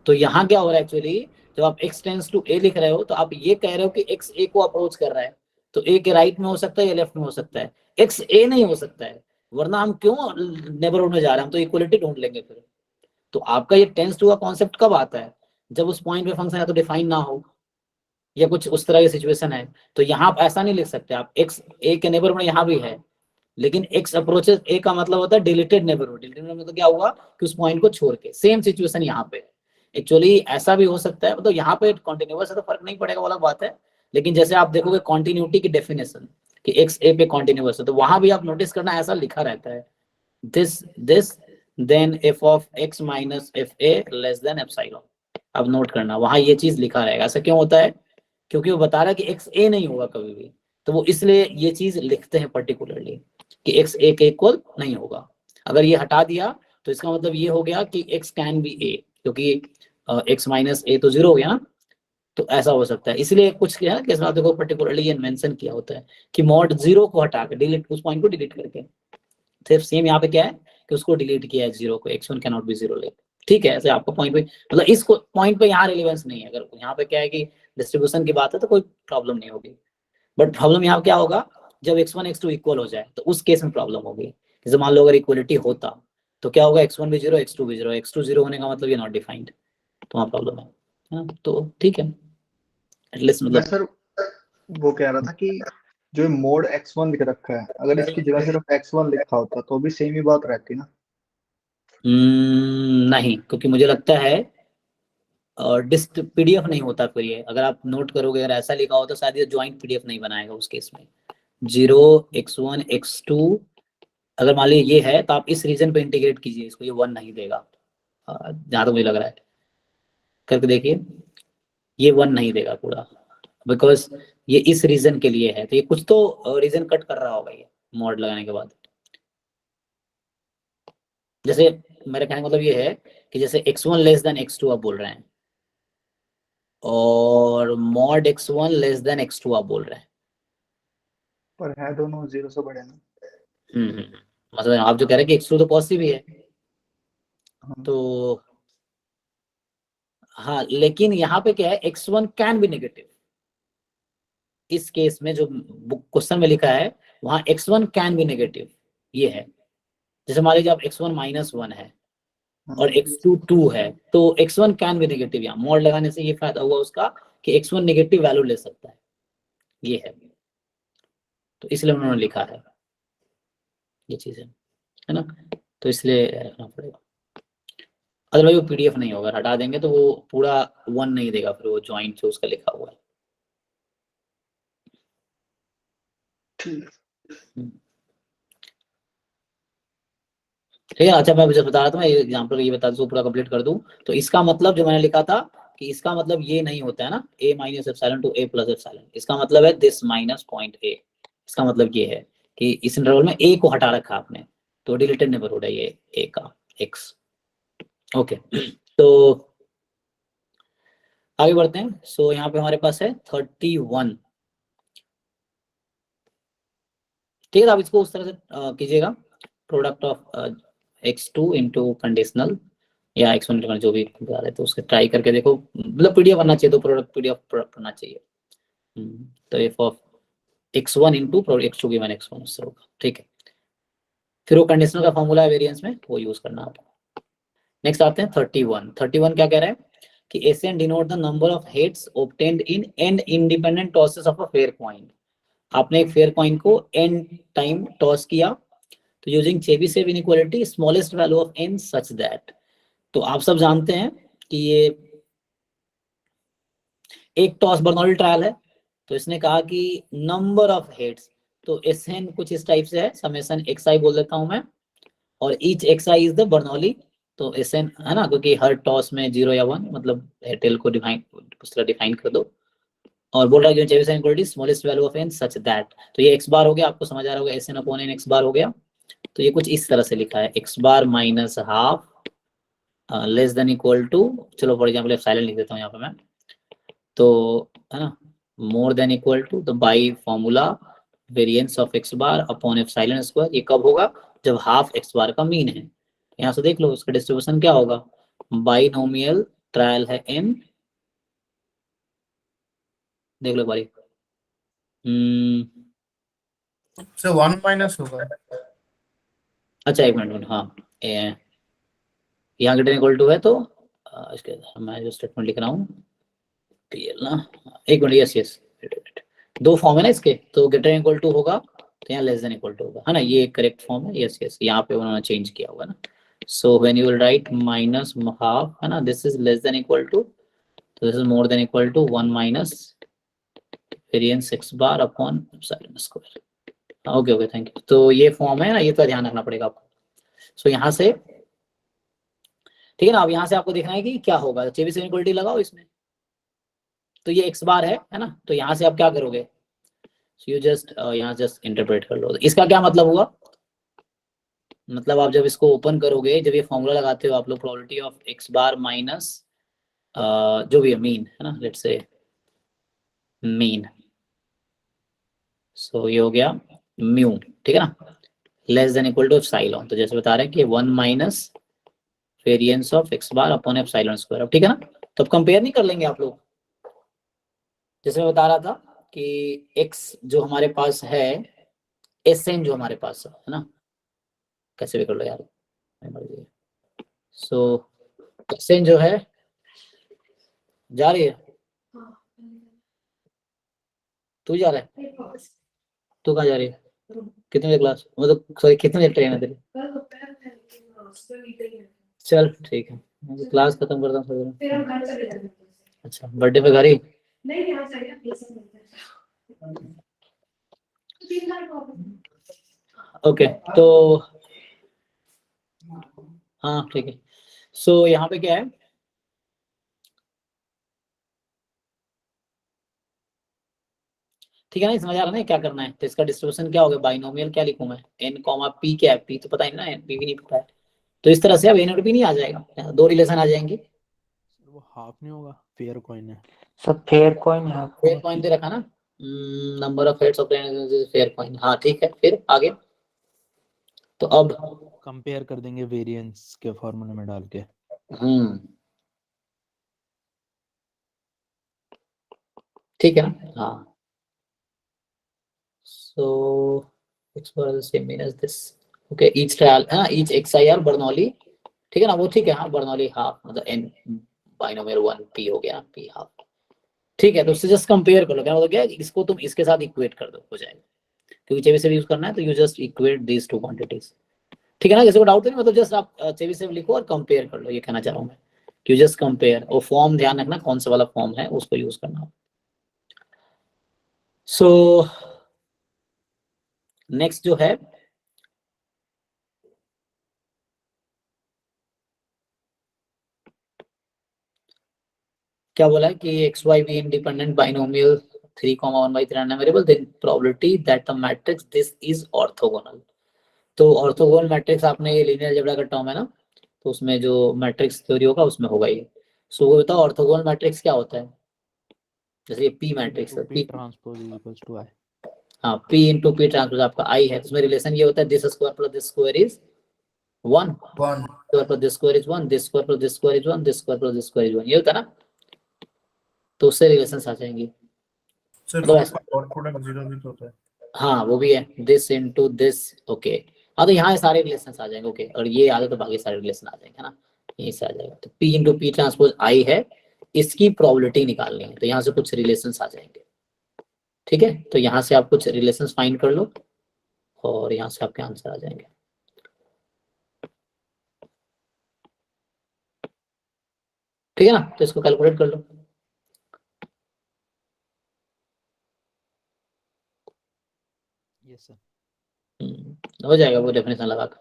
तो यहाँ क्या हो रहा है एक्चुअली, जब आप x टेंड्स टू a लिख रहे हो तो आप ये कह रहे हो कि x a को अप्रोच कर रहा है, तो a के राइट में हो सकता है या लेफ्ट में हो सकता है, x a नहीं हो सकता है, वरना हम क्यों नेबरहुड में जा रहे हैं, हम तो इक्वलिटी ढूंढ लेंगे फिर। तो आपका ये टेंस टू का कॉन्सेप्ट कब आता है, जब उस पॉइंट पे फंक्शन या तो डिफाइन ना हो या कुछ उस तरह की सिचुएशन है, तो यहाँ आप ऐसा नहीं लिख सकते, आप x a के नेबरहुड में यहाँ भी है, लेकिन x अप्रोचेस a का मतलब होता है डिलीटेड नेबरहुड। डिलीटेड मतलब क्या हुआ कि उस पॉइंट को छोड़ के, सेम सिचुएशन यहाँ पे एक्चुअली ऐसा भी हो सकता है, मतलब यहाँ पे कॉन्टिन्यूअस है तो फर्क नहीं पड़ेगा, वाला बात है, लेकिन जैसे आप देखोगे कॉन्टिन्यूटी की डेफिनेशन कि x a पे कॉन्टिन्यूअस है, तो वहां भी आप नोटिस करना ऐसा लिखा रहता है, this then f of x minus f a less than epsilon. अब नोट करना वहां ये चीज लिखा रहेगा। ऐसा क्यों होता है, क्योंकि वो बता रहा है कि x a नहीं होगा कभी भी, तो वो इसलिए ये चीज लिखते हैं पर्टिकुलरली कि x a के इक्वल नहीं होगा। अगर ये हटा दिया तो इसका मतलब ये हो गया कि x कैन बी a, क्योंकि x माइनस a तो 0 हो गया ना, तो ऐसा हो सकता है। इसलिए कुछ क्या है कि इसमें देखो पर्टिकुलरली ये मेंशन किया होता है कि मॉड 0 को हटा के डिलीट, उस पॉइंट को डिलीट करके, सिर्फ सेम यहाँ पे क्या है कि उसको डिलीट किया है 0 को, x1 कैन नॉट बी 0 ले। ठीक है, ऐसे आपका पॉइंट पे, मतलब इस पॉइंट पे यहाँ रिलेवेंस नहीं है, अगर यहाँ पे क्या है कि डिस्ट्रीब्यूशन की बात है तो कोई प्रॉब्लम नहीं होगी, बट प्रॉब्लम यहाँ क्या होगा जब x1 x2 इक्वल हो जाए, तो उस केस में प्रॉब्लम होगी। जैसे मान लो अगर इक्वलिटी होता तो क्या होगा, x1 भी 0 x2 भी 0, x2 0 होने का मतलब ये नॉट डिफाइंड, तो वहाँ प्रॉब्लम है ना? तो ठीक है, एटलीस्ट मैं मतलब सर वो कह रहा था कि जो मोड x1 लिख रखा है, अगर इसकी जगह सिर्फ x1 लिखा होता तो भी सेम ही बात रहती ना। नहीं, क्योंकि मुझे लगता है डिस्ट पीडीएफ नहीं होता फिर ये, अगर आप नोट करोगे अगर ऐसा लिखा हो तो शायद ये ज्वाइंट पीडीएफ नहीं बनाएगा उस केस में। 0 x1 x2 अगर मान लीजिए ये है तो आप इस रीजन पे इंटीग्रेट कीजिए इसको, ये 1 नहीं देगा, जहां तक मुझे लग रहा है, करके देखिए, ये 1 नहीं देगा पूरा, बिकॉज ये इस रीजन के लिए है, तो ये कुछ तो रीजन कट कर रहा होगा ये मॉड लगाने के बाद। जैसे मेरे कहने का मतलब ये है कि जैसे x1 लेस देन x2 आप बोल रहे हैं, और mod x1 less than x2 आप बोल रहे हैं। पर है दोनों 0 से बड़े ना। मतलब आप जो कह रहे हैं कि x2 तो पॉजिटिव ही है, हाँ। तो हाँ, लेकिन यहाँ पे क्या है, x1 कैन बी नेगेटिव, इस केस में जो क्वेश्चन में लिखा है वहां x1 कैन बी नेगेटिव ये है। जैसे मान लीजिए आप x1 -1 है और x2 2 है, तो x1 कैन बी नेगेटिव, यहाँ मॉड लगाने से ये फायदा हुआ उसका कि x1 नेगेटिव वैल्यू ले सकता है, ये है, तो इसलिए उन्होंने लिखा है ये चीज है ना, तो इसलिए रखना पड़ेगा। अदरवाइज वो पीडीएफ नहीं होगा, हटा देंगे तो वो पूरा 1 नहीं देगा, फिर वो ज्वाइंट जो उसका लिखा हुआ है। ठीक है, अच्छा मैं जब बता रहा था, मैं एग्जांपल ये बता दूं पूरा कंप्लीट कर दूं, तो इसका मतलब जो मैंने लिखा था कि इसका मतलब ये नहीं होता है ना, a minus epsilon to a plus epsilon, इसका मतलब है दिस माइनस पॉइंट a, इसका मतलब ये है कि इस इंटरवल में a को हटा रखा आपने, तो डिलीटेड नेबरहुड है ये a का x। ओके, तो आगे बढ़ते हैं। सो यहाँ पे हमारे पास है 31। ठीक है, आप इसको उस तरह से कीजिएगा, product of x2 into conditional या x1 जो भी बता रहे, तो उसके ट्राई करके देखो, मतलब पीडीएफ बनना चाहिए, तो प्रोडक्ट पीडीएफ प्रोडक्ट बनना चाहिए। तो F of x1 into x2 given x1 उससे होगा। ठीक है, फिर वो कंडीशनल का फॉर्मूला है वेरिएंस में, वो यूज करना आपको। नेक्स्ट आते हैं 31। 31 क्या कह रहा है कि Sn denote the number of heads obtained in n independent tosses of a fair coin. आपने एक फेयर कॉइन को n टाइम टॉस किया, तो using Chebyshev inequality smallest value of n such that. तो आप सब जानते हैं कि ये एक टॉस बर्नौली ट्रायल है, तो इसने कहा कि नंबर ऑफ हेड्स, तो Sn कुछ इस टाइप से है, समेशन xi बोल देता हूं मैं, और each xi is the Bernoulli. तो Sn है ना, क्योंकि हर टॉस में 0 या 1, मतलब टेल को डिफाइन उस तरह डिफाइन कर दो, और बोल रहा है कि equality smallest value of n such that. तो ये x बार हो गया, आपको समझ आ रहा होगा, Sn अपॉन n x बार हो गया। तो ये कुछ इस तरह से लिखा है, x bar minus half less than equal to, चलो फॉर एग्जाम्पल साइलेंट लिख देता हूँ यहाँ पे मैं, तो है ना, more than equal to the by formula variance of x bar upon epsilon square. ये कब होगा, जब हाफ x बार का मीन है। यहाँ से देख लो उसका डिस्ट्रीब्यूशन क्या होगा, बाइनोमियल ट्रायल है n, देख लो एक बारी, से 1 माइनस होगा। अच्छा एक मिनट, हाँ यहाँ ग्रेटर इक्वल टू है, तो इसके मैं जो स्टेटमेंट लिख रहा हूँ ना, एक मिनट, यस यस, दो फॉर्म है ना इसके, तो ग्रेटर इक्वल टू होगा, तो यहाँ लेस देन इक्वल टू होगा, है ना, ये करेक्ट फॉर्म है, यस यस, यहाँ पे उन्होंने चेंज किया होगा ना। So when you will write minus half, है ना, this is less than equal to, तो this is more than equal to 1 minus variance x bar upon epsilon square. Okay okay, thank you. तो ये फॉर्म है ना, ये तो ध्यान रखना पड़ेगा आपको। सो यहाँ से ठीक है ना, अब यहाँ से आपको देखना है कि क्या होगा, चेबीशेव इक्वलिटी लगाओ इसमें, तो ये x बार है ना, तो यहाँ से आप क्या करोगे, यू जस्ट यहाँ जस्ट इंटरप्रेट कर लो। इसका क्या मतलब हुआ, मतलब आप जब इसको ओपन करोगे, जब ये फॉर्मूला लगाते हो आप लोग, probability of x bar minus जो भी है मीन, है ना, लेट्स से मीन, सो ये हो गया म्यू, ठीक है ना, less than equal to epsilon. तो जैसे बता रहे हैं कि 1 minus variance of x bar upon epsilon square. अब ठीक है ना, तो अब कंपेयर नहीं कर लेंगे आप लोग, जैसे मैं बता रहा था कि x जो हमारे पास है, Sn जो हमारे पास है ना, कैसे भी कर लो यार, सो Sn जो है जा रही है, तू जा रहा है, तू कहाँ जा रही है, कितने बजे क्लास, मतलब सॉरी कितने बजे ट्रेन है तेरी, चल ठीक है, मैं क्लास खत्म करता हूँ थोड़ी। अच्छा बर्थडे पे घर ही, ओके तो हाँ ठीक है। सो यहाँ पे क्या है, ठीक है ना, समझ आ रहा है ना क्या करना है। तो इसका डिस्ट्रीब्यूशन क्या होगा, बाइनोमियल क्या लिखूं मैं, n कॉमा p, क्या है p तो पता ही ना है, p भी नहीं पता है, तो इस तरह से अब n और p नहीं आ जाएगा, दो रिलेशन आ जाएंगे। वो हाफ नहीं होगा, फेयर कॉइन है सब फेयर कॉइन है। फेयर कॉइन दे रखा ना, number of heads of fair coin, हाँ ठीक है, फिर आगे, तो अब कंपेयर कर देंगे वेरिएंस के फॉर्मूले में डाल के। ठीक है ना, हाँ, so x bar is the same mean as this, okay, each trial है ना, each xi और बर्नौली, ठीक है ना, वो ठीक है, हाँ बर्नौली हाफ, मतलब n बाइनोमियल 1 p हो गया, p हाफ, ठीक है। तो उससे जस्ट कंपेयर कर लो, क्या मतलब क्या है, इसको तुम इसके साथ इक्वेट कर दो, हो जाएगा, क्योंकि चेबीशेव यूज करना है, तो you just equate these two quantities, ठीक है ना, किसी को डाउट नहीं, मतलब जस्ट आप चेबीशेव लिखो और कंपेयर कर लो, ये कहना चाह रहा हूँ मैं, यू जस्ट कंपेयर, और फॉर्म ध्यान रखना कौन सा वाला फॉर्म है उसको यूज करना। सो नेक्स्ट जो है, क्या बोला है कि x y be independent binomial 3,1/3 variable, then probability that the matrix this is orthogonal. तो ऑर्थोगोनल मैट्रिक्स आपने ये लीनियर अलजेब्रा का टर्म है ना, तो उसमें जो मैट्रिक्स थ्योरी होगा उसमें होगा ये। सो वो बताओ ऑर्थोगोनल मैट्रिक्स क्या होता है, जैसे ये पी मैट्रिक्स है, P transpose is equals to I. हाँ, P इंटू पी ट्रांसपोज आपका आई है, उसमें रिलेशन ये होता है this square plus this square is 1, one square plus this square is 1, this square plus this square is 1, this square plus this square is 1, ये होता है ना, तो उससे रिलेशंस आ जाएंगे। सिर्फ मतलब ऐसा, डॉट प्रोडक्ट जीरो भी तो होता है। हाँ वो भी है, दिस इनटू दिस, ओके। हाँ तो यहाँ सारे रिलेशंस आ जाएंगे, ओके, और ये आ जाए तो बाकी सारे रिलेशन आ जाएंगे, है ना, यहीं से आ जाएगा। तो P इंटू पी ट्रांसपोज आई है, इसकी प्रोबेबिलिटी निकालनी है, तो यहाँ से कुछ रिलेशंस आ जाएंगे, ठीक है। तो यहाँ से आप कुछ रिलेशंस फाइंड कर लो और यहाँ से आपके आंसर आ जाएंगे। ठीक है ना, तो इसको कैलकुलेट कर लो। Yes sir. हो जाएगा वो डेफिनेशन लगा कर।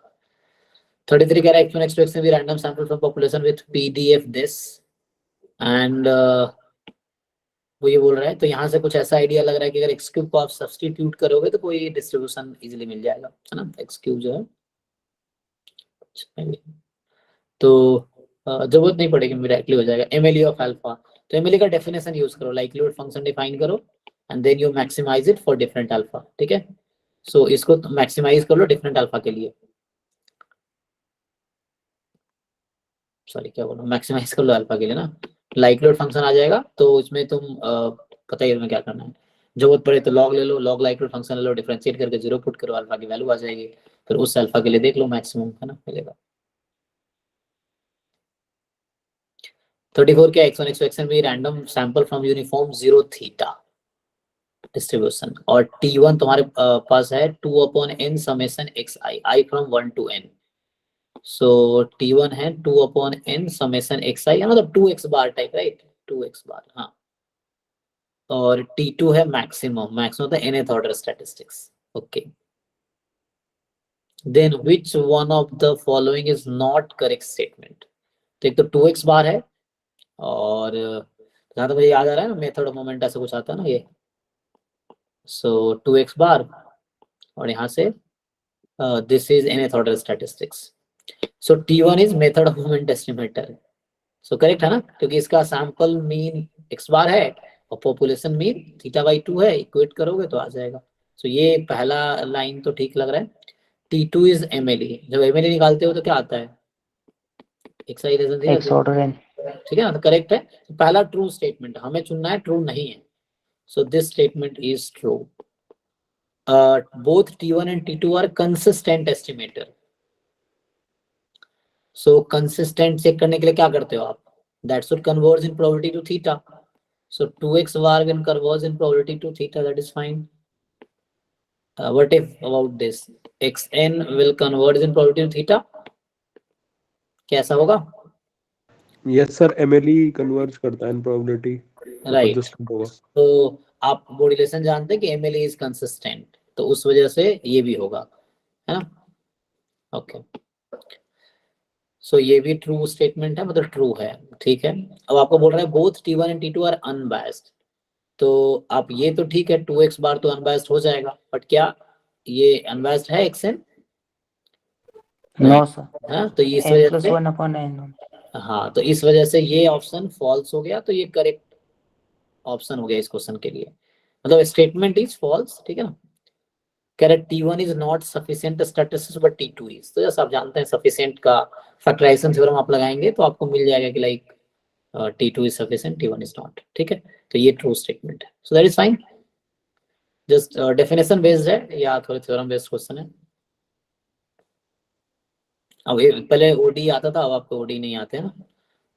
33 कह रहा है x1 x2 xn random sample from population with pdf this and वो ये बोल रहा है, तो यहाँ से कुछ ऐसा आइडिया लग रहा है कि अगर x क्यूब को आप सब्स्टिट्यूट करोगे तो कोई डिस्ट्रीब्यूशन इजीली मिल जाएगा, है ना, x क्यूब जो है, तो जरूरत नहीं पड़ेगी, डायरेक्टली हो जाएगा MLE ऑफ अल्फा। तो MLE का डेफिनेशन यूज करो, लाइक्लीहुड फंक्शन डिफाइन करो and then you maximize it for different alpha, ठीक है। सो इसको मैक्सिमाइज कर लो डिफरेंट अल्फा के लिए, सॉरी क्या बोला, मैक्सिमाइज कर लो अल्फा के लिए ना, लाइक्लीहुड फंक्शन आ जाएगा। तो इसमें तुम पता ही तुम्हें क्या करना है, जरूरत पड़े तो लॉग ले लो, लॉग लाइक्लीहुड फंक्शन ले लो, डिफरेंशिएट करके 0 पुट करो, अल्फा की वैल्यू आ जाएगी, फिर उस अल्फा के लिए देख लो मैक्सिमम, है ना, मिलेगा। 34 क्या x1 x2 xn भी random sample from uniform 0 theta distribution, और T1 तुम्हारे पास है 2/n summation xi, i from 1 to n, so T1 है 2/n समेशन xi, मतलब 2x बार टाइप, राइट, 2x बार, हाँ, और T2 है मैक्सिमम होता है nth order statistics, okay. Then which one of the following is not correct statement, तो एक तो 2x बार है, और जहां तक मुझे याद आ रहा है ना, मेथड ऑफ मोमेंट ऐसा कुछ आता है ना ये, सो 2x बार, और यहाँ से this is nth order statistics, so T1 is method of moment estimator, so correct है ना, क्योंकि इसका सैंपल मीन x बार है और पॉपुलेशन मीन θ/2 है, इक्वेट करोगे तो आ जाएगा। सो ये पहला लाइन तो ठीक लग रहा है। T2 इज MLE, जब MLE निकालते हो तो क्या आता है, xi रीजन दिया, X order n. ठीक है ना, तो करेक्ट है। तो पहला ट्रू स्टेटमेंट हमें चुनना है, ट्रू नहीं है, so this statement is true. Both T1 and T2 are consistent estimator, so consistent check करने के लिए क्या करते हो आप, that should converge in probability to theta, so 2x bar when converge in probability to theta, that is fine. What if about this, xn will converge in probability to theta, कैसा होगा, यस सर, MLE कन्वर्ज करता है इन प्रोबेबिलिटी, राइट, कंसिस्टेंट होगा। तो आप वो रिलेशन जानते हैं कि MLE इज कंसिस्टेंट, तो उस वजह से ये भी होगा, है ना, ओके। सो ये भी ट्रू स्टेटमेंट है, मतलब ट्रू है, ठीक है। अब आपको बोल रहा है both T1 and T2 are unbiased, तो आप ये तो ठीक है 2x बार तो अनबायस्ड हो जाएगा, बट क्या ये अनबायस्ड है xn, No sir. हाँ, तो इस N वजह plus से, 1/n. हाँ, तो इस वजह से ये ऑप्शन फॉल्स हो गया, तो ये करेक्ट ऑप्शन हो गया इस क्वेश्चन के लिए, मतलब स्टेटमेंट इज फॉल्स, ठीक है ना। Correct, T1 is not sufficient statistics but T2 is, तो जैसे आप जानते हैं सफिशिएंट का फैक्टराइजेशन थ्योरम आप लगाएंगे तो आपको मिल जाएगा कि like T2 is sufficient, T1 is not, ठीक है। तो ये ट्रू स्टेटमेंट है, so that is fine, just definition based है या थोड़ा थ्योरम बेस्ड क्वेश्चन है। अब पहले OD आता था, अब आपको OD नहीं आते हैं ना,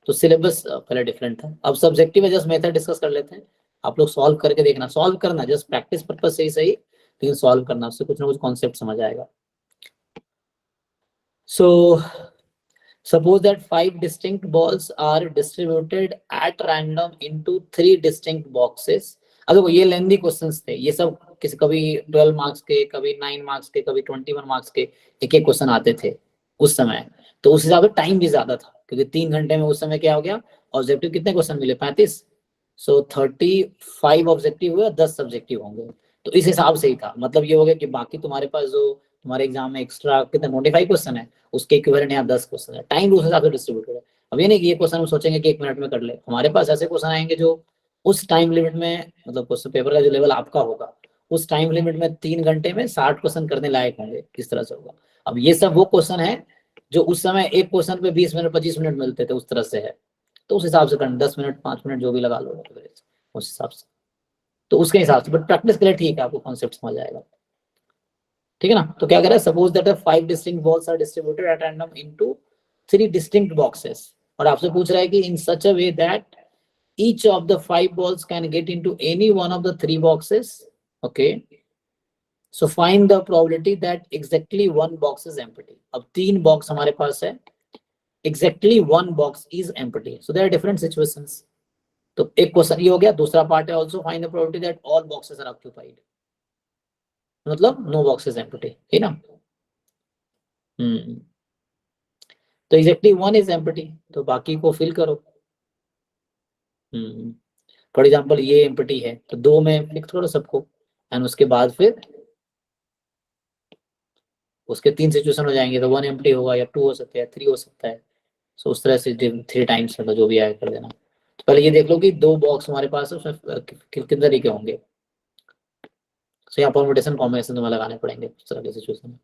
तो सिलेबस पहले डिफरेंट था, अब सब्जेक्टिव है, जस्ट मेथड डिस्कस कर लेते हैं, आप लोग सॉल्व करके देखना, सॉल्व करना जस्ट प्रैक्टिस पर्पस से ही सही, लेकिन सॉल्व करना, उससे कुछ ना कुछ कॉन्सेप्ट समझ आएगा। सो suppose that 5 distinct balls are distributed at random into 3 distinct boxes। अब देखो ये लेंथी क्वेश्चंस थे, ये सब किसी कभी 12 मार्क्स के, कभी 9 मार्क्स के, कभी 21 मार्क्स के एक एक क्वेश्चन आते थे उस समय, तो उस हिसाब से टाइम भी ज्यादा था, क्योंकि 3 घंटे में उस समय क्या हो गया, ऑब्जेक्टिव कितने क्वेश्चन मिले, 35, सो 35 ऑब्जेक्टिव हुए, 10 सब्जेक्टिव होंगे, तो इस हिसाब से ही था, मतलब ये हो गया कि बाकी तुम्हारे पास जो तुम्हारे एग्जाम में एक्स्ट्रा कितने 25 क्वेश्चन है, उसके इक्विवेलेंट यहाँ 10 क्वेश्चन है, टाइम उस हिसाब से डिस्ट्रीब्यूटेड है। अब ये नहीं कि ये क्वेश्चन हम सोचेंगे कि 1 मिनट में कर ले, हमारे पास ऐसे क्वेश्चन आएंगे जो उस टाइम लिमिट में, मतलब क्वेश्चन पेपर का जो लेवल आपका होगा उस टाइम लिमिट में 3 घंटे में 60 क्वेश्चन करने लायक होंगे, इस तरह से होगा। अब ये सब वो क्वेश्चन है जो उस समय एक क्वेश्चन पे 20 मिनट 25 मिनट मिलते थे, उस तरह से है। तो उस हिसाब से करना, 10 मिनट 5 मिनट जो भी लगा लो उस हिसाब से, तो उसके हिसाब से। बट प्रैक्टिस के लिए ठीक है, आपको कॉन्सेप्ट समझ आएगा, ठीक है ना। तो क्या कह रहा है, suppose that 5 distinct balls are distributed at random into 3 distinct boxes, और आपसे पूछ रहा है कि in such a way that each of the 5 balls can get into any one of the 3 boxes. Okay, so find the probability that exactly one box is empty. अब 3 बॉक्स हमारे पास है, exactly one box is empty, so there are different situations. तो एक क्वेश्चन ये हो गया। दूसरा पार्ट है also find the probability that all boxes are occupied, मतलब no box is empty, है ना। तो exactly one is empty, तो बाकी को फिल करो। फॉर एग्जाम्पल ये एम्प्टी है तो 2 में लिख करो सबको, एंड उसके बाद फिर उसके 3 सिचुएशन हो जाएंगे, तो 1 एम्प्टी होगा या 2 हो सकता है, 3 हो सकता है। सो उस तरह से 3 टाइम्स मतलब जो भी आया कर देना। तो पहले ये देख लो कि 2 बॉक्स हमारे पास है, उसमें कितने तरीके होंगे। सो यहाँ परमुटेशन कॉम्बिनेशन तुम्हें लगाने पड़ेंगे उस तरह के सिचुएशन में।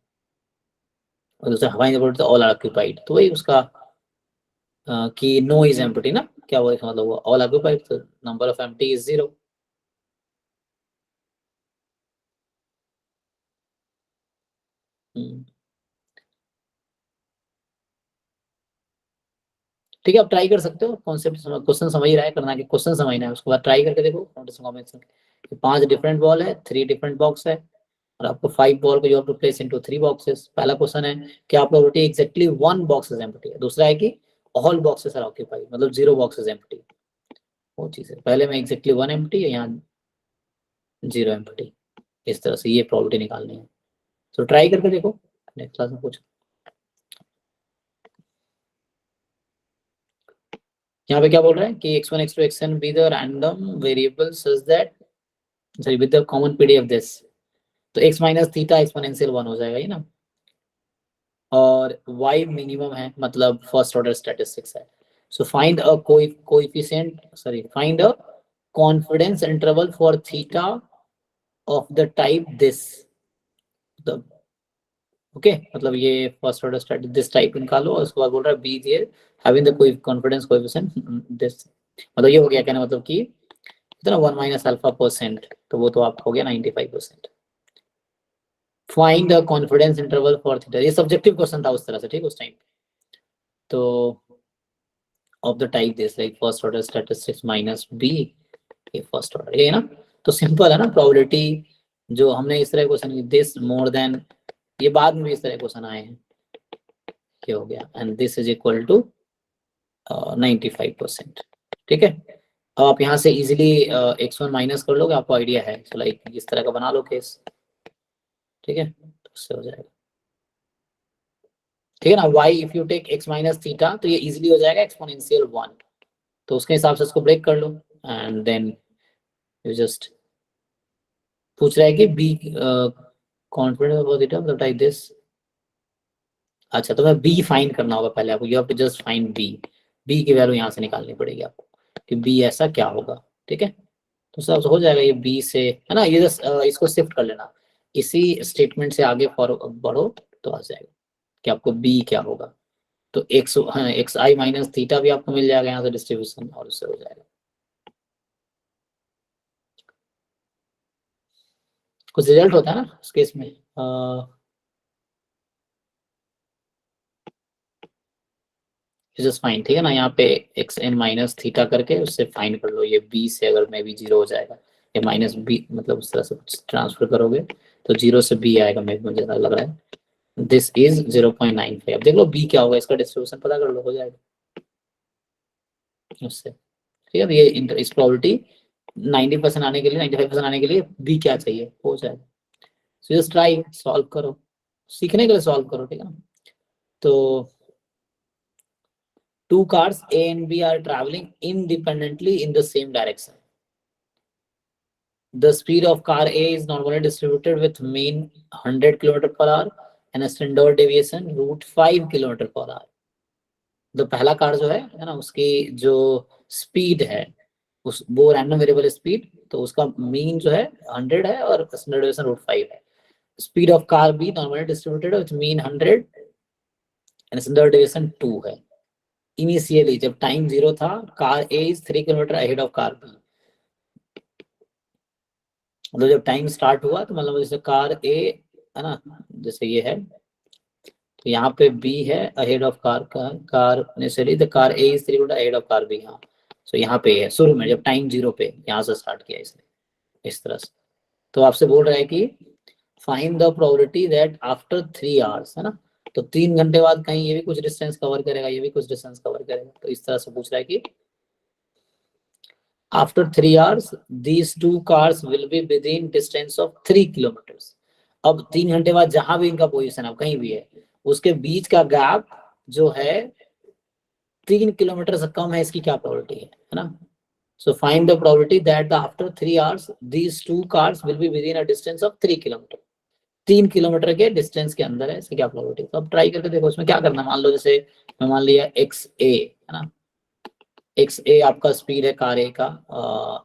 और दूसरा हवाई बोलते ऑल आर ऑक्यूपाइड, तो वही उसका कि नो इज एम्प्टी ना, क्या वो मतलब वो ऑल ऑक्यूपाइड, तो नंबर ऑफ एम्प्टी इज 0। ठीक है, आप ट्राई कर सकते हो, कॉन्सेप्ट क्वेश्चन समझ रहा है, करना कि क्वेश्चन समझना है, उसके बाद ट्राई करके देखो। कॉम्बिनेशन 5 डिफरेंट बॉल है, 3 डिफरेंट बॉक्स है, और आपको 5 बॉल को you have to place into 3 boxes. पहला क्वेश्चन है कि आप probability exactly 1 box is empty है। दूसरा है कि ऑल बॉक्सेस आर ऑक्यूपाइड, मतलब 0 बॉक्स इज एम्प्टी। वो चीज है, पहले में एग्जैक्टली 1 एम्प्टी है, यहाँ 0 एम्प्टी, इस तरह से ये प्रोबेबिलिटी निकालनी है। तो ट्राई करके देखो, नेक्स्ट क्लास में पूछो। यहाँ पे क्या बोल रहा है कि x1 x2 xn be the random variable such that, sorry, with the common PDF this, तो x माइनस थीटा एक्सपोनेंशियल 1 हो जाएगा, ये ना। और y मिनिमम है, मतलब फर्स्ट ऑर्डर स्टैटिस्टिक्स है। So find a coefficient, sorry, find a confidence interval for theta of the type this, okay, मतलब ये first order statistics this type निकालो, और उसके बाद बोल रहा है b there having the confidence coefficient this, मतलब ये हो गया कहने मतलब कि इतना 1 माइनस अल्फा %, तो वो तो आपका हो गया 95%। Find the confidence interval for theta, ये सब्जेक्टिव क्वेश्चन था उस तरह से, ठीक उस टाइम। तो of the type this, like first order statistics minus b, ये फर्स्ट ऑर्डर, ये ना। तो सिंपल है ना, प्रोबेबिलिटी जो हमने इस तरह क्वेश्चन दिस मोर देन, ये बाद में भी इस तरह क्वेश्चन आए हैं, ये हो गया, and this is equal to 95%, ठीक है। अब आप यहाँ से इजीली x1 माइनस कर लोगे, आपको आइडिया है, तो लाइक इस तरह का बना लो केस, ठीक है, तो उससे हो जाएगा, ठीक है ना। y if you take x minus theta, तो ये इजीली हो जाएगा एक्सपोनेंशियल 1, तो उसके हिसाब से इसको ब्रेक कर लो, एंड देन यू जस्ट पूछ रहा है कि b कॉन्फिडेंस ऑफ थीटा मतलब टाइप दिस। अच्छा, तो मैं b फाइंड करना होगा पहले आपको, you have to just find b की वैल्यू यहाँ से निकालनी पड़ेगी आपको कि b ऐसा क्या होगा, ठीक है। तो सब हो जाएगा ये b से, है ना। ये जस्ट इसको शिफ्ट कर लेना, इसी स्टेटमेंट से आगे बढ़ो तो आ जाएगा कि आपको b क्या होगा। तो एक्स आई माइनस थीटा भी आपको मिल जाएगा यहाँ से डिस्ट्रीब्यूशन, और उससे हो जाएगा। कुछ रिजल्ट होता है ना इस केस में, जस्ट फाइन, ठीक है ना। यहाँ पे एक्स एन माइनस थीटा करके उससे फाइन कर लो, ये b से अगर मे बी 0 हो जाएगा, ये माइनस b, मतलब उस तरह से कुछ ट्रांसफर करोगे तो 0 से b आएगा, मुझे ऐसा लग रहा है। This is 0.95। अब देख लो b क्या होगा, इसका डिस्ट्रीब्यूशन पता कर लो, हो जाएगा उससे, ठीक है। ये इस प्रोबेबिलिटी 90% आने के लिए, 95% आने के लिए b क्या चाहिए, हो जाएगा। सो जस्ट ट्राई, सॉल्व करो, सीखने के लिए सॉल्व करो, ठीक है ना। तो 2 cars A and B are traveling independently in the same direction. The speed of car A is normally distributed with mean 100 km/h and a standard deviation √5 km/h. तो पहला कार जो है ना, उसकी जो स्पीड है वो रैंडम वेरिएबल स्पीड, तो उसका मीन जो है 100 है और स्टैंडर्ड डेविएशन √5 है। Speed of car b normally distributed which mean 100 and standard deviation 2 है। इनिशियली जब टाइम 0 था, car a is 3 kilometre ahead of car b. मतलब जब टाइम स्टार्ट हुआ तो मतलब जैसे कार ए है ना, जैसे ये है, तो यहाँ पे बी है ahead of car initially the car a is 3 kilometre ahead of car b. हाँ, सो यहाँ पे है शुरू में जब टाइम 0 पे यहाँ से स्टार्ट किया इसने इस तरह से। तो आपसे बोल रहा है कि find the probability that after 3 hours, है ना, तो 3 घंटे बाद कहीं ये भी कुछ डिस्टेंस कवर करेगा, ये भी कुछ डिस्टेंस कवर करेगा। तो इस तरह से पूछ रहा है कि after 3 hours these 2 cars will be with in distance of 3 kilometres. अब 3 घंटे बाद जहां भी इनका पोजीशन है कहीं भी है, उसके बीच का गैप जो है 3 किलोमीटर से कम है, इसकी क्या प्रोबेबिलिटी है ना। So find the probability that after 3 hours these 2 cars will be with in a distance of 3 kilometre. 3 kilometre के डिस्टेंस के अंदर है, इसकी क्या प्रोबेबिलिटी। तो अब ट्राई करके देखो इसमें क्या करना। मान लो जैसे मैं मान लिया XA है ना, XA आपका स्पीड है कार A का,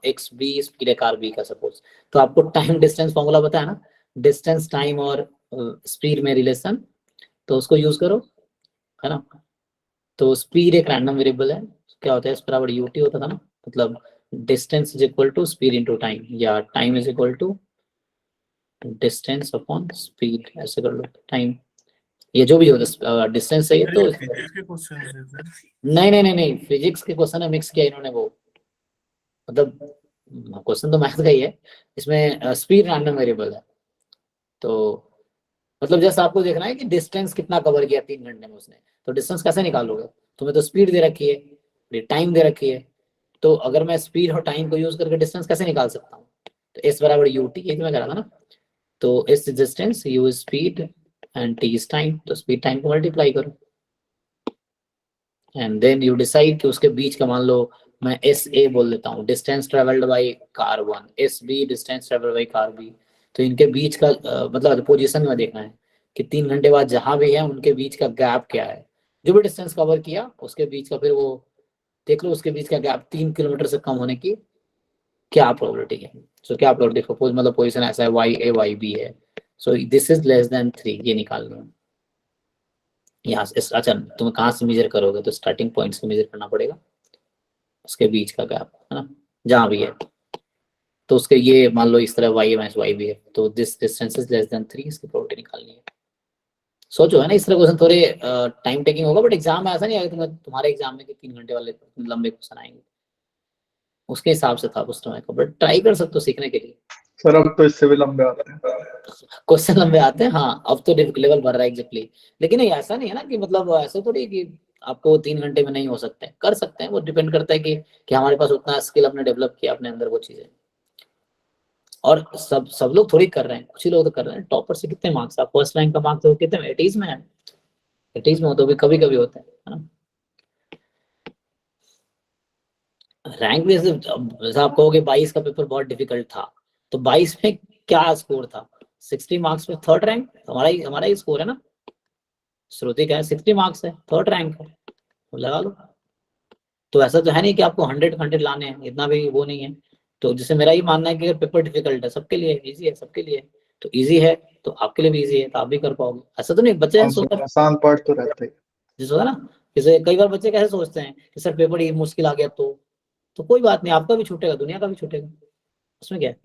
XB स्पीड है कार B का सपोज। तो आपको टाइम डिस्टेंस फॉर्मूला पता है ना, डिस्टेंस टाइम और स्पीड में रिलेशन, तो उसको यूज करो, है ना। तो स्पीड एक रैंडम वेरिएबल है, क्या होता है इस बराबर UT होता था ना, मतलब distance is equal to speed into time, या time is equal to distance upon speed, ऐसे कर लो। टाइम ये जो भी हो डिस्टेंस सही है तो नहीं फिजिक्स के क्वेश्चन है, मिक्स किया इन्होंने वो, मतलब क्वेश्चन तो मैथ का ही है, इसमें स्पीड रैंडम वेरिएबल है। तो मतलब जैसा आपको देखना है कि डिस्टेंस कितना कवर किया 3 घंटे में उसने, तो डिस्टेंस कैसे निकालोगे। तुम्हें तो स्पीड दे रखी है, टाइम दे रखी है, तो अगर मैं स्पीड और टाइम को यूज करके डिस्टेंस कैसे निकाल सकता हूँ। तो S बराबर UT, ये मैं करा था ना। तो S is distance, U is speed and T is time, तो स्पीड टाइम को मल्टीप्लाई करो एंड देन यू डिसाइड कि उसके बीच का मान लो मैं SA बोल देता हूँ, distance travelled by car 1, SB distance travelled by car B। तो इनके बीच का मतलब पोजीशन में देखना है कि 3 घंटे बाद जहां भी है उनके बीच का गैप क्या है, जो भी डिस्टेंस कवर किया उसके बीच का, फिर वो देख लो उसके बीच का गैप 3 किलोमीटर से कम होने की क्या प्रोबेबिलिटी है। सो क्या प्रोबेबिलिटी, सपोज मतलब पोजीशन ऐसा है YA YB है, so this is less then 3, ये निकालना है यहाँ से। अच्छा तुम कहाँ से मेजर करोगे, तो स्टार्टिंग पॉइंट से मेजर करना पड़ेगा, उसके बीच का गैप है ना जहां भी है। तो उसके ये मान लो इस तरह YA माइनस YB है, तो this distance is less then 3, इसकी प्रोबेबिलिटी निकालनी है। सोचो है ना, इस तरह क्वेश्चन थोड़े टाइम टेकिंग होगा, बट एग्जाम में ऐसा नहीं आएगा तुम्हारे एग्जाम में कि 3 घंटे वाले लंबे क्वेश्चन आएंगे, उसके हिसाब से था उस समय का, बट ट्राई कर सकते हो सीखने के लिए। सर अब तो इससे भी लंबे आते हैं क्वेश्चन, लंबे आते हैं हाँ, अब तो लेवल बढ़ रहा है एग्जैक्टली। लेकिन नहीं, ऐसा नहीं है ना कि मतलब ऐसे थोड़ी कि आपको 3 घंटे में नहीं हो सकते हैं, कर सकते हैं, वो डिपेंड करता है कि हमारे पास उतना स्किल हमने डेवलप किया अपने अंदर वो चीजें। और सब लोग थोड़ी कर रहे हैं, कुछ ही लोग तो कर रहे हैं। टॉपर से कितने मार्क्स, आप फर्स्ट रैंक का मार्क्स कितने में, 80s में है, 80s में हो तो भी कभी कभी होते हैं, है ना। रैंक भी जैसे आप कहोगे 22 का पेपर बहुत डिफिकल्ट था, तो 22 में क्या स्कोर था, 60 मार्क्स में 3rd रैंक, हमारा ही स्कोर है ना। श्रुति का है 60 मार्क्स है, 3rd रैंक है, तो लगा लो। तो ऐसा तो है नहीं कि आपको 100 लाने हैं, इतना भी वो नहीं है। तो जैसे मेरा ही मानना है कि अगर पेपर डिफिकल्ट है, सबके लिए इजी है, सबके लिए तो इजी है, तो आपके लिए भी इजी है, तो आप भी कर पाओगे। ऐसा तो नहीं, बच्चे आसान पार्ट तो रहता है जैसे होता ना, जैसे कई बार बच्चे कैसे सोचते हैं कि सर पेपर ये मुश्किल आ गया, तो कोई बात नहीं, आपका भी छूटेगा, दुनिया का भी छूटेगा, उसमें क्या है।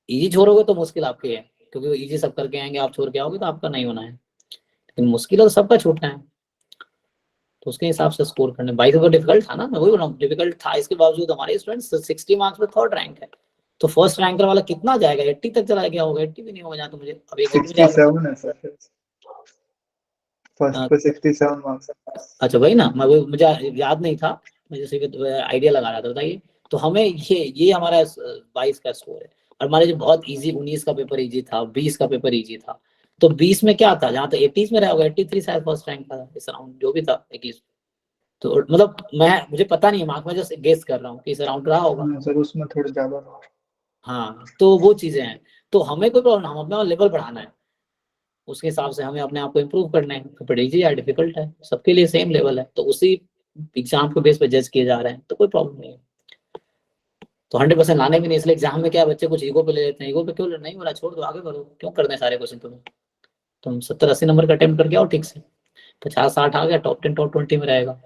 इजी छोड़ोगे तो मुश्किल आपकी है, क्योंकि इजी सब करके आएंगे, आप छोड़ के आओगे तो आपका नहीं होना है। लेकिन मुश्किल है तो सबका छूटना है, तो उसके हिसाब से स्कोर करने। 22 तो डिफिकल्ट था ना, मैं वही बोल रहा हूँ, डिफिकल्ट था, इसके बावजूद हमारे स्टूडेंट्स 60 मार्क्स में 3rd रैंक है। तो फर्स्ट रैंकर वाला कितना जाएगा, 80 तक चला गया होगा, 80 भी नहीं होगा जहाँ तो मुझे अब 67 है सर, फर्स्ट पे 67 मार्क्स। अच्छा वही ना, मैं वो मुझे याद नहीं था, मुझे सिर्फ आइडिया लगा रहा था। बताइए, तो हमें ये हमारा 22 का स्कोर है, और हमारे जो बहुत इजी 19 का पेपर इजी था, 20 का पेपर इजी था, तो 20 में क्या था, जहाँ तो 80s में रहा होगा, 83 शायद फर्स्ट रैंक था इस राउंड, जो भी था एटलीस्ट। तो मतलब मुझे पता नहीं है मार्क, मैं जस्ट गेस कर रहा हूँ कि इस राउंड रहा होगा सर, उसमें थोड़ी ज्यादा। हाँ, तो वो चीजें हैं, तो हमें कोई प्रॉब्लम, हम अपना लेवल बढ़ाना है, उसके हिसाब से हमें अपने आप को इम्प्रूव करना है। तो इजी या डिफिकल्ट है, सबके लिए सेम लेवल है, तो उसी एग्जाम के बेस पे जज किए जा रहे हैं तो कोई प्रॉब्लम नहीं है। तो 100% लाने भी नहीं, इसलिए एग्जाम में क्या बच्चे कुछ ईगो पे ले लेते हैं, ईगो पे क्यों नहीं बोला, छोड़ दो, आगे बढ़ो, क्यों करने सारे क्वेश्चन तुम्हें। तुम 70-80 नंबर का अटेम्प्ट करके आओ ठीक से, 50-60 आ गया, टॉप 10 टॉप 20 में रहेगा।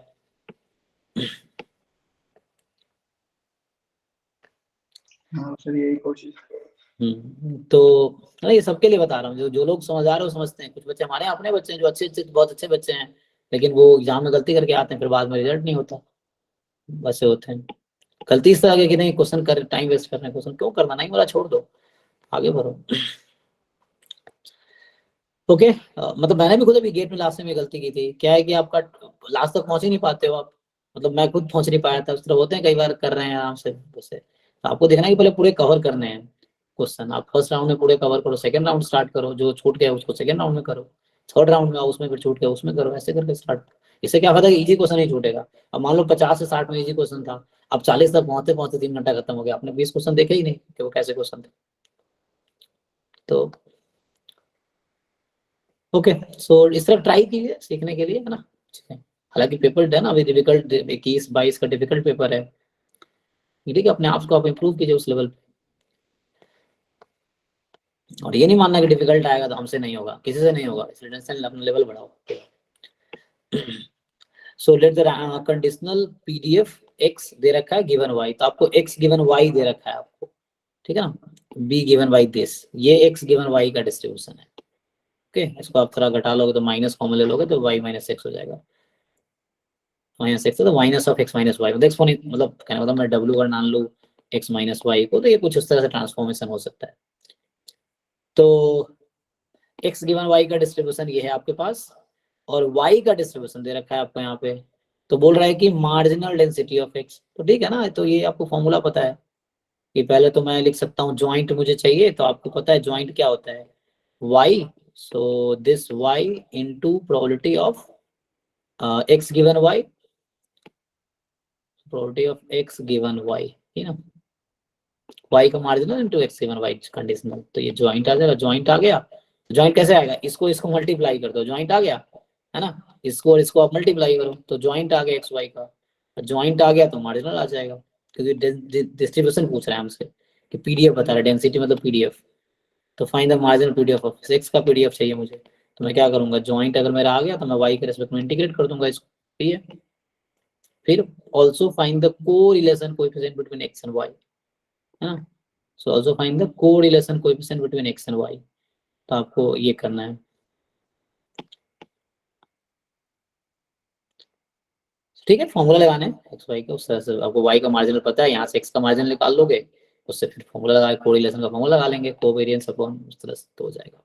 हाँ सर यही कोशिश। तो ये सबके लिए बता रहा हूँ, जो लोग समझदार हो समझते हैं। कुछ बच्चे हमारे अपने बच्चे हैं जो अच्छे बहुत अच्छे बच्चे हैं, लेकिन वो एग्जाम में गलती करके आते हैं, फिर बाद में रिजल्ट नहीं होता, वैसे होते हैं। गलती इस तरह की नहीं, क्वेश्चन कर टाइम वेस्ट कर रहे हैं, क्वेश्चन क्यों करना, नहीं बोला छोड़ दो, आगे बढ़ो। ओके मतलब मैंने भी खुद अभी गेट में लास्ट में गलती की थी। क्या है कि आपका लास्ट तक पहुंच ही नहीं पाते हो आप, मतलब मैं खुद पहुंच नहीं पाया था, उस तरह होते हैं कई बार, कर रहे हैं आराम से वैसे। तो आपको देखना है कि पहले पूरे कवर करने हैं क्वेश्चन, आप फर्स्ट राउंड में पूरे कवर करो, सेकंड राउंड स्टार्ट करो, जो छूट गया उसको सेकंड राउंड में करो, थर्ड राउंड में आओ उसमें फिर छूट गया उसमें करो, ऐसे करके स्टार्ट। इससे क्या फायदा कि इजी क्वेश्चन नहीं छूटेगा। अब मान लो 50 से 60 में इजी क्वेश्चन था, अब 40 तक पहुंचते पहुंचते 3 घंटा खत्म हो गया, आपने 20 क्वेश्चन देखे ही नहीं कि वो कैसे क्वेश्चन थे। तो ओके सो इस तरह ट्राई कीजिए सीखने के लिए, है ना। हालांकि पेपर है ना अभी डिफिकल्ट, 21-22 का डिफिकल्ट पेपर है, ठीक है। अपने आप को आप इम्प्रूव कीजिए उस लेवल पे, और ये नहीं मानना कि डिफिकल्ट आएगा तो हमसे नहीं होगा, किसी से नहीं होगा, इसलिए टेंशन अपना लेवल बढ़ाओ। So let the conditional PDF x दे रखा है गिवन y, तो आपको x गिवन y दे रखा है आपको, ठीक है ना, b गिवन y दिस, ये x गिवन y का डिस्ट्रीब्यूशन है। ओके इसको आप थोड़ा घटा लोगे तो माइनस कॉमन ले लोगे तो y माइनस एक्स हो जाएगा, माइनस एक्स, तो minus of x minus y, मतलब कहने मतलब मैं w का मान लूँ x माइनस वाई को, तो ये कुछ इस तरह से ट्रांसफॉर्मेशन हो सकता है। तो x गिवन y का डिस्ट्रीब्यूशन ये है आपके पास, और y का डिस्ट्रीब्यूशन दे रखा है आपको यहाँ पे, तो बोल रहा है कि मार्जिनल डेंसिटी ऑफ x, तो ठीक है ना, तो ये आपको फॉर्मूला पता है कि पहले तो मैं लिख सकता हूँ ज्वाइंट मुझे चाहिए, तो आपको पता है ज्वाइंट क्या होता है y, so this y into probability of x given y, probability of x given y, ठीक है ना, y का marginal into x given y conditional, तो ये ज्वाइंट आ जाएगा। ज्वाइंट आ गया, ज्वाइंट कैसे आएगा, इसको मल्टीप्लाई कर दो, ज्वाइंट आ गया है ना, इसको और इसको आप मल्टीप्लाई करो तो ज्वाइंट आ गया xy का, ज्वाइंट आ गया तो मार्जिनल आ जाएगा, क्योंकि डिस्ट्रीब्यूशन पूछ रहा है हमसे कि पीडीएफ बता रहा है, डेंसिटी मतलब पीडीएफ, तो find the marginal PDF of x का पीडीएफ चाहिए मुझे, तो मैं क्या करूंगा, ज्वाइंट अगर मेरा आ गया तो मैं y के रेस्पेक्ट में इंटीग्रेट कर दूंगा इसको, ठीक है। फिर also find the correlation coefficient between x and y, है ना, so also find the correlation coefficient between x and y, तो आपको ये करना है। ठीक है फॉर्मूला लगाना है एक्स वाई का, उस तरह से आपको y का मार्जिनल पता है, यहाँ से x का मार्जिनल निकाल लोगे, उससे फिर फॉर्मूला लगा कोरिलेशन का फॉर्मूला लगा लेंगे, कोवेरिएंस अपॉन उस तरह से तो हो जाएगा,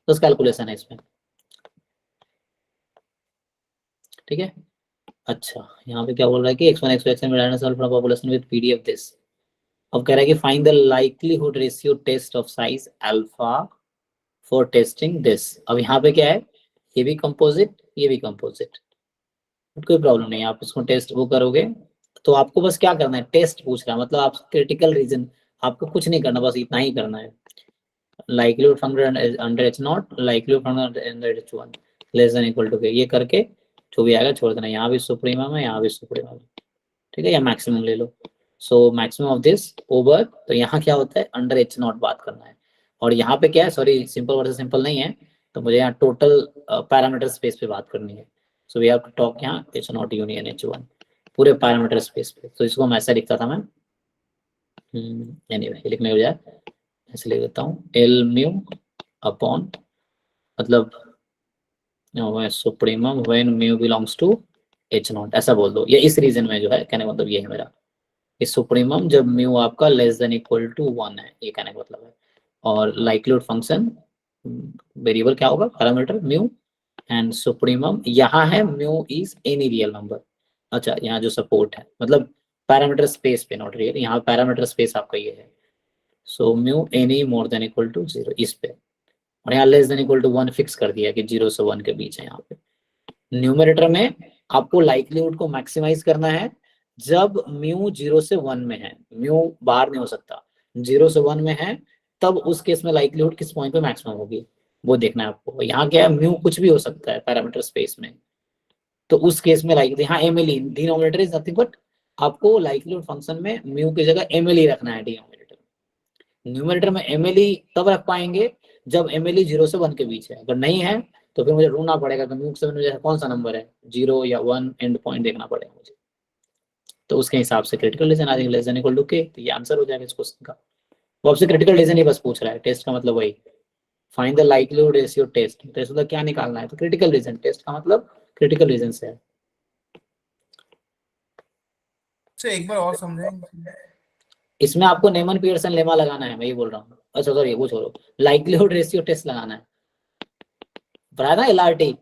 बस कैलकुलेशन है इसमें, ठीक है। अच्छा यहाँ पे क्या बोल रहा है कि x1 x2 xn dimensional from population with PDF this, अब कह रहा है कि find the likelihood ratio test of size alpha for testing this. अब यहाँ पे क्या है, ये भी कंपोजिट ये भी कंपोजिट, कोई प्रॉब्लम नहीं, आप इसको टेस्ट वो करोगे, तो आपको बस क्या करना है, टेस्ट पूछ रहा है, मतलब आप क्रिटिकल रीजन, आपको कुछ नहीं करना, बस इतना ही करना है, likelihood under h0, likelihood under h1 less than equal to k, ये करके जो भी आएगा छोड़ देना, यहाँ भी सुप्रीमम है यहाँ भी सुप्रीमम है, ठीक है, या मैक्सिमम ले लो, so maximum of this over, तो यहाँ क्या होता है अंडर h0 बात करना है, और यहाँ पे क्या है, सॉरी सिंपल वर्सेस सिंपल नहीं है, तो मुझे यहाँ टोटल पैरामीटर स्पेस पे बात करनी है, so we have to talk यहाँ h0 यूनियन h1 पूरे पैरामीटर स्पेस पे, तो इसको मैं ऐसा लिखता था मैं, एनीवे लिखने हो जाए ऐसे लिख देता हूँ, एल म्यू अपॉन मतलब supremum when mu belongs to h0, ऐसा बोल दो, ये इस रीजन में जो है कहने का मतलब ये है मेरा, इस सुप्रीमम जब म्यू आपका लेस देन इक्वल टू 1 है, ये कहने का मतलब है, और लाइक्लीहुड फंक्शन वेरिएबल क्या होगा पैरामीटर म्यू, एंड सुप्रीमम यहाँ है mu is any real number, अच्छा यहाँ जो सपोर्ट है मतलब पैरामीटर स्पेस पे नॉट रियल, यहाँ पैरामीटर स्पेस आपका ये है, so mu any more than equal to 0 इस पे, और यहाँ less than equal to 1 fix कर दिया कि 0 से 1 के बीच है। यहाँ पे न्यूमरेटर में आपको लाइक्लीहुड को मैक्सिमाइज करना है, जब म्यू 0 से 1 में है, म्यू बाहर नहीं हो सकता, 0 से 1 में है, तब उस केस में लाइक्लीहुड किस पॉइंट पे मैक्सिमम होगी वो देखना है आपको। यहाँ क्या है म्यू कुछ भी हो सकता है पैरामीटर स्पेस में, तो उस केस में लाइक हाँ MLE denominator is nothing but आपको लाइक्लीहुड फंक्शन में म्यू की जगह एमएलई रखना है डिनोमिनेटर। न्यूमरेटर में एमएलई तब रख पाएंगे जब एमएलई 0 से 1 के बीच है, अगर नहीं है तो फिर मुझे ढूंढना पड़ेगा कि म्यू 7 में कौन सा नंबर है, 0 या 1 एंड पॉइंट देखना पड़ेगा मुझे। तो उसके हिसाब से critical region I think less than equal to k, तो ये आंसर हो जाएगा इस क्वेश्चन का। वो आपसे क्रिटिकल रीजन ही बस पूछ रहा है, टेस्ट का मतलब वही find the likelihood ratio test, test मतलब क्या निकालना है, तो क्रिटिकल रीजन, टेस्ट का मतलब क्रिटिकल रीजन से है। अच्छा एक बार और समझाएंगे? इसमें आपको नेमन पियर्सन लेमा लगाना है, मैं ये बोल रहा हूँ। अच्छा सॉरी वो छोड़ो, लाइक्लीहुड रेशियो टेस्ट लगाना है, पढ़ा था एलआरटी।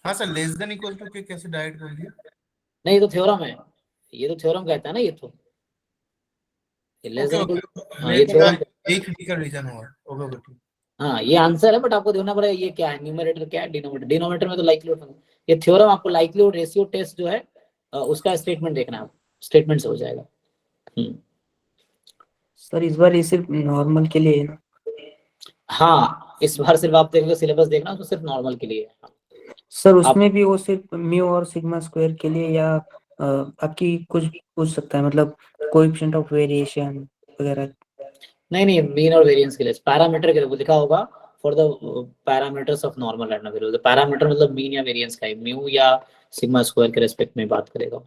हाँ sir, less than equal to k कैसे डायरेक्ट कर दिया? नहीं तो थ्योरम है, ये तो थ्योरम कहता है ना, ये तो लेस देन इक्वल टू, हाँ ये थ्योरम। एक क्रिटिकल रीजन हुआ। ओके ओके ठीक। हाँ ये आंसर है, बट आपको देखना पड़ेगा ये क्या है, न्यूमरेटर क्या है, डिनोमिनेटर, डिनोमिनेटर में तो लाइक्लीहुड, ये थ्योरम आपको लाइक्लीहुड रेशियो टेस्ट जो है उसका स्टेटमेंट देखना है, स्टेटमेंट से हो जाएगा। सर इस बार ये सिर्फ नॉर्मल के लिए है ना? हाँ इस बार सिर्फ आप देखो सिलेबस देखना तो सिर्फ नॉर्मल के लिए है। सर उसमें भी वो सिर्फ म्यू और सिग्मा स्क्वायर के लिए या आपकी कुछ पूछ सकता है, मतलब कोएफिशिएंट ऑफ वेरिएशन वगैरह? नहीं मीन और वेरिएंस के लिए पैरामीटर के लिए लिखा होगा for the parameters of normal random variable. Parameter मतलब मीन या वेरिएंस का है, म्यू या सिग्मा स्क्वायर के रेस्पेक्ट में बात करेगा,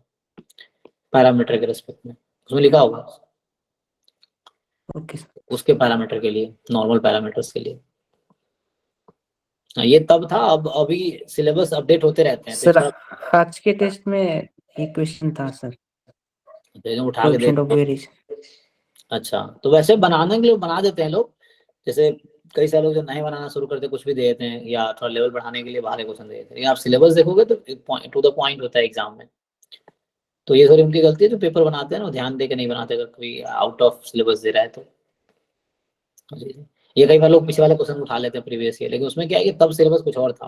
पैरामीटर के रेस्पेक्ट में उसमें लिखा होगा। ओके उसके पैरामीटर के लिए, नॉर्मल पैरामीटर्स के लिए। ये तब था, अब अभी सिलेबस अपडेट होते रहते हैं। सर आज के टेस्ट में एक क्वेश्चन था सर, तो उठा के कोएफिशिएंट ऑफ देख। वेरिएशन। अच्छा तो वैसे बनाने के लिए बना देते हैं लोग, जैसे कई सारे लोग जो नए बनाना शुरू करते हैं कुछ भी दे देते हैं, या थोड़ा लेवल बढ़ाने के लिए बाहर क्वेश्चन दे देते हैं, लेकिन आप सिलेबस देखोगे तो टू द पॉइंट होता है एग्जाम में। तो ये थोड़ी उनकी गलती है जो पेपर बनाते हैं ना, ध्यान दे के नहीं बनाते, अगर कोई आउट ऑफ सिलेबस दे रहा है तो। ये कई बार लोग पिछले वाले क्वेश्चन उठा लेते हैं प्रीवियस ईयर, लेकिन उसमें क्या है कि तब सिलेबस कुछ और था,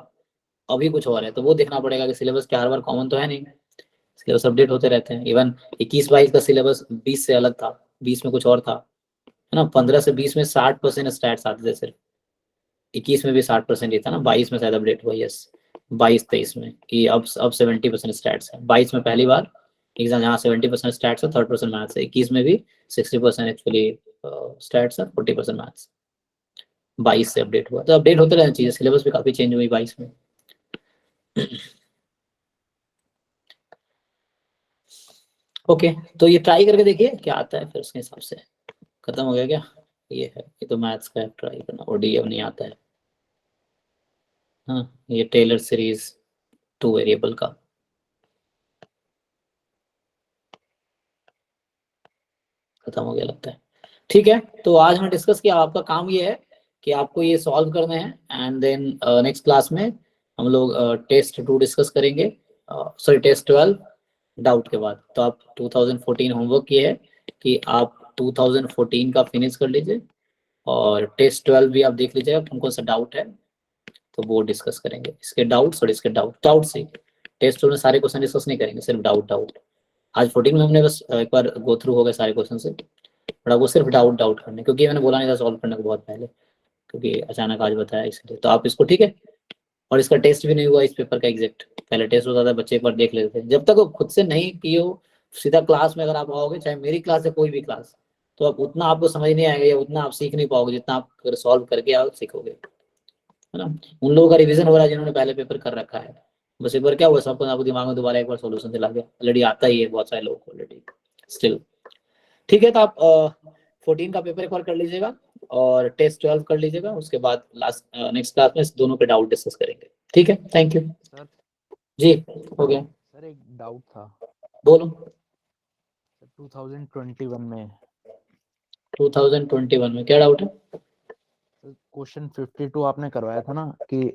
अभी कुछ और है, तो वो देखना पड़ेगा कि सिलेबस क्या हर बार कॉमन तो है नहीं, सिलेबस अपडेट होते रहते हैं। इवन 21-22 का सिलेबस 20 से अलग था, 20 में कुछ और था, है ना। 15 से 20 में 60% स्टैट्स आते थे सिर्फ, 21 में भी 60% ही था ना, 22 में शायद अपडेट हुआ, यस 22-23 में कि अब 70% स्टैट्स है। 22 में पहली बार एग्जाम जहाँ 70% स्टैट्स है, 30% मैथ्स है। 21 में भी 60% एक्चुअली स्टैट्स है, 40% मैथ्स। 22 से अपडेट हुआ, तो अपडेट होते रहना चाहिए, सिलेबस भी काफी चेंज हुई 22 में। ओके तो ये ट्राई करके देखिए क्या आता है, फिर उसके हिसाब से। खत्म हो गया क्या? ये है, ये तो मैथ्स का ट्राई करना, ओडीएफ नहीं आता है। हाँ ये टेलर सीरीज 2 वेरिएबल का। खत्म हो गया लगता है। ठीक है तो आज हमने डिस्कस किया, आपका काम ये है कि आपको ये सॉल्व करने हैं, एंड देन नेक्स्ट क्लास में हम लोग टेस्ट 2 डिस्कस करेंगे, सॉरी टेस्ट 12 डाउट के बाद। तो आप 2014 होमवर्क ये है कि आप 2014 का फिनिश कर लीजिए, और टेस्ट 12 भी आप देख लीजिएगा कौन कौन सा डाउट है, तो वो डिस्कस करेंगे, इसके डाउट्स और इसके डाउट से। टेस्ट 12 में सारे क्वेश्चन डिस्कस नहीं करेंगे, सिर्फ डाउट। आज 14 में हमने बस एक बार गो थ्रू हो गए सारे क्वेश्चन से, बड़ा वो सिर्फ डाउट करने, क्योंकि मैंने बोला नहीं था सॉल्व करने को बहुत पहले, क्योंकि अचानक आज बताया इसलिए। तो आप इसको ठीक है, और इसका टेस्ट भी नहीं हुआ इस पेपर का एग्जैक्ट, पहले टेस्ट होता था बच्चे एक बार देख लेते थे, जब तक वो खुद से नहीं किए हो सीधा क्लास में अगर आप आओगे, चाहे मेरी क्लास है कोई भी क्लास, तो आप उतना आपको समझ नहीं आएगा या उतना आप सीख नहीं पाओगे जितना आप अगर सॉल्व करके आओ सीखोगे, है ना। उन लोगों का रिवीजन हो रहा है जिन्होंने पहले पेपर कर रखा है, बस एक बार क्या हुआ सबको आपको दिमाग में दोबारा एक बार सोल्यूशन दिला गया, ऑलरेडी आता ही है बहुत सारे लोगों को ऑलरेडी स्टिल। ठीक है तो आप 14 का पेपर एक बार कर लीजिएगा और टेस्ट 12 कर लीजिएगा, उसके बाद लास्ट नेक्स्ट क्लास में दोनों के डाउट डिस्कस करेंगे। ठीक है थैंक यू सर जी, हो गया। सर एक डाउट था, बोलो। 2021 में 2021 में क्या डाउट है? क्वेश्चन 52 आपने करवाया था ना कि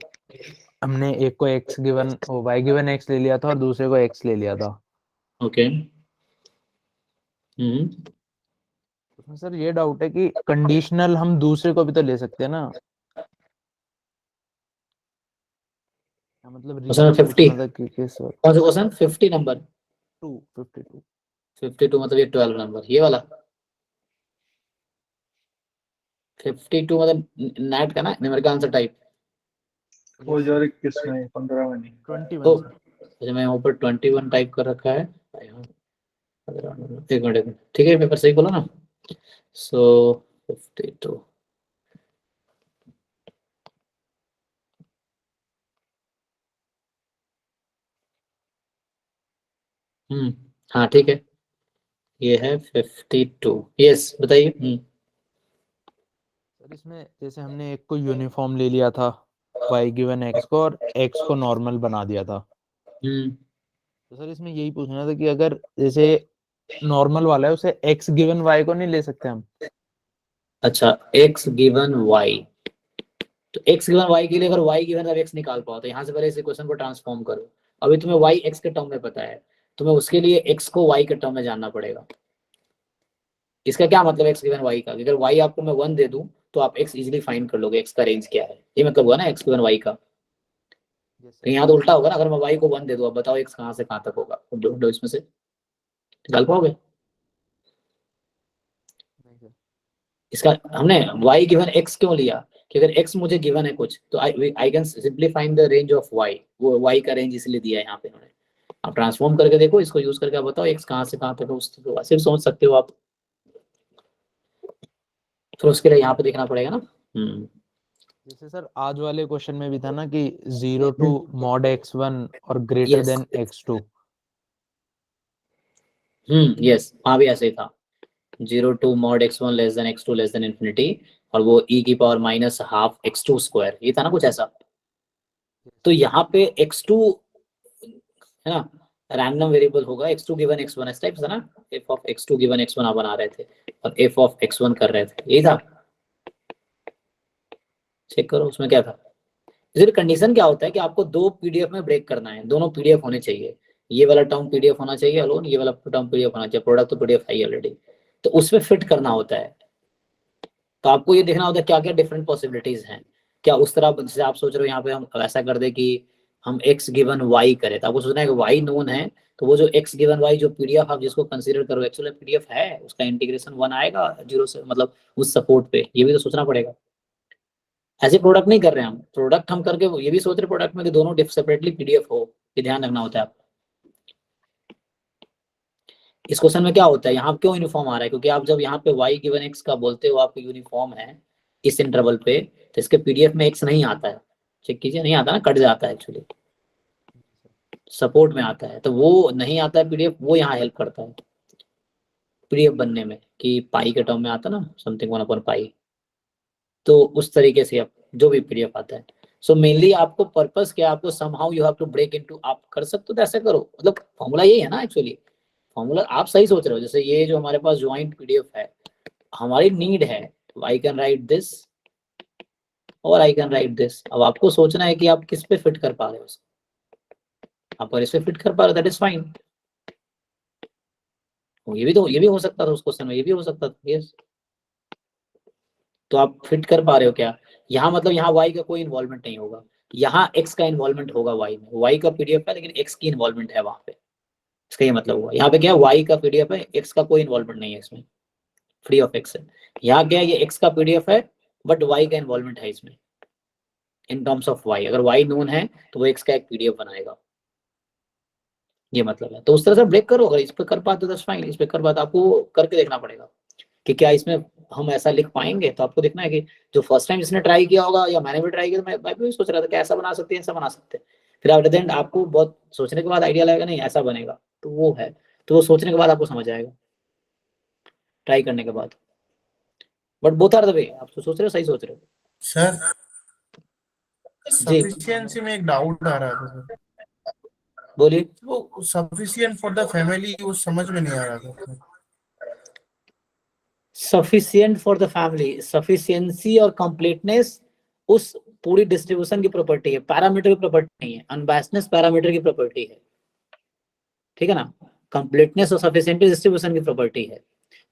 हमने एक को x given y given x ले लिया था और दूसरे को x ले लिया था। ओके उसमें सर ये डाउट है कि कंडीशनल हम दूसरे को भी तो ले सकते हैं ना, मतलब क्वेश्चन 50 कौन सा क्वेश्चन? 50 नंबर 52 मतलब ये 12 नंबर ये वाला 52 मतलब नेट का ना, न्यूमेरिकल आंसर टाइप। 2021 में 15 में नहीं। 21 सर अच्छा मैं यहाँ पर 21 टाइप कर रखा है। एक मिनट, ठीक है पेपर सही खोला ना। सो 52 हाँ ठीक है, ये है 52। यस बताइए। सर इसमें जैसे हमने एक को यूनिफॉर्म ले लिया था y गिवन x को और x को नॉर्मल बना दिया था, तो सर इसमें यही पूछना था कि अगर जैसे नॉर्मल वाला है उसे x गिवन y को नहीं ले सकते हम? अच्छा x गिवन y, तो x गिवन y के लिए अगर y गिवन अब x निकाल पाओ तो यहाँ से पहले इस इक्वेशन को ट्रांसफॉर्म करो। अभी तुम्हें y x के टर्म में पता है, तुम्हें उसके लिए x को y के टर्म में जानना पड़ेगा। इसका क्या मतलब x गिवन y का, अगर y आपको मैं 1 दे दूं तो आप x इजीली फाइंड कर लोगे, x का रेंज क्या है, ये मतलब हुआ ना x गिवन y का। तो यहाँ तो उल्टा होगा ना, अगर मैं y को 1 दे दूं, अब बताओ x कहाँ से कहाँ तक होगा, तो ढूंढो इसमें से, निकाल पाओगे? इसका हमने y गिवन x क्यों लिया कि अगर x मुझे गिवन है कुछ तो I can simply find the range of y, वो y का रेंज इसलिए दिया है यहाँ पे उन्होंने। आप ट्रांसफॉर्म करके देखो, इसको यूज करके आप बताओ x कहाँ से कहाँ तक है, उसको सिर्फ सोच सकते हो आप, फिर उसके लिए यहाँ पे देखना पड़ेगा ना। जैसे सर आज वाले क्वेश्चन में भी था ना कि 0 to mod x1 और greater Yes. Then x2। Yes वहाँ भी ऐसे ही था, 0 to mod x1 less than x2 less than infinity, और वो e की power minus half x2 square, ये था ना कुछ ऐसा। तो यहाँ पे x2 है ना रैंडम वेरिएबल होगा, x2 गिवन x1 इस टाइप से ना, f of x2 given x1 आप बना रहे थे और f ऑफ x1 कर रहे थे, यही था। चेक करो उसमें क्या था। इसलिए कंडीशन क्या होता है कि आपको दो पीडीएफ में ब्रेक करना है, दोनों पीडीएफ होने चाहिए, ये वाला टर्म पीडीएफ होना चाहिए अलोन, ये वाला टर्म पीडीएफ होना चाहिए, प्रोडक्ट तो पीडीएफ है ऑलरेडी, तो उसमें फिट करना होता है। तो आपको ये देखना होता है क्या क्या डिफरेंट पॉसिबिलिटीज हैं, क्या उस तरह जैसे आप सोच रहे हो यहाँ पे हम ऐसा कर दे कि हम x गिवन y करें, तो आपको सोचना है कि y नोन है, तो वो जो x गिवन y जो पीडीएफ आप जिसको कंसीडर करो एक्चुअली पीडीएफ है, उसका इंटीग्रेशन 1 आएगा 0 से, मतलब उस सपोर्ट पे, ये भी तो सोचना पड़ेगा। ऐसे प्रोडक्ट नहीं कर रहे हैं हम, प्रोडक्ट हम करके ये भी सोच रहे प्रोडक्ट में कि दोनों सेपरेटली पीडीएफ हो, ये ध्यान रखना होता है आप। इस क्वेश्चन में क्या होता है, यहाँ क्यों यूनिफॉर्म आ रहा है, क्योंकि आप जब यहाँ पे y गिवन x का बोलते हो आपको यूनिफॉर्म है इस इंटरवल पे, तो इसके पीडीएफ में x नहीं आता है, चेक कीजिए, नहीं आता ना, कट जाता है एक्चुअली, सपोर्ट में आता है, तो वो नहीं आता है पीडीएफ, वो यहाँ हेल्प करता है पीडीएफ बनने में, कि पाई के टर्म में आता ना समथिंग 1/पाई, तो उस तरीके से आप जो भी पीडीएफ आता है। सो मेनली आपको पर्पस क्या, आपको somehow you have to break into, आप कर सकते हो तो ऐसे करो, मतलब फॉर्मूला यही है ना एक्चुअली, फॉर्मूला आप सही सोच रहे हो। जैसे ये जो हमारे पास ज्वाइंट पीडीएफ है, हमारी नीड है आई कैन राइट दिस और आई कैन राइट दिस, अब आपको सोचना है कि आप किस पे फिट कर पा रहे हो उसको, आप अगर इस पे फिट कर पा रहे हो दैट इज फाइन, ये भी हो सकता था उस क्वेश्चन में, ये भी हो सकता था, यस। तो आप फिट कर पा रहे हो क्या यहाँ, मतलब यहाँ y का कोई इन्वॉल्वमेंट नहीं होगा, यहाँ x का इन्वॉल्वमेंट होगा y में, y का पीडीएफ है लेकिन x की इन्वॉल्वमेंट है वहां पे, इसका ये मतलब हुआ। यहाँ पे क्या y का पीडीएफ है, x का कोई इन्वॉल्वमेंट नहीं है इसमें, फ्री ऑफ x है। यहाँ क्या है, ये x का पीडीएफ है बट y का इन्वॉल्वमेंट है इसमें इन टर्म्स ऑफ y, अगर y नोन है तो वो x का एक पीडीएफ बनाएगा, ये मतलब है। तो उस तरह से ब्रेक करो, अगर इस पे कर पाते तो फाइन, इस पे कर पाते आपको करके देखना पड़ेगा कि क्या इसमें हम ऐसा लिख पाएंगे। तो आपको देखना है कि जो फर्स्ट टाइम जिसने ट्राई किया होगा या मैंने भी ट्राई किया, तो मैं भी सोच रहा था कि ऐसा बना सकते हैं, ऐसा बना सकते हैं, फिर एट द एंड आपको बहुत सोचने के बाद आइडिया लगेगा नहीं ऐसा बनेगा, तो वो है, तो वो सोचने के बाद आपको समझ आएगा ट्राई करने के बाद। But both are the way, आप तो सोच रहे हो, सही सोच रहे हो सर जी। सफिशिएंसी में एक डाउट आ रहा था सर, बोलिए। वो सफिशिएंट फॉर द फैमिली वो समझ में नहीं आ रहा था। Sufficient for the family, sufficiency और कंप्लीटनेस उस पूरी डिस्ट्रीब्यूशन की प्रॉपर्टी है, पैरामीटर की प्रॉपर्टी नहीं है, अनबायस्डनेस पैरामीटर की प्रॉपर्टी है, ठीक है ना। कंप्लीटनेस और सफिशिएंसी डिस्ट्रीब्यूशन की प्रॉपर्टी है,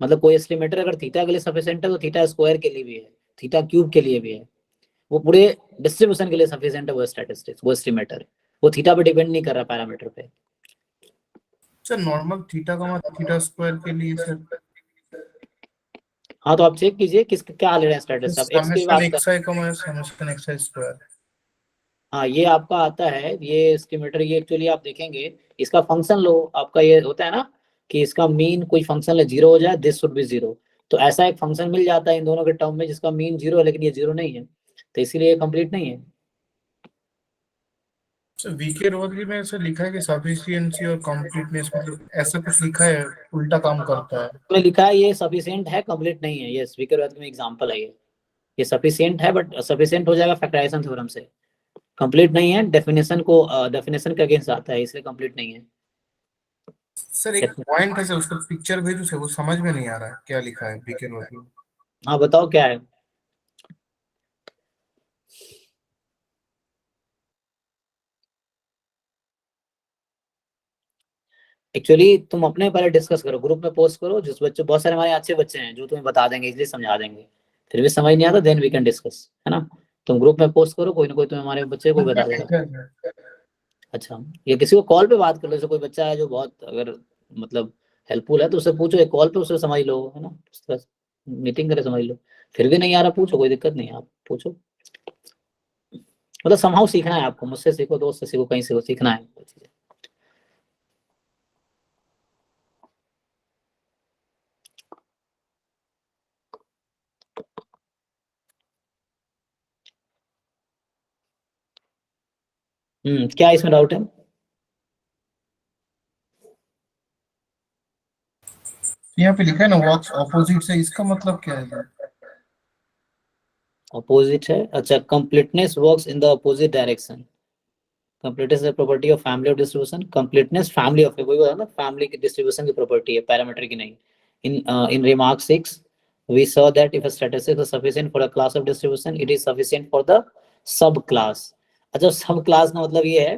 मतलब कोई एस्टिमेटर अगर थीटा के लिए सफिशिएंट है तो थीटा स्क्वायर के लिए भी है, थीटा क्यूब के लिए भी है, वो पूरे डिस्ट्रीब्यूशन के लिए सफिशिएंट है वो स्टैटिस्टिक्स, वो एस्टिमेटर, वो थीटा पे डिपेंड नहीं कर रहा पैरामीटर पे। सर नॉर्मल थीटा का थीटा स्क्वायर के लिए सर, हाँ तो आप चेक कीजिए किस क्या ले रहे हैं स्टैटिस्टिक्स, आप एक्स की बात कर, xi का समेशन xi स्क्वायर, हाँ ये आपका आता है, ये स्कीमेटर, ये एक्चुअली आप देखेंगे इसका फंक्शन लो, आपका ये होता है ना कि इसका मीन कोई फंक्शन ले 0 हो जाए, दिस शुड बी 0, तो ऐसा एक फंक्शन मिल जाता है इन दोनों के टर्म में जिसका मीन 0 है लेकिन ये 0 नहीं है, तो इसीलिए ये कंप्लीट नहीं है। वीके रोजली में ऐसा लिखा है कि सफिशिएंसी और कंप्लीटनेस, मतलब ऐसा कुछ लिखा है, उल्टा काम करता है। तो लिखा है ये सफिशिएंट है, कंप्लीट नहीं है। यस, वीकर में एग्जांपल है ये सफिशिएंट है बट सफिशिएंट हो जाएगा फैक्टराइजेशन थ्योरम से, कंप्लीट नहीं है, डेफिनेशन के अगेंस्ट आता है इसलिए कंप्लीट नहीं है। सर एक पॉइंट है सर, उसका पिक्चर भेजो सर, वो समझ में नहीं आ रहा है क्या लिखा है वीके रोजली। हाँ बताओ क्या है। एक्चुअली तुम अपने पहले डिस्कस करो, ग्रुप में पोस्ट करो, जिस बच्चे, बहुत सारे हमारे अच्छे बच्चे हैं जो तुम्हें बता देंगे, इसलिए समझा देंगे, फिर भी समझ नहीं आता देन वी कैन डिस्कस, है ना। तुम ग्रुप में पोस्ट करो, कोई ना कोई तुम्हें हमारे बच्चे को बता देगा। अच्छा, ये किसी को कॉल पे बात कर लो, जैसे कोई बच्चा है जो बहुत अगर मतलब हेल्पफुल है तो उससे पूछो, एक कॉल पे उससे समझ लो, है ना, उस तरह मीटिंग करे समझ लो, फिर भी नहीं आ रहा पूछो, कोई दिक्कत नहीं है, आप पूछो, मतलब समहाउ सीखना है आपको, मुझसे सीखो, दोस्त से सीखो, कहीं से सीखना है। क्या इसमें डाउट है? यहाँ पे लिखा है ना वर्क्स ऑपोजिट से, इसका मतलब क्या है? ऑपोजिट है, अच्छा, completeness works in the opposite direction, completeness is property of family of distribution, completeness family of, वही बोला ना, फैमिली की डिस्ट्रीब्यूशन की प्रॉपर्टी है, पैरामीटर की नहीं। इन remark 6 we saw that if a statistic is sufficient for a class of distribution, it is sufficient for the sub class। अच्छा, सब क्लास का मतलब ये है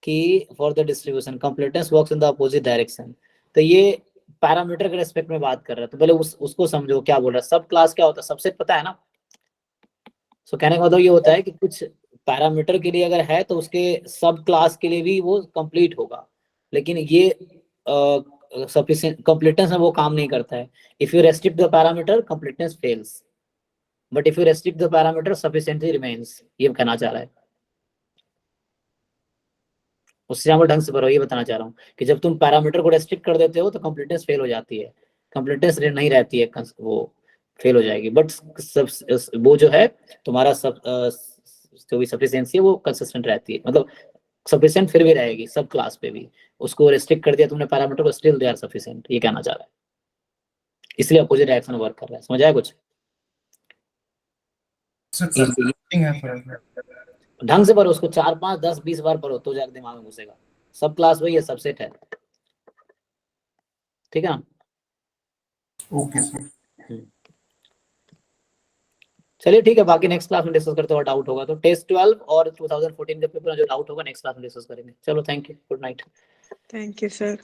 कि for the distribution completeness works in the opposite direction, तो ये पैरामीटर के रेस्पेक्ट में बात कर रहा है, तो पहले उसको समझो क्या बोल रहा है। सब क्लास क्या होता है, सबसे पता है ना। सो कहने का मतलब ये होता है कि कुछ पैरामीटर के लिए अगर है तो उसके सब क्लास के लिए भी वो कंप्लीट होगा, लेकिन ये सफिशिएंट कंप्लीटनेस में वो काम नहीं करता है। If you restrict the parameter completeness fails, but if you restrict the parameter sufficiently remains, ये कहना चाह रहा है। उससे ज्यादा ढंग से भरो, ये बताना चाह रहा हूँ कि जब तुम पैरामीटर को रेस्ट्रिक्ट कर देते हो तो कंप्लीटनेस फेल हो जाती है, कंप्लीटनेस नहीं रहती है, वो फेल हो जाएगी। बट सब वो जो है तुम्हारा सब जो भी सफिशिएंसी है वो कंसिस्टेंट रहती है, मतलब सफिशिएंट फिर भी रहेगी सब क्लास पे भी। उसको रेस्ट्रिक्ट कर दिया तुमने पैरामीटर को, स्टिल दे आर सफिशिएंट, ये कहना चाह रहा है, इसलिए अपोजिट डायरेक्शन वर्क कर रहा है। समझ आया कुछ? ढंग से भरो उसको, 4 5 10 20 बार भरो तो जाकर दिमाग में घुसेगा। सब क्लास वही है, सबसेट है, ठीक है। Okay sir. चलिए ठीक है, बाकी नेक्स्ट क्लास में डिस्कस करते हैं, और डाउट होगा तो टेस्ट 12 और 2014 के पेपर में जो डाउट होगा नेक्स्ट क्लास में डिस्कस करेंगे। चलो thank you, good night. Thank you, sir.